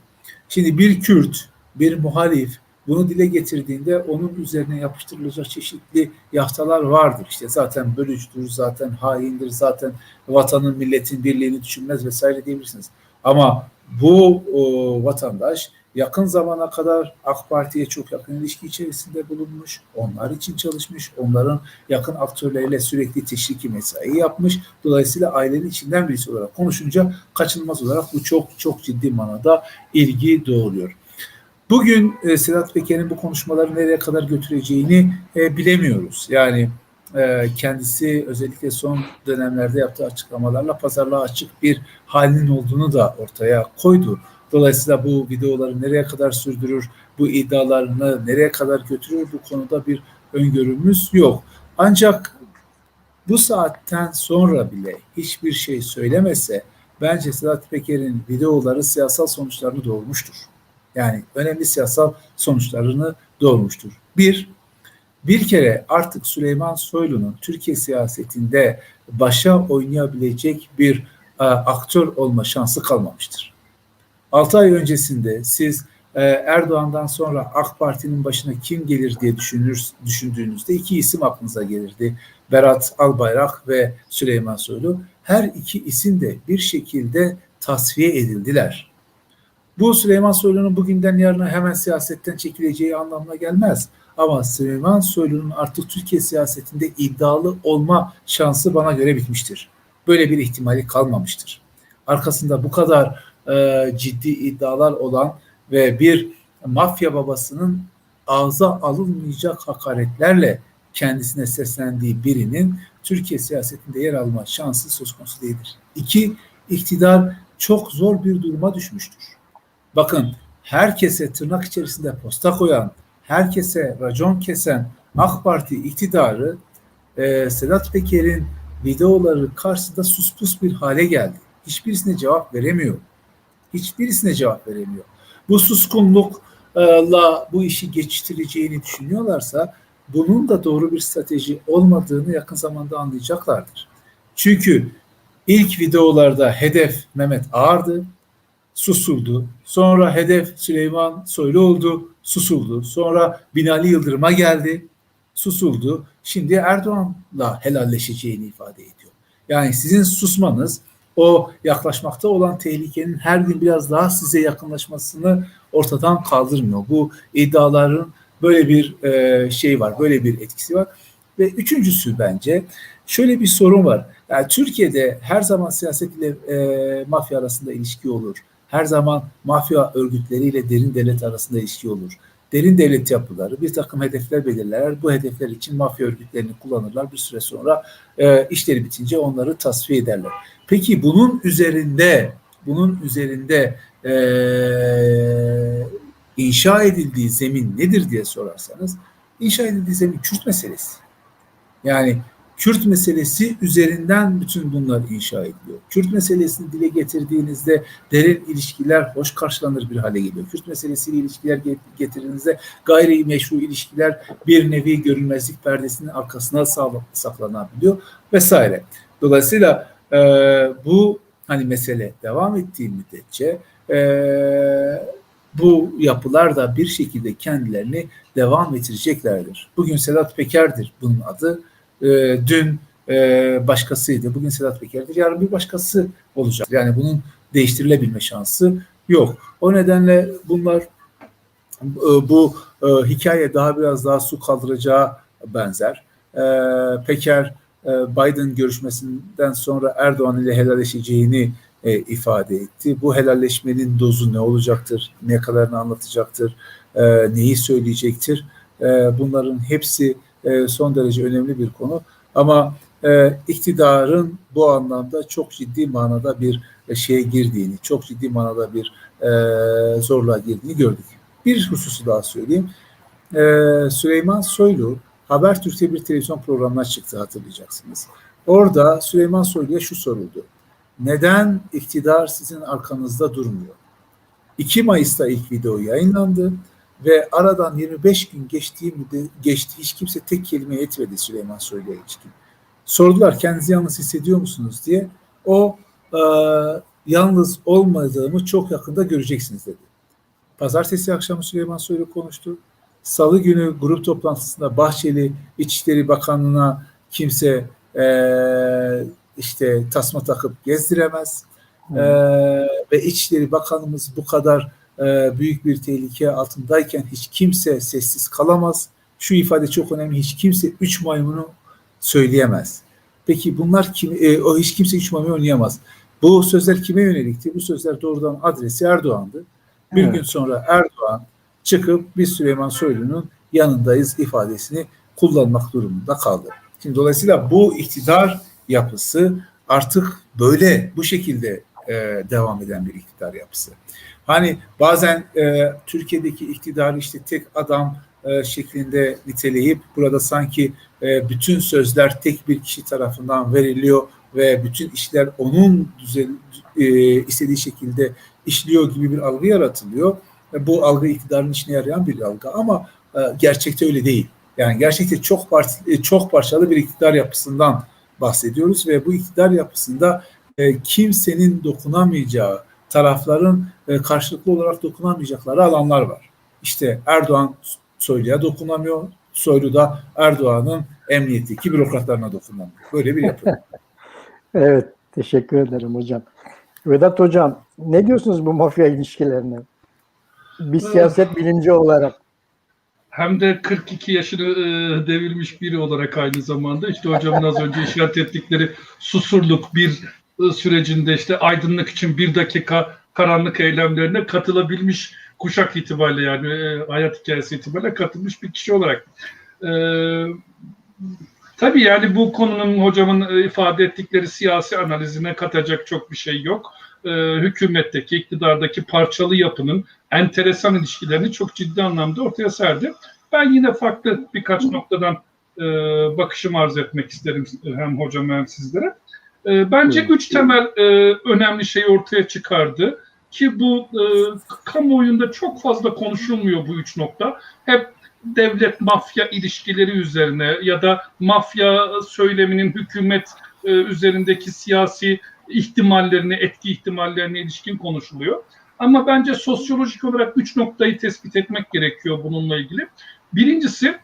Şimdi bir Kürt, bir muhalif bunu dile getirdiğinde onun üzerine yapıştırılacak çeşitli yaftalar vardır. İşte zaten bölücüdür, zaten haindir, zaten vatanın milletin birliğini düşünmez vesaire diyebilirsiniz. Ama bu vatandaş yakın zamana kadar AK Parti'ye çok yakın ilişki içerisinde bulunmuş, onlar için çalışmış, onların yakın aktörleriyle sürekli teşviki mesai yapmış. Dolayısıyla ailenin içinden birisi olarak konuşunca kaçınılmaz olarak bu çok ciddi manada ilgi doğuruyor. Bugün Sedat Peker'in bu konuşmaları nereye kadar götüreceğini bilemiyoruz. Yani kendisi özellikle son dönemlerde yaptığı açıklamalarla pazarlığa açık bir halinin olduğunu da ortaya koydu. Dolayısıyla bu videoları nereye kadar sürdürür, bu iddialarını nereye kadar götürür, bu konuda bir öngörümüz yok. Ancak bu saatten sonra bile hiçbir şey söylemese bence Sedat Peker'in videoları siyasal sonuçlarını doğurmuştur. Yani önemli siyasal sonuçlarını doğurmuştur. Bir kere artık Süleyman Soylu'nun Türkiye siyasetinde başa oynayabilecek bir aktör olma şansı kalmamıştır. 6 ay öncesinde siz Erdoğan'dan sonra AK Parti'nin başına kim gelir diye düşündüğünüzde iki isim aklınıza gelirdi. Berat Albayrak ve Süleyman Soylu. Her iki isim de bir şekilde tasfiye edildiler. Bu Süleyman Soylu'nun bugünden yarına hemen siyasetten çekileceği anlamına gelmez. Ama Süleyman Soylu'nun artık Türkiye siyasetinde iddialı olma şansı bana göre bitmiştir. Böyle bir ihtimali kalmamıştır. Arkasında bu kadar ciddi iddialar olan ve bir mafya babasının ağza alınmayacak hakaretlerle kendisine seslendiği birinin Türkiye siyasetinde yer alma şansı söz konusu değildir. 2, iktidar çok zor bir duruma düşmüştür. Bakın, herkese tırnak içerisinde posta koyan, herkese racon kesen AK Parti iktidarı Sedat Peker'in videoları karşısında suspus bir hale geldi. Hiçbirisine cevap veremiyor. Bu suskunlukla bu işi geçiştireceğini düşünüyorlarsa bunun da doğru bir strateji olmadığını yakın zamanda anlayacaklardır. Çünkü ilk videolarda hedef Mehmet Ağar'dı, susuldu. Sonra hedef Süleyman Soylu oldu, susuldu. Sonra Binali Yıldırım'a geldi, susuldu. Şimdi Erdoğan'la helalleşeceğini ifade ediyor. Yani sizin susmanız o yaklaşmakta olan tehlikenin her gün biraz daha size yakınlaşmasını ortadan kaldırmıyor. Bu iddiaların böyle bir şey var, böyle bir etkisi var. Ve üçüncüsü bence şöyle bir sorun var. Yani Türkiye'de her zaman siyaset ile mafya arasında ilişki olur. Her zaman mafya örgütleriyle derin devlet arasında ilişki olur. Derin devlet yapıları bir takım hedefler belirler. Bu hedefler için mafya örgütlerini kullanırlar. Bir süre sonra işleri bitince onları tasfiye ederler. Peki bunun üzerinde inşa edildiği zemin nedir diye sorarsanız, inşa edildiği zemin Kürt meselesi. Yani Kürt meselesi üzerinden bütün bunlar inşa ediliyor. Kürt meselesini dile getirdiğinizde derin ilişkiler hoş karşılanır bir hale geliyor. Kürt meselesiyle ilişkiler getirdiğinizde gayri meşru ilişkiler bir nevi görünmezlik perdesinin arkasına saklanabiliyor vesaire. Dolayısıyla bu hani mesele devam ettiği müddetçe bu yapılar da bir şekilde kendilerini devam ettireceklerdir. Bugün Sedat Peker'dir bunun adı. Dün başkasıydı. Bugün Sedat Peker'dir. Yarın bir başkası olacak. Yani bunun değiştirilebilme şansı yok. O nedenle bunlar bu hikaye biraz daha su kaldıracağı benzer. Peker Biden görüşmesinden sonra Erdoğan ile helalleşeceğini ifade etti. Bu helalleşmenin dozu ne olacaktır? Ne kadarını anlatacaktır? Neyi söyleyecektir? Bunların hepsi son derece önemli bir konu. Ama iktidarın bu anlamda çok ciddi manada bir şeye girdiğini, çok ciddi manada bir zorluğa girdiğini gördük. Bir hususu daha söyleyeyim. Süleyman Soylu Habertürk'te bir televizyon programına çıktı, hatırlayacaksınız. Orada Süleyman Soylu'ya şu soruldu: neden iktidar sizin arkanızda durmuyor? 2 Mayıs'ta ilk video yayınlandı ve aradan 25 gün geçti. Hiç kimse tek kelime etmedi Süleyman Soylu'ya ilişkin. Sordular, kendinizi yalnız hissediyor musunuz diye. O yalnız olmadığımı çok yakında göreceksiniz dedi. Pazartesi akşamı Süleyman Soylu konuştu. Salı günü grup toplantısında Bahçeli İçişleri Bakanlığı'na kimse tasma takıp gezdiremez. ve İçişleri Bakanımız bu kadar büyük bir tehlike altındayken hiç kimse sessiz kalamaz. Şu ifade çok önemli. Hiç kimse 3 maymunu söyleyemez. Peki bunlar kim? O hiç kimse 3 maymunu oynayamaz. Bu sözler kime yönelikti? Bu sözler doğrudan adresi Erdoğan'dı. Bir gün sonra Erdoğan çıkıp biz Süleyman Soylu'nun yanındayız ifadesini kullanmak durumunda kaldı. Şimdi dolayısıyla bu iktidar yapısı artık böyle bu şekilde devam eden bir iktidar yapısı. Hani bazen Türkiye'deki iktidarı işte tek adam şeklinde niteleyip burada sanki bütün sözler tek bir kişi tarafından veriliyor ve bütün işler onun istediği şekilde işliyor gibi bir algı yaratılıyor. Bu algı iktidarın işine yarayan bir algı ama gerçekte öyle değil. Yani gerçekte çok parçalı bir iktidar yapısından bahsediyoruz ve bu iktidar yapısında kimsenin dokunamayacağı, tarafların karşılıklı olarak dokunamayacakları alanlar var. İşte Erdoğan Soylu'ya dokunamıyor, Soylu da Erdoğan'ın emniyetteki bürokratlarına dokunamıyor. Böyle bir yapı. Evet, teşekkür ederim hocam. Vedat hocam, ne diyorsunuz bu mafya ilişkilerine? Bir siyaset bilimci olarak. Hem de 42 yaşını devirmiş biri olarak aynı zamanda işte hocamın az önce işaret ettikleri Susurluk bir sürecinde işte aydınlık için 1 dakika karanlık eylemlerine katılabilmiş kuşak itibariyle yani hayat hikayesi itibariyle katılmış bir kişi olarak. Tabii yani bu konunun hocamın ifade ettikleri siyasi analizine katacak çok bir şey yok. Hükümetteki, iktidardaki parçalı yapının enteresan ilişkilerini çok ciddi anlamda ortaya serdi. Ben yine farklı birkaç noktadan bakışımı arz etmek isterim hem hocam hem sizlere. Bence 3 temel önemli şeyi ortaya çıkardı ki bu kamuoyunda çok fazla konuşulmuyor bu 3 nokta. Hep devlet-mafya ilişkileri üzerine ya da mafya söyleminin hükümet üzerindeki siyasi ihtimallerine, etki ihtimallerine ilişkin konuşuluyor. Ama bence sosyolojik olarak 3 noktayı tespit etmek gerekiyor bununla ilgili. Birincisi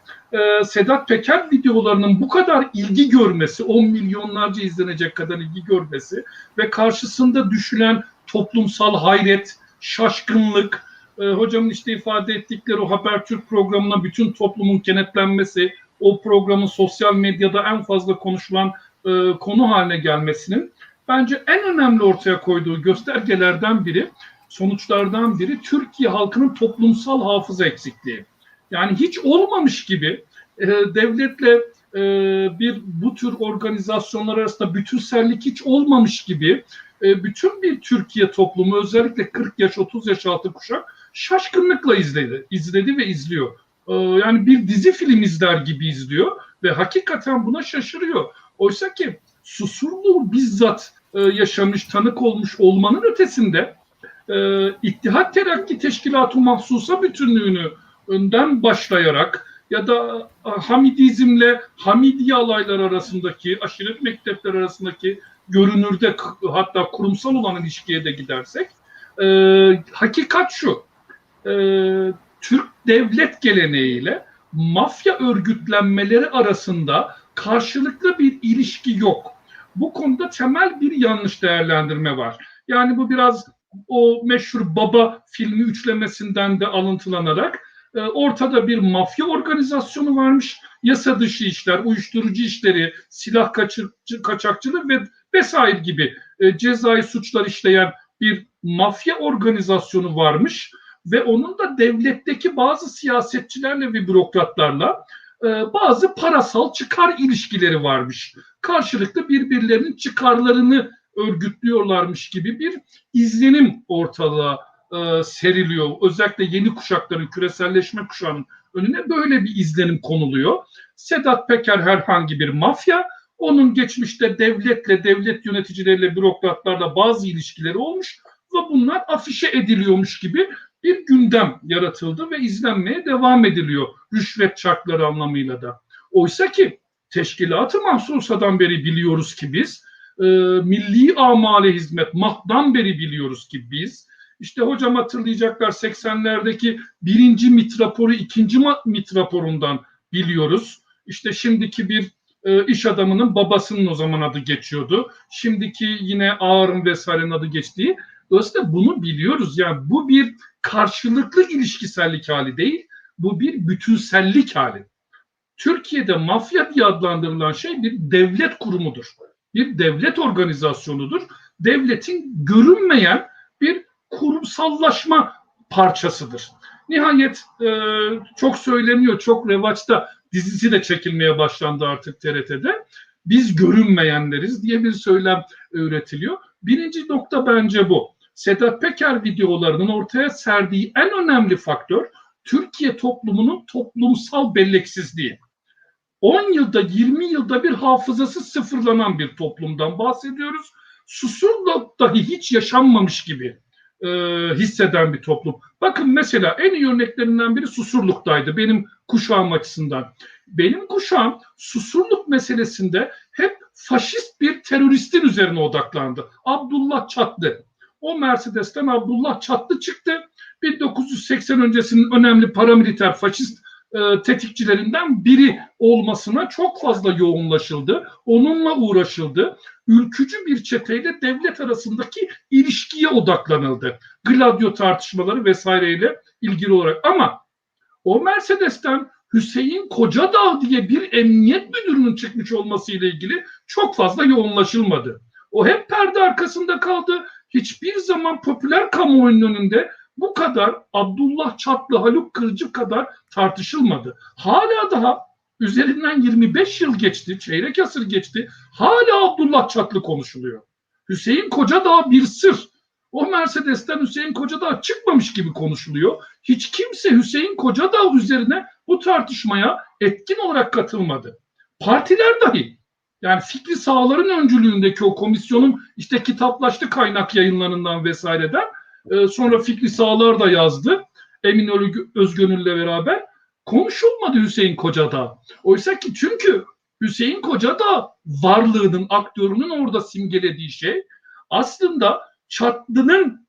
Sedat Peker videolarının bu kadar ilgi görmesi, 10 milyonlarca izlenecek kadar ilgi görmesi ve karşısında düşülen toplumsal hayret, şaşkınlık, hocamın işte ifade ettikleri o Habertürk programına bütün toplumun kenetlenmesi, o programın sosyal medyada en fazla konuşulan konu haline gelmesinin bence en önemli ortaya koyduğu göstergelerden biri, sonuçlardan biri Türkiye halkının toplumsal hafıza eksikliği. Yani hiç olmamış gibi devletle bu tür organizasyonlar arasında bütünsellik hiç olmamış gibi bütün bir Türkiye toplumu özellikle 40 yaş 30 yaş altı kuşak şaşkınlıkla izledi ve izliyor. Yani bir dizi film izler gibi izliyor ve hakikaten buna şaşırıyor. Oysa ki Susurluğu bizzat yaşamış, tanık olmuş olmanın ötesinde İttihat Terakki Teşkilatı mahsusa bütünlüğünden başlayarak ya da Hamidizmle Hamidiye alayları arasındaki, aşiret mektepler arasındaki görünürde hatta kurumsal olan ilişkiye de gidersek hakikat şu, Türk devlet geleneğiyle mafya örgütlenmeleri arasında karşılıklı bir ilişki yok. Bu konuda temel bir yanlış değerlendirme var. Yani bu biraz o meşhur Baba filmi üçlemesinden de alıntılanarak ortada bir mafya organizasyonu varmış. Yasa dışı işler, uyuşturucu işleri, silah kaçakçılığı ve vesaire gibi cezai suçlar işleyen bir mafya organizasyonu varmış ve onun da devletteki bazı siyasetçilerle ve bürokratlarla bazı parasal çıkar ilişkileri varmış. Karşılıklı birbirlerinin çıkarlarını örgütlüyorlarmış gibi bir izlenim ortalığa seriliyor. Özellikle yeni kuşakların, küreselleşme kuşağının önüne böyle bir izlenim konuluyor. Sedat Peker herhangi bir mafya, onun geçmişte devletle, devlet yöneticileriyle, bürokratlarla bazı ilişkileri olmuş ve bunlar afişe ediliyormuş gibi bir gündem yaratıldı ve izlenmeye devam ediliyor. Rüşvet çarkları anlamıyla da. Oysa ki Teşkilat-ı Mahsusa'dan beri biliyoruz ki biz, Milli Amale Hizmet, MAH'dan beri biliyoruz ki biz, işte hocam hatırlayacaklar 80'lerdeki 1. MİT raporu 2. MİT raporundan biliyoruz. İşte şimdiki bir iş adamının babasının o zaman adı geçiyordu. Şimdiki yine Ağar'ın vesairenin adı geçtiği Dolayısıyla bunu biliyoruz. Yani bu bir karşılıklı ilişkisellik hali değil, bu bir bütünsellik hali. Türkiye'de mafya diye adlandırılan şey bir devlet kurumudur. Bir devlet organizasyonudur. Devletin görünmeyen bir kurumsallaşma parçasıdır. Nihayet çok söyleniyor, çok revaçta, dizisi de çekilmeye başlandı artık TRT'de. Biz görünmeyenleriz diye bir söylem üretiliyor. Birinci nokta bence bu. Sedat Peker videolarının ortaya serdiği en önemli faktör Türkiye toplumunun toplumsal belleksizliği. 10 yılda, 20 yılda bir hafızası sıfırlanan bir toplumdan bahsediyoruz. Susurluk dahi hiç yaşanmamış gibi hisseden bir toplum. Bakın mesela en iyi örneklerinden biri Susurluk'taydı benim kuşağım açısından. Benim kuşağım Susurluk meselesinde hep faşist bir teröristin üzerine odaklandı. Abdullah Çatlı. O Mercedes'ten Abdullah Çatlı çıktı. 1980 öncesinin önemli paramiliter faşist tetikçilerinden biri olmasına çok fazla yoğunlaşıldı. Onunla uğraşıldı. Ülkücü bir çeteyle devlet arasındaki ilişkiye odaklanıldı. Gladio tartışmaları vesaireyle ilgili olarak. Ama o Mercedes'ten Hüseyin Kocadağ diye bir emniyet müdürünün çıkmış olması ile ilgili çok fazla yoğunlaşılmadı. O hep perde arkasında kaldı. Hiçbir zaman popüler kamuoyunun önünde bu kadar Abdullah Çatlı, Haluk Kırcı kadar tartışılmadı. Hala daha üzerinden 25 yıl geçti, çeyrek asır geçti. Hala Abdullah Çatlı konuşuluyor. Hüseyin Kocadağ bir sır. O Mercedes'ten Hüseyin Kocadağ çıkmamış gibi konuşuluyor. Hiç kimse Hüseyin Kocadağ üzerine bu tartışmaya etkin olarak katılmadı. Partiler dahi, yani Fikri Sağlar'ın öncülüğündeki o komisyonun işte kitaplaştı kaynak yayınlarından vesaireden, sonra Fikri Sağlar da yazdı Emin Özgönül'le beraber. Konuşulmadı Hüseyin Kocadağ. Oysa ki çünkü Hüseyin Kocadağ varlığının, aktörünün orada simgelediği şey aslında Çatlı'nın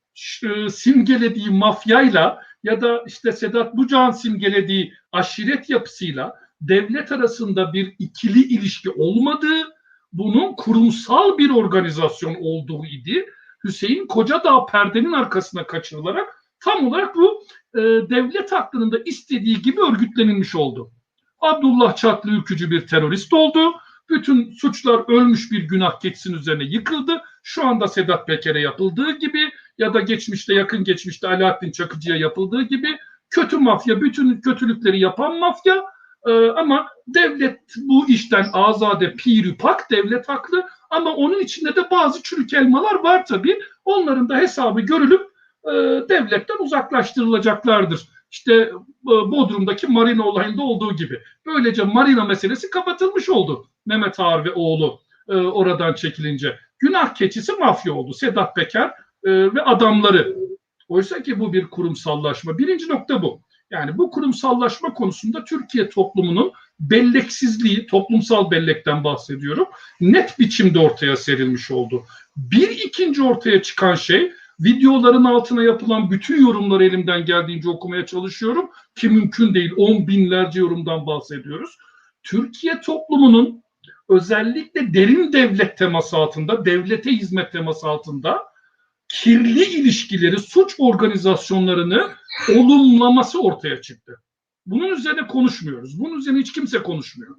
simgelediği mafyayla ya da işte Sedat Bucak'ın simgelediği aşiret yapısıyla devlet arasında bir ikili ilişki olmadığı, bunun kurumsal bir organizasyon olduğu idi. Hüseyin Kocadağ perdenin arkasına kaçırılarak tam olarak bu devlet aklında istediği gibi örgütlenilmiş oldu. Abdullah Çatlı ülkücü bir terörist oldu. Bütün suçlar ölmüş bir günah keçisinin üzerine yıkıldı. Şu anda Sedat Peker'e yapıldığı gibi ya da geçmişte, yakın geçmişte Alaaddin Çakıcı'ya yapıldığı gibi kötü mafya, bütün kötülükleri yapan mafya, ama devlet bu işten azade, piri pak, devlet haklı, ama onun içinde de bazı çürük elmalar var tabii. Onların da hesabı görülüp devletten uzaklaştırılacaklardır. İşte Bodrum'daki marina olayında olduğu gibi. Böylece marina meselesi kapatılmış oldu. Mehmet Ağar ve oğlu oradan çekilince. Günah keçisi mafya oldu. Sedat Peker ve adamları. Oysa ki bu bir kurumsallaşma. Birinci nokta bu. Yani bu kurumsallaşma konusunda Türkiye toplumunun belleksizliği, toplumsal bellekten bahsediyorum, net biçimde ortaya serilmiş oldu. Bir ikinci ortaya çıkan şey, videoların altına yapılan bütün yorumları elimden geldiğince okumaya çalışıyorum ki mümkün değil, 10 binlerce yorumdan bahsediyoruz. Türkiye toplumunun özellikle derin devlet teması altında, devlete hizmet teması altında kirli ilişkileri, suç organizasyonlarını olumlaması ortaya çıktı. Bunun üzerine konuşmuyoruz. Bunun üzerine hiç kimse konuşmuyor.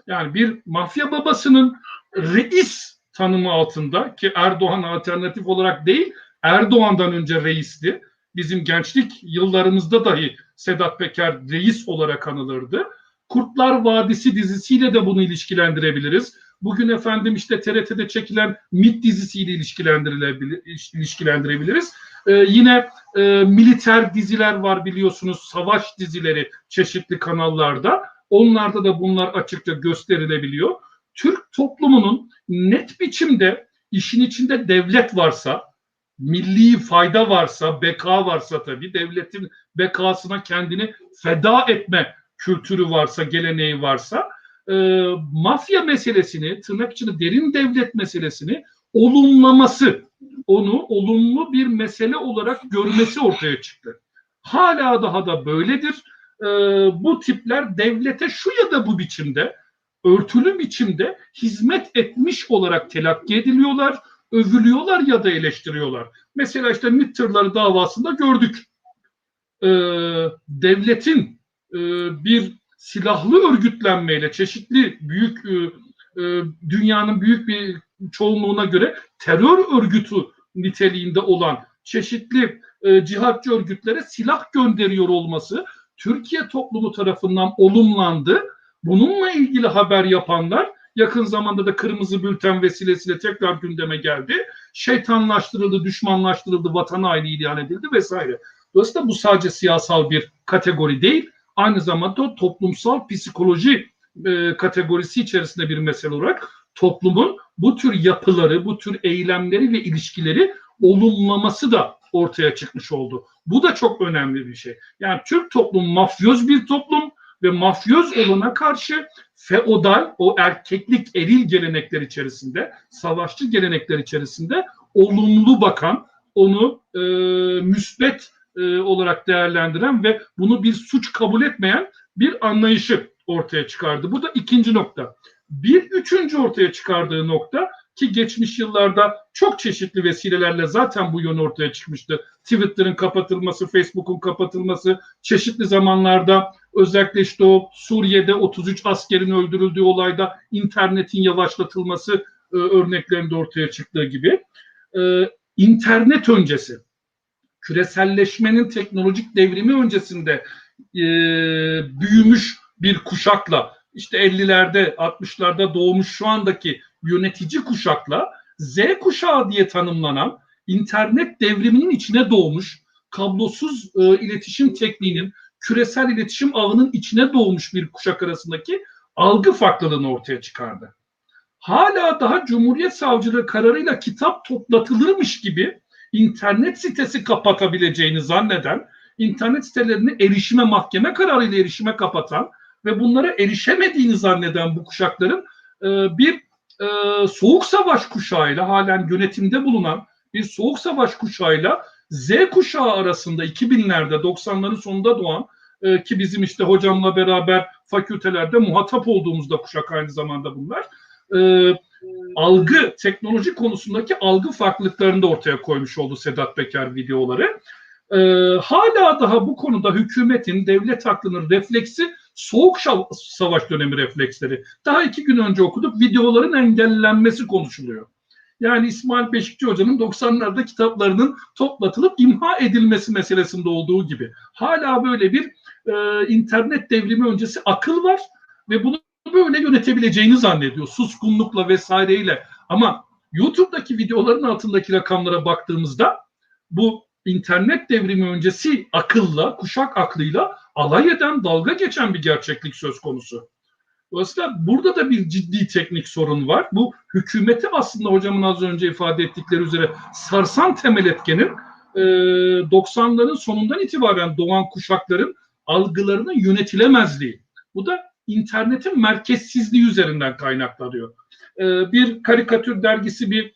Yani bir mafya babasının reis tanımı altında, ki Erdoğan alternatif olarak değil, Erdoğan'dan önce reisti. Bizim gençlik yıllarımızda dahi Sedat Peker reis olarak anılırdı. Kurtlar Vadisi dizisiyle de bunu ilişkilendirebiliriz. Bugün efendim işte TRT'de çekilen MİT dizisiyle ilişkilendirebiliriz. Yine militer diziler var biliyorsunuz, savaş dizileri çeşitli kanallarda. Onlarda da bunlar açıkça gösterilebiliyor. Türk toplumunun net biçimde işin içinde devlet varsa, milli fayda varsa, beka varsa, tabii devletin bekasına kendini feda etme kültürü varsa, geleneği varsa, mafya meselesini, tırnak içinde derin devlet meselesini olumlaması, onu olumlu bir mesele olarak görmesi ortaya çıktı. Hala daha da böyledir. Bu tipler devlete şu ya da bu biçimde, örtülü biçimde hizmet etmiş olarak telakki ediliyorlar. övülüyorlar ya da eleştiriyorlar. Mesela işte MİT tırları davasında gördük. Devletin bir silahlı örgütlenmeyle çeşitli büyük dünyanın büyük bir çoğunluğuna göre terör örgütü niteliğinde olan çeşitli cihatçı örgütlere silah gönderiyor olması Türkiye toplumu tarafından olumlandı. Bununla ilgili haber yapanlar yakın zamanda da kırmızı bülten vesilesiyle tekrar gündeme geldi. Şeytanlaştırıldı, düşmanlaştırıldı, vatan haini ilan edildi vesaire. Dolayısıyla bu sadece siyasal bir kategori değil, aynı zamanda toplumsal psikoloji kategorisi içerisinde bir mesele olarak toplumun bu tür yapıları, bu tür eylemleri ve ilişkileri olumlaması da ortaya çıkmış oldu. Bu da çok önemli bir şey. Yani Türk toplumu mafyoz bir toplum ve mafyoz olana karşı feodal, o erkeklik, eril gelenekler içerisinde, savaşçı gelenekler içerisinde olumlu bakan, onu müsbet olarak değerlendiren ve bunu bir suç kabul etmeyen bir anlayışı ortaya çıkardı. Bu da ikinci nokta. Bir üçüncü ortaya çıkardığı nokta ki geçmiş yıllarda çok çeşitli vesilelerle zaten bu yön ortaya çıkmıştı. Twitter'ın kapatılması, Facebook'un kapatılması, çeşitli zamanlarda özellikle işte o Suriye'de 33 askerin öldürüldüğü olayda internetin yavaşlatılması örneklerinde ortaya çıktığı gibi. İnternet öncesi, küreselleşmenin teknolojik devrimi öncesinde büyümüş bir kuşakla, işte 50'lerde 60'larda doğmuş şu andaki yönetici kuşakla Z kuşağı diye tanımlanan internet devriminin içine doğmuş, kablosuz iletişim tekniğinin, küresel iletişim ağının içine doğmuş bir kuşak arasındaki algı farklılığını ortaya çıkardı. Hala daha Cumhuriyet Savcılığı kararıyla kitap toplatılırmış gibi internet sitesi kapatabileceğini zanneden, internet sitelerini erişime, mahkeme kararıyla erişime kapatan ve bunlara erişemediğini zanneden bu kuşakların bir soğuk savaş kuşağıyla, halen yönetimde bulunan bir soğuk savaş kuşağıyla Z kuşağı arasında 2000'lerde 90'ların sonunda doğan ki bizim işte hocamla beraber fakültelerde muhatap olduğumuzda kuşak aynı zamanda bunlar. Algı, teknoloji konusundaki algı farklılıklarını da ortaya koymuş oldu Sedat Peker videoları. Hala daha bu konuda hükümetin, devlet aklının refleksi soğuk savaş dönemi refleksleri. Daha 2 gün önce okuduk, videoların engellenmesi konuşuluyor. Yani İsmail Beşikçi Hoca'nın 90'larda kitaplarının toplatılıp imha edilmesi meselesinde olduğu gibi. Hala böyle bir internet devrimi öncesi akıl var ve bunu böyle yönetebileceğini zannediyor. Suskunlukla vesaireyle. Ama YouTube'daki videoların altındaki rakamlara baktığımızda bu internet devrimi öncesi akılla, kuşak aklıyla alay eden, dalga geçen bir gerçeklik söz konusu. Dolayısıyla burada da bir ciddi teknik sorun var. Bu hükümeti aslında hocamın az önce ifade ettikleri üzere sarsan temel etkenin 90'ların sonundan itibaren doğan kuşakların algılarının yönetilemezliği. Bu da internetin merkezsizliği üzerinden kaynaklanıyor. Bir karikatür dergisi bir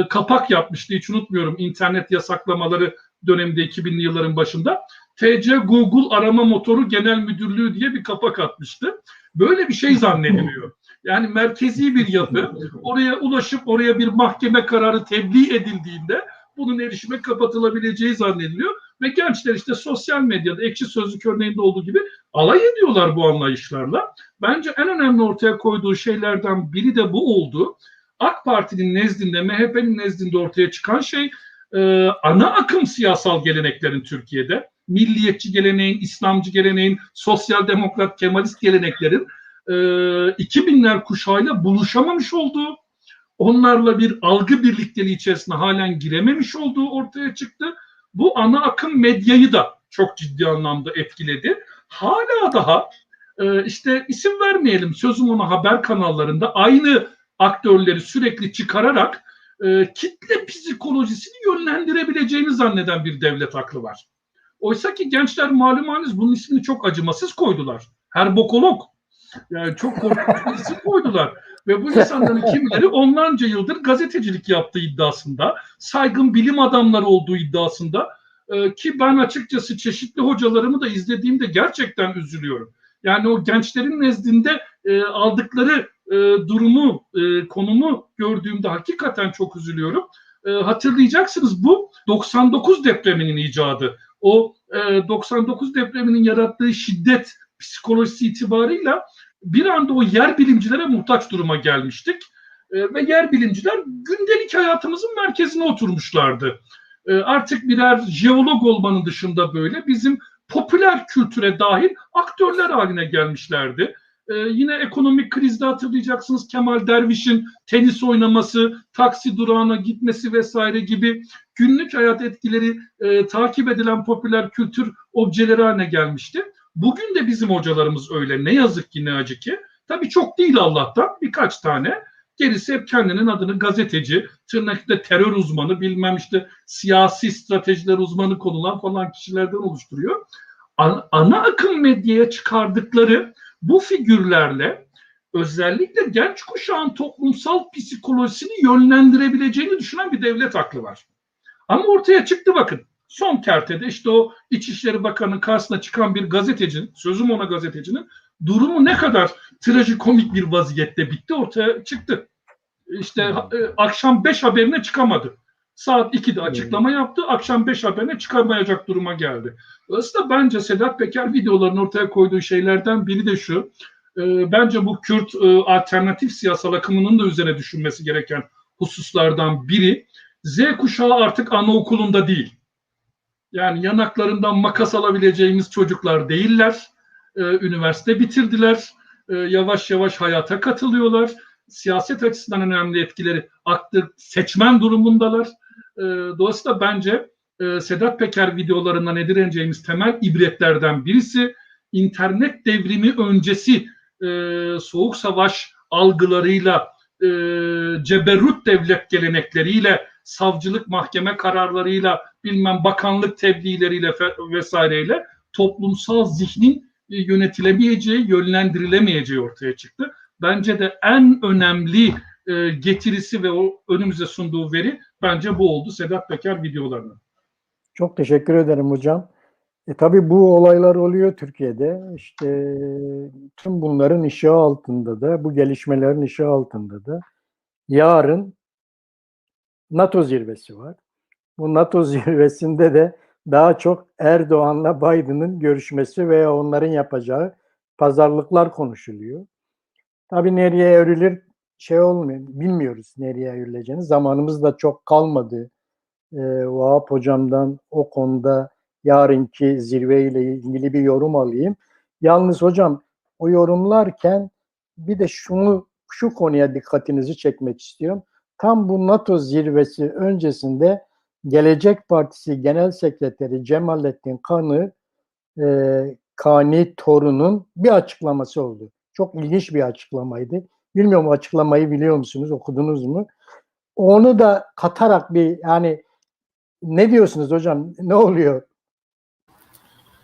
kapak yapmıştı, hiç unutmuyorum, internet yasaklamaları döneminde 2000'li yılların başında. TC Google Arama Motoru Genel Müdürlüğü diye bir kapak atmıştı. Böyle bir şey zannediliyor. Yani merkezi bir yapı, oraya ulaşıp oraya bir mahkeme kararı tebliğ edildiğinde bunun erişime kapatılabileceği zannediliyor. Ve gençler işte sosyal medyada, Ekşi Sözlük örneğinde olduğu gibi alay ediyorlar bu anlayışlarla. Bence en önemli ortaya koyduğu şeylerden biri de bu oldu. AK Parti'nin nezdinde, MHP'nin nezdinde ortaya çıkan şey ana akım siyasal geleneklerin Türkiye'de, milliyetçi geleneğin, İslamcı geleneğin, sosyal demokrat, kemalist geleneklerin 2000'ler kuşağıyla buluşamamış olduğu, onlarla bir algı birlikteliği içerisine halen girememiş olduğu ortaya çıktı. Bu ana akım medyayı da çok ciddi anlamda etkiledi. Hala daha işte isim vermeyelim, sözüm ona, haber kanallarında aynı aktörleri sürekli çıkararak kitle psikolojisini yönlendirebileceğini zanneden bir devlet aklı var. Oysa ki gençler malumunuz bunun ismini çok acımasız koydular. Herbokolog. Yani çok korkunç bir isim koydular. Ve bu insanların kimileri onlarca yıldır gazetecilik yaptığı iddiasında, saygın bilim adamları olduğu iddiasında ki ben açıkçası çeşitli hocalarımı da izlediğimde gerçekten üzülüyorum. Yani o gençlerin nezdinde aldıkları durumu, konumu gördüğümde hakikaten çok üzülüyorum. Hatırlayacaksınız, bu 99 depreminin icadı. O 99 depreminin yarattığı şiddet psikolojisi itibarıyla bir anda o yer bilimcilere muhtaç duruma gelmiştik. Ve yer bilimciler gündelik hayatımızın merkezine oturmuşlardı. Artık birer jeolog olmanın dışında böyle bizim popüler kültüre dahil aktörler haline gelmişlerdi. Yine ekonomik krizde hatırlayacaksınız, Kemal Derviş'in tenis oynaması, taksi durağına gitmesi vesaire gibi günlük hayat etkileri takip edilen popüler kültür objeleri haline gelmişti. Bugün de bizim hocalarımız öyle. Ne yazık ki, ne acı ki. Tabii çok değil Allah'tan, birkaç tane. Gerisi hep kendinin adını gazeteci, tırnakta terör uzmanı, bilmem işte siyasi stratejiler uzmanı konulan falan kişilerden oluşturuyor. Ana akım medyaya çıkardıkları bu figürlerle özellikle genç kuşağın toplumsal psikolojisini yönlendirebileceğini düşünen bir devlet aklı var. Ama ortaya çıktı bakın. Son kertede işte o İçişleri Bakanı'nın karşısına çıkan bir gazetecinin, sözüm ona gazetecinin, durumu ne kadar trajikomik bir vaziyette bitti ortaya çıktı. İşte akşam 5 haberine çıkamadı. Saat 2'de açıklama yaptı. Akşam 5 haberine çıkamayacak duruma geldi. Dolayısıyla bence Sedat Peker videolarının ortaya koyduğu şeylerden biri de şu. Bence bu Kürt alternatif siyasal akımının da üzerine düşünmesi gereken hususlardan biri. Z kuşağı artık anaokulunda değil. Yani yanaklarından makas alabileceğimiz çocuklar değiller. Üniversite bitirdiler. Yavaş yavaş hayata katılıyorlar. Siyaset açısından önemli etkileri aktif seçmen durumundalar. Dolayısıyla bence Sedat Peker videolarından edineceğimiz temel ibretlerden birisi internet devrimi öncesi soğuk savaş algılarıyla, ceberrut devlet gelenekleriyle, savcılık mahkeme kararlarıyla, bilmem bakanlık tebliğleriyle vesaireyle toplumsal zihnin yönetilemeyeceği, yönlendirilemeyeceği ortaya çıktı. Bence de en önemli getirisi ve o önümüze sunduğu veri bence bu oldu Sedat Peker videolarına. Çok teşekkür ederim hocam. Tabii bu olaylar oluyor Türkiye'de. İşte tüm bunların ışığı altında da, bu gelişmelerin ışığı altında da yarın NATO zirvesi var. Bu NATO zirvesinde de daha çok Erdoğan'la Biden'ın görüşmesi veya onların yapacağı pazarlıklar konuşuluyor. Tabii nereye evrilir olmuyor. Bilmiyoruz nereye evrileceğini. Zamanımız da çok kalmadı. Vahap hocamdan o konuda yarınki zirveyle ilgili bir yorum alayım. Yalnız hocam o yorumlarken bir de şu konuya dikkatinizi çekmek istiyorum. Tam bu NATO zirvesi öncesinde Gelecek Partisi Genel Sekreteri Cemalettin Kani Torun'un bir açıklaması oldu. Çok ilginç bir açıklamaydı. Bilmiyorum açıklamayı biliyor musunuz, okudunuz mu? Onu da katarak yani ne diyorsunuz hocam? Ne oluyor?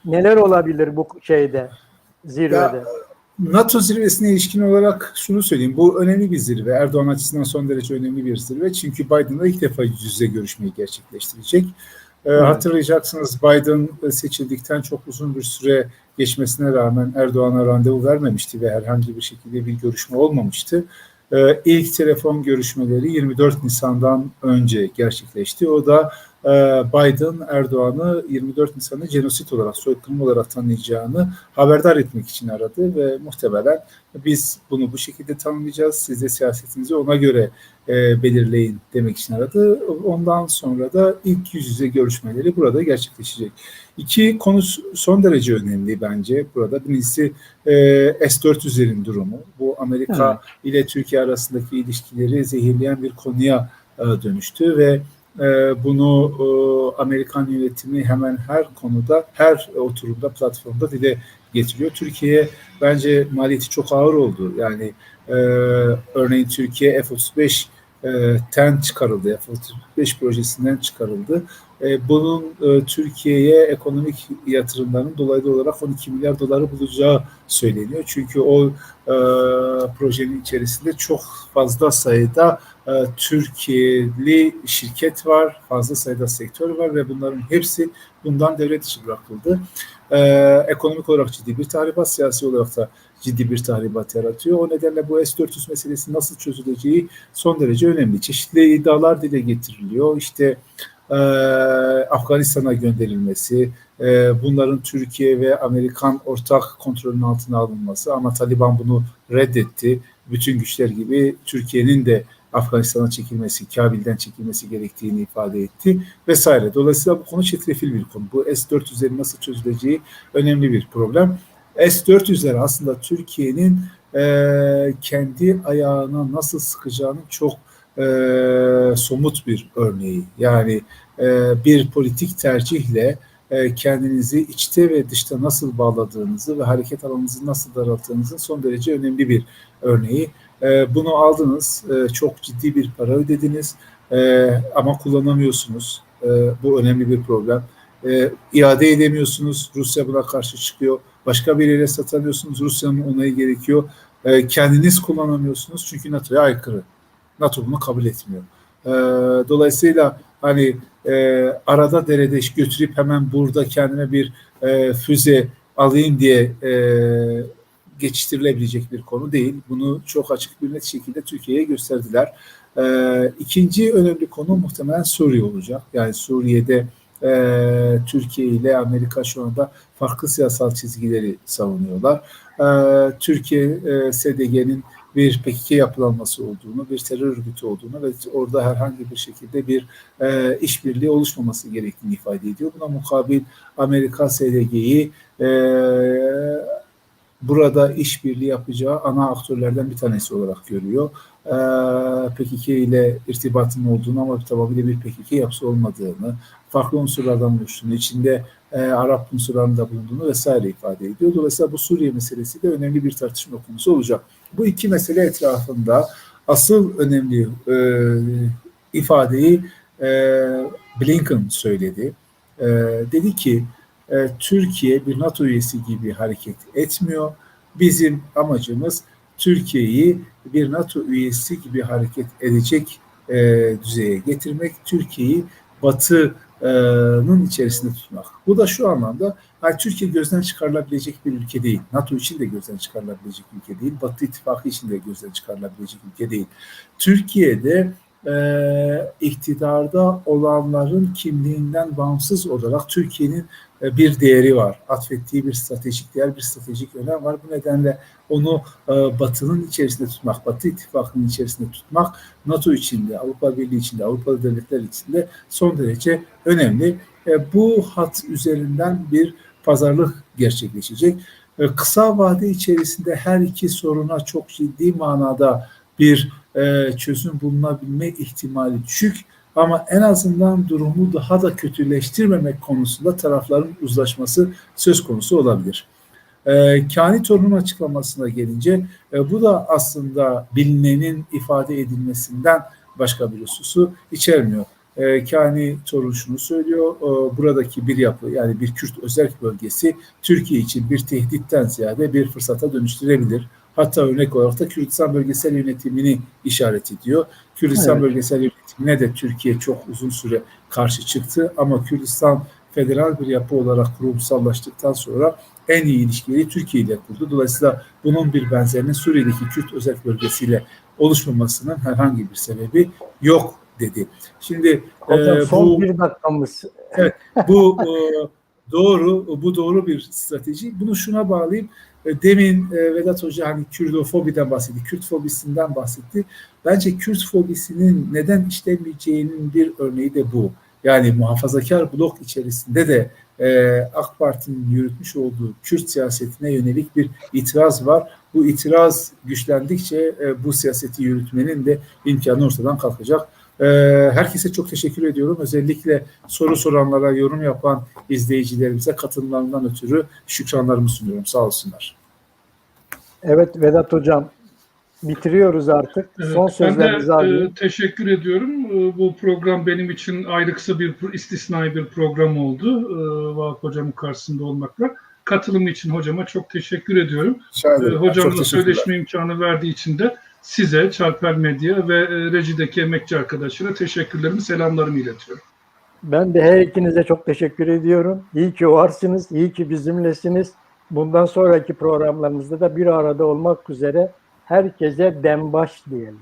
Neler olabilir bu zirvede? Ya, NATO zirvesine ilişkin olarak şunu söyleyeyim. Bu önemli bir zirve. Erdoğan açısından son derece önemli bir zirve. Çünkü Biden'la ilk defa yüz yüze görüşmeyi gerçekleştirecek. Evet. Hatırlayacaksınız, Biden seçildikten çok uzun bir süre geçmesine rağmen Erdoğan'a randevu vermemişti ve herhangi bir şekilde bir görüşme olmamıştı. İlk telefon görüşmeleri 24 Nisan'dan önce gerçekleşti. O da Biden Erdoğan'ı 24 Nisan'ı genosit olarak, soykırım olarak tanıyacağını haberdar etmek için aradı ve muhtemelen biz bunu bu şekilde tanımlayacağız, siz de siyasetinizi ona göre belirleyin demek için aradı. Ondan sonra da ilk yüz yüze görüşmeleri burada gerçekleşecek. İki konu son derece önemli bence burada. Birincisi S-400'lerin durumu. Bu Amerika ile Türkiye arasındaki ilişkileri zehirleyen bir konuya dönüştü ve bunu Amerikan yönetimi hemen her konuda, her oturumda, platformda dile getiriyor. Türkiye'ye bence maliyeti çok ağır oldu. Yani örneğin Türkiye F-35'ten çıkarıldı, F-35 projesinden çıkarıldı. Bunun Türkiye'ye ekonomik yatırımların dolaylı olarak 12 milyar doları bulacağı söyleniyor. Çünkü o projenin içerisinde çok fazla sayıda Türkiye'li şirket var, fazla sayıda sektör var ve bunların hepsi bundan devlet dışı bırakıldı. Ekonomik olarak ciddi bir tahribat, siyasi olarak da ciddi bir tahribat yaratıyor. O nedenle bu S-400 meselesi nasıl çözüleceği son derece önemli. Çeşitli iddialar dile getiriliyor. İşte Afganistan'a gönderilmesi, bunların Türkiye ve Amerikan ortak kontrolünün altına alınması, ama Taliban bunu reddetti. Bütün güçler gibi Türkiye'nin de Afganistan'a çekilmesi, Kabil'den çekilmesi gerektiğini ifade etti vesaire. Dolayısıyla bu konu çetrefil bir konu. Bu S-400'lerin nasıl çözüleceği önemli bir problem. S-400'ler aslında Türkiye'nin kendi ayağına nasıl sıkacağının çok somut bir örneği. Yani bir politik tercihle kendinizi içte ve dışta nasıl bağladığınızı ve hareket alanınızı nasıl daralttığınızın son derece önemli bir örneği. Bunu aldınız, çok ciddi bir para ödediniz ama kullanamıyorsunuz. Bu önemli bir problem. İade edemiyorsunuz, Rusya buna karşı çıkıyor. Başka bir yere satamıyorsunuz, Rusya'nın onayı gerekiyor. Kendiniz kullanamıyorsunuz çünkü NATO'ya aykırı. NATO bunu kabul etmiyor. Dolayısıyla hani arada derede götürüp hemen burada kendime bir füze alayım diye geçiştirilebilecek bir konu değil. Bunu çok açık bir net şekilde Türkiye'ye gösterdiler. İkinci önemli konu muhtemelen Suriye olacak. Yani Suriye'de Türkiye ile Amerika şu anda farklı siyasal çizgileri savunuyorlar. Türkiye SDG'nin bir PKK yapılanması olduğunu, bir terör örgütü olduğunu ve orada herhangi bir şekilde bir işbirliği oluşmaması gerektiğini ifade ediyor. Buna mukabil Amerika SDG'yi burada işbirliği yapacağı ana aktörlerden bir tanesi olarak görüyor. PKK ile irtibatının olduğunu ama tamamıyla bir PKK yapısı olmadığını, farklı unsurlardan oluştuğunu, içinde Arap unsurlarının da bulunduğunu vesaire ifade ediyor. Dolayısıyla bu Suriye meselesi de önemli bir tartışma konusu olacak. Bu iki mesele etrafında asıl önemli ifadeyi Blinken söyledi. Dedi ki Türkiye bir NATO üyesi gibi hareket etmiyor. Bizim amacımız Türkiye'yi bir NATO üyesi gibi hareket edecek düzeye getirmek, Türkiye'yi Batı'nın içerisinde tutmak. Bu da şu anlamda, yani Türkiye gözden çıkarılabilecek bir ülke değil. NATO için de gözden çıkarılabilecek ülke değil. Batı İttifakı için de gözden çıkarılabilecek ülke değil. Türkiye'de iktidarda olanların kimliğinden bağımsız olarak Türkiye'nin bir değeri var. Atfettiği bir stratejik değer, bir stratejik önem var. Bu nedenle onu Batı'nın içerisinde tutmak, Batı İttifakı'nın içerisinde tutmak, NATO içinde, Avrupa Birliği içinde, Avrupalı devletler içinde son derece önemli. Bu hat üzerinden bir pazarlık gerçekleşecek. Kısa vade içerisinde her iki soruna çok ciddi manada bir çözüm bulunabilme ihtimali düşük. Ama en azından durumu daha da kötüleştirmemek konusunda tarafların uzlaşması söz konusu olabilir. Kani Torun'un açıklamasına gelince bu da aslında bilinenin ifade edilmesinden başka bir hususu içermiyor. Kani Torun şunu söylüyor, buradaki bir yapı, yani bir Kürt özerk bölgesi Türkiye için bir tehditten ziyade bir fırsata dönüştürebilir. Hatta örnek olarak da Kürdistan bölgesel yönetimini işaret ediyor. Kürdistan bölgesel yönetimine de Türkiye çok uzun süre karşı çıktı ama Kürdistan federal bir yapı olarak kurumsallaştıktan sonra en iyi ilişkileri Türkiye ile kurdu. Dolayısıyla bunun bir benzerinin Suriye'deki Kürt özerk bölgesiyle oluşmamasının herhangi bir sebebi yok dedi. Şimdi hocam, son bir dakikamız. Evet, bu doğru bir strateji. Bunu şuna bağlayayım. Demin Vedat Hoca hani Kürdofobiden bahsetti, Kürt fobisinden bahsetti. Bence Kürt fobisinin neden işlemeyeceğinin bir örneği de bu. Yani muhafazakar blok içerisinde de AK Parti'nin yürütmüş olduğu Kürt siyasetine yönelik bir itiraz var. Bu itiraz güçlendikçe bu siyaseti yürütmenin de imkanı ortadan kalkacak. Herkese çok teşekkür ediyorum. Özellikle soru soranlara, yorum yapan izleyicilerimize katılımlarından ötürü şükranlarımı sunuyorum. Sağ olsunlar. Evet Vedat Hocam, bitiriyoruz artık. Son sözlerinizi alayım. Teşekkür ediyorum. Bu program benim için ayrıksı bir istisnai bir program oldu. Vahap Hocam'ın karşısında olmakla. Katılım için hocama çok teşekkür ediyorum. Hocamla söyleşme imkanı verdiği için de size, Çarper Medya ve rejideki emekçi arkadaşlara teşekkürlerimi, selamlarımı iletiyorum. Ben de her ikinize çok teşekkür ediyorum. İyi ki varsınız, iyi ki bizimlesiniz. Bundan sonraki programlarımızda da bir arada olmak üzere herkese dembaş diyelim.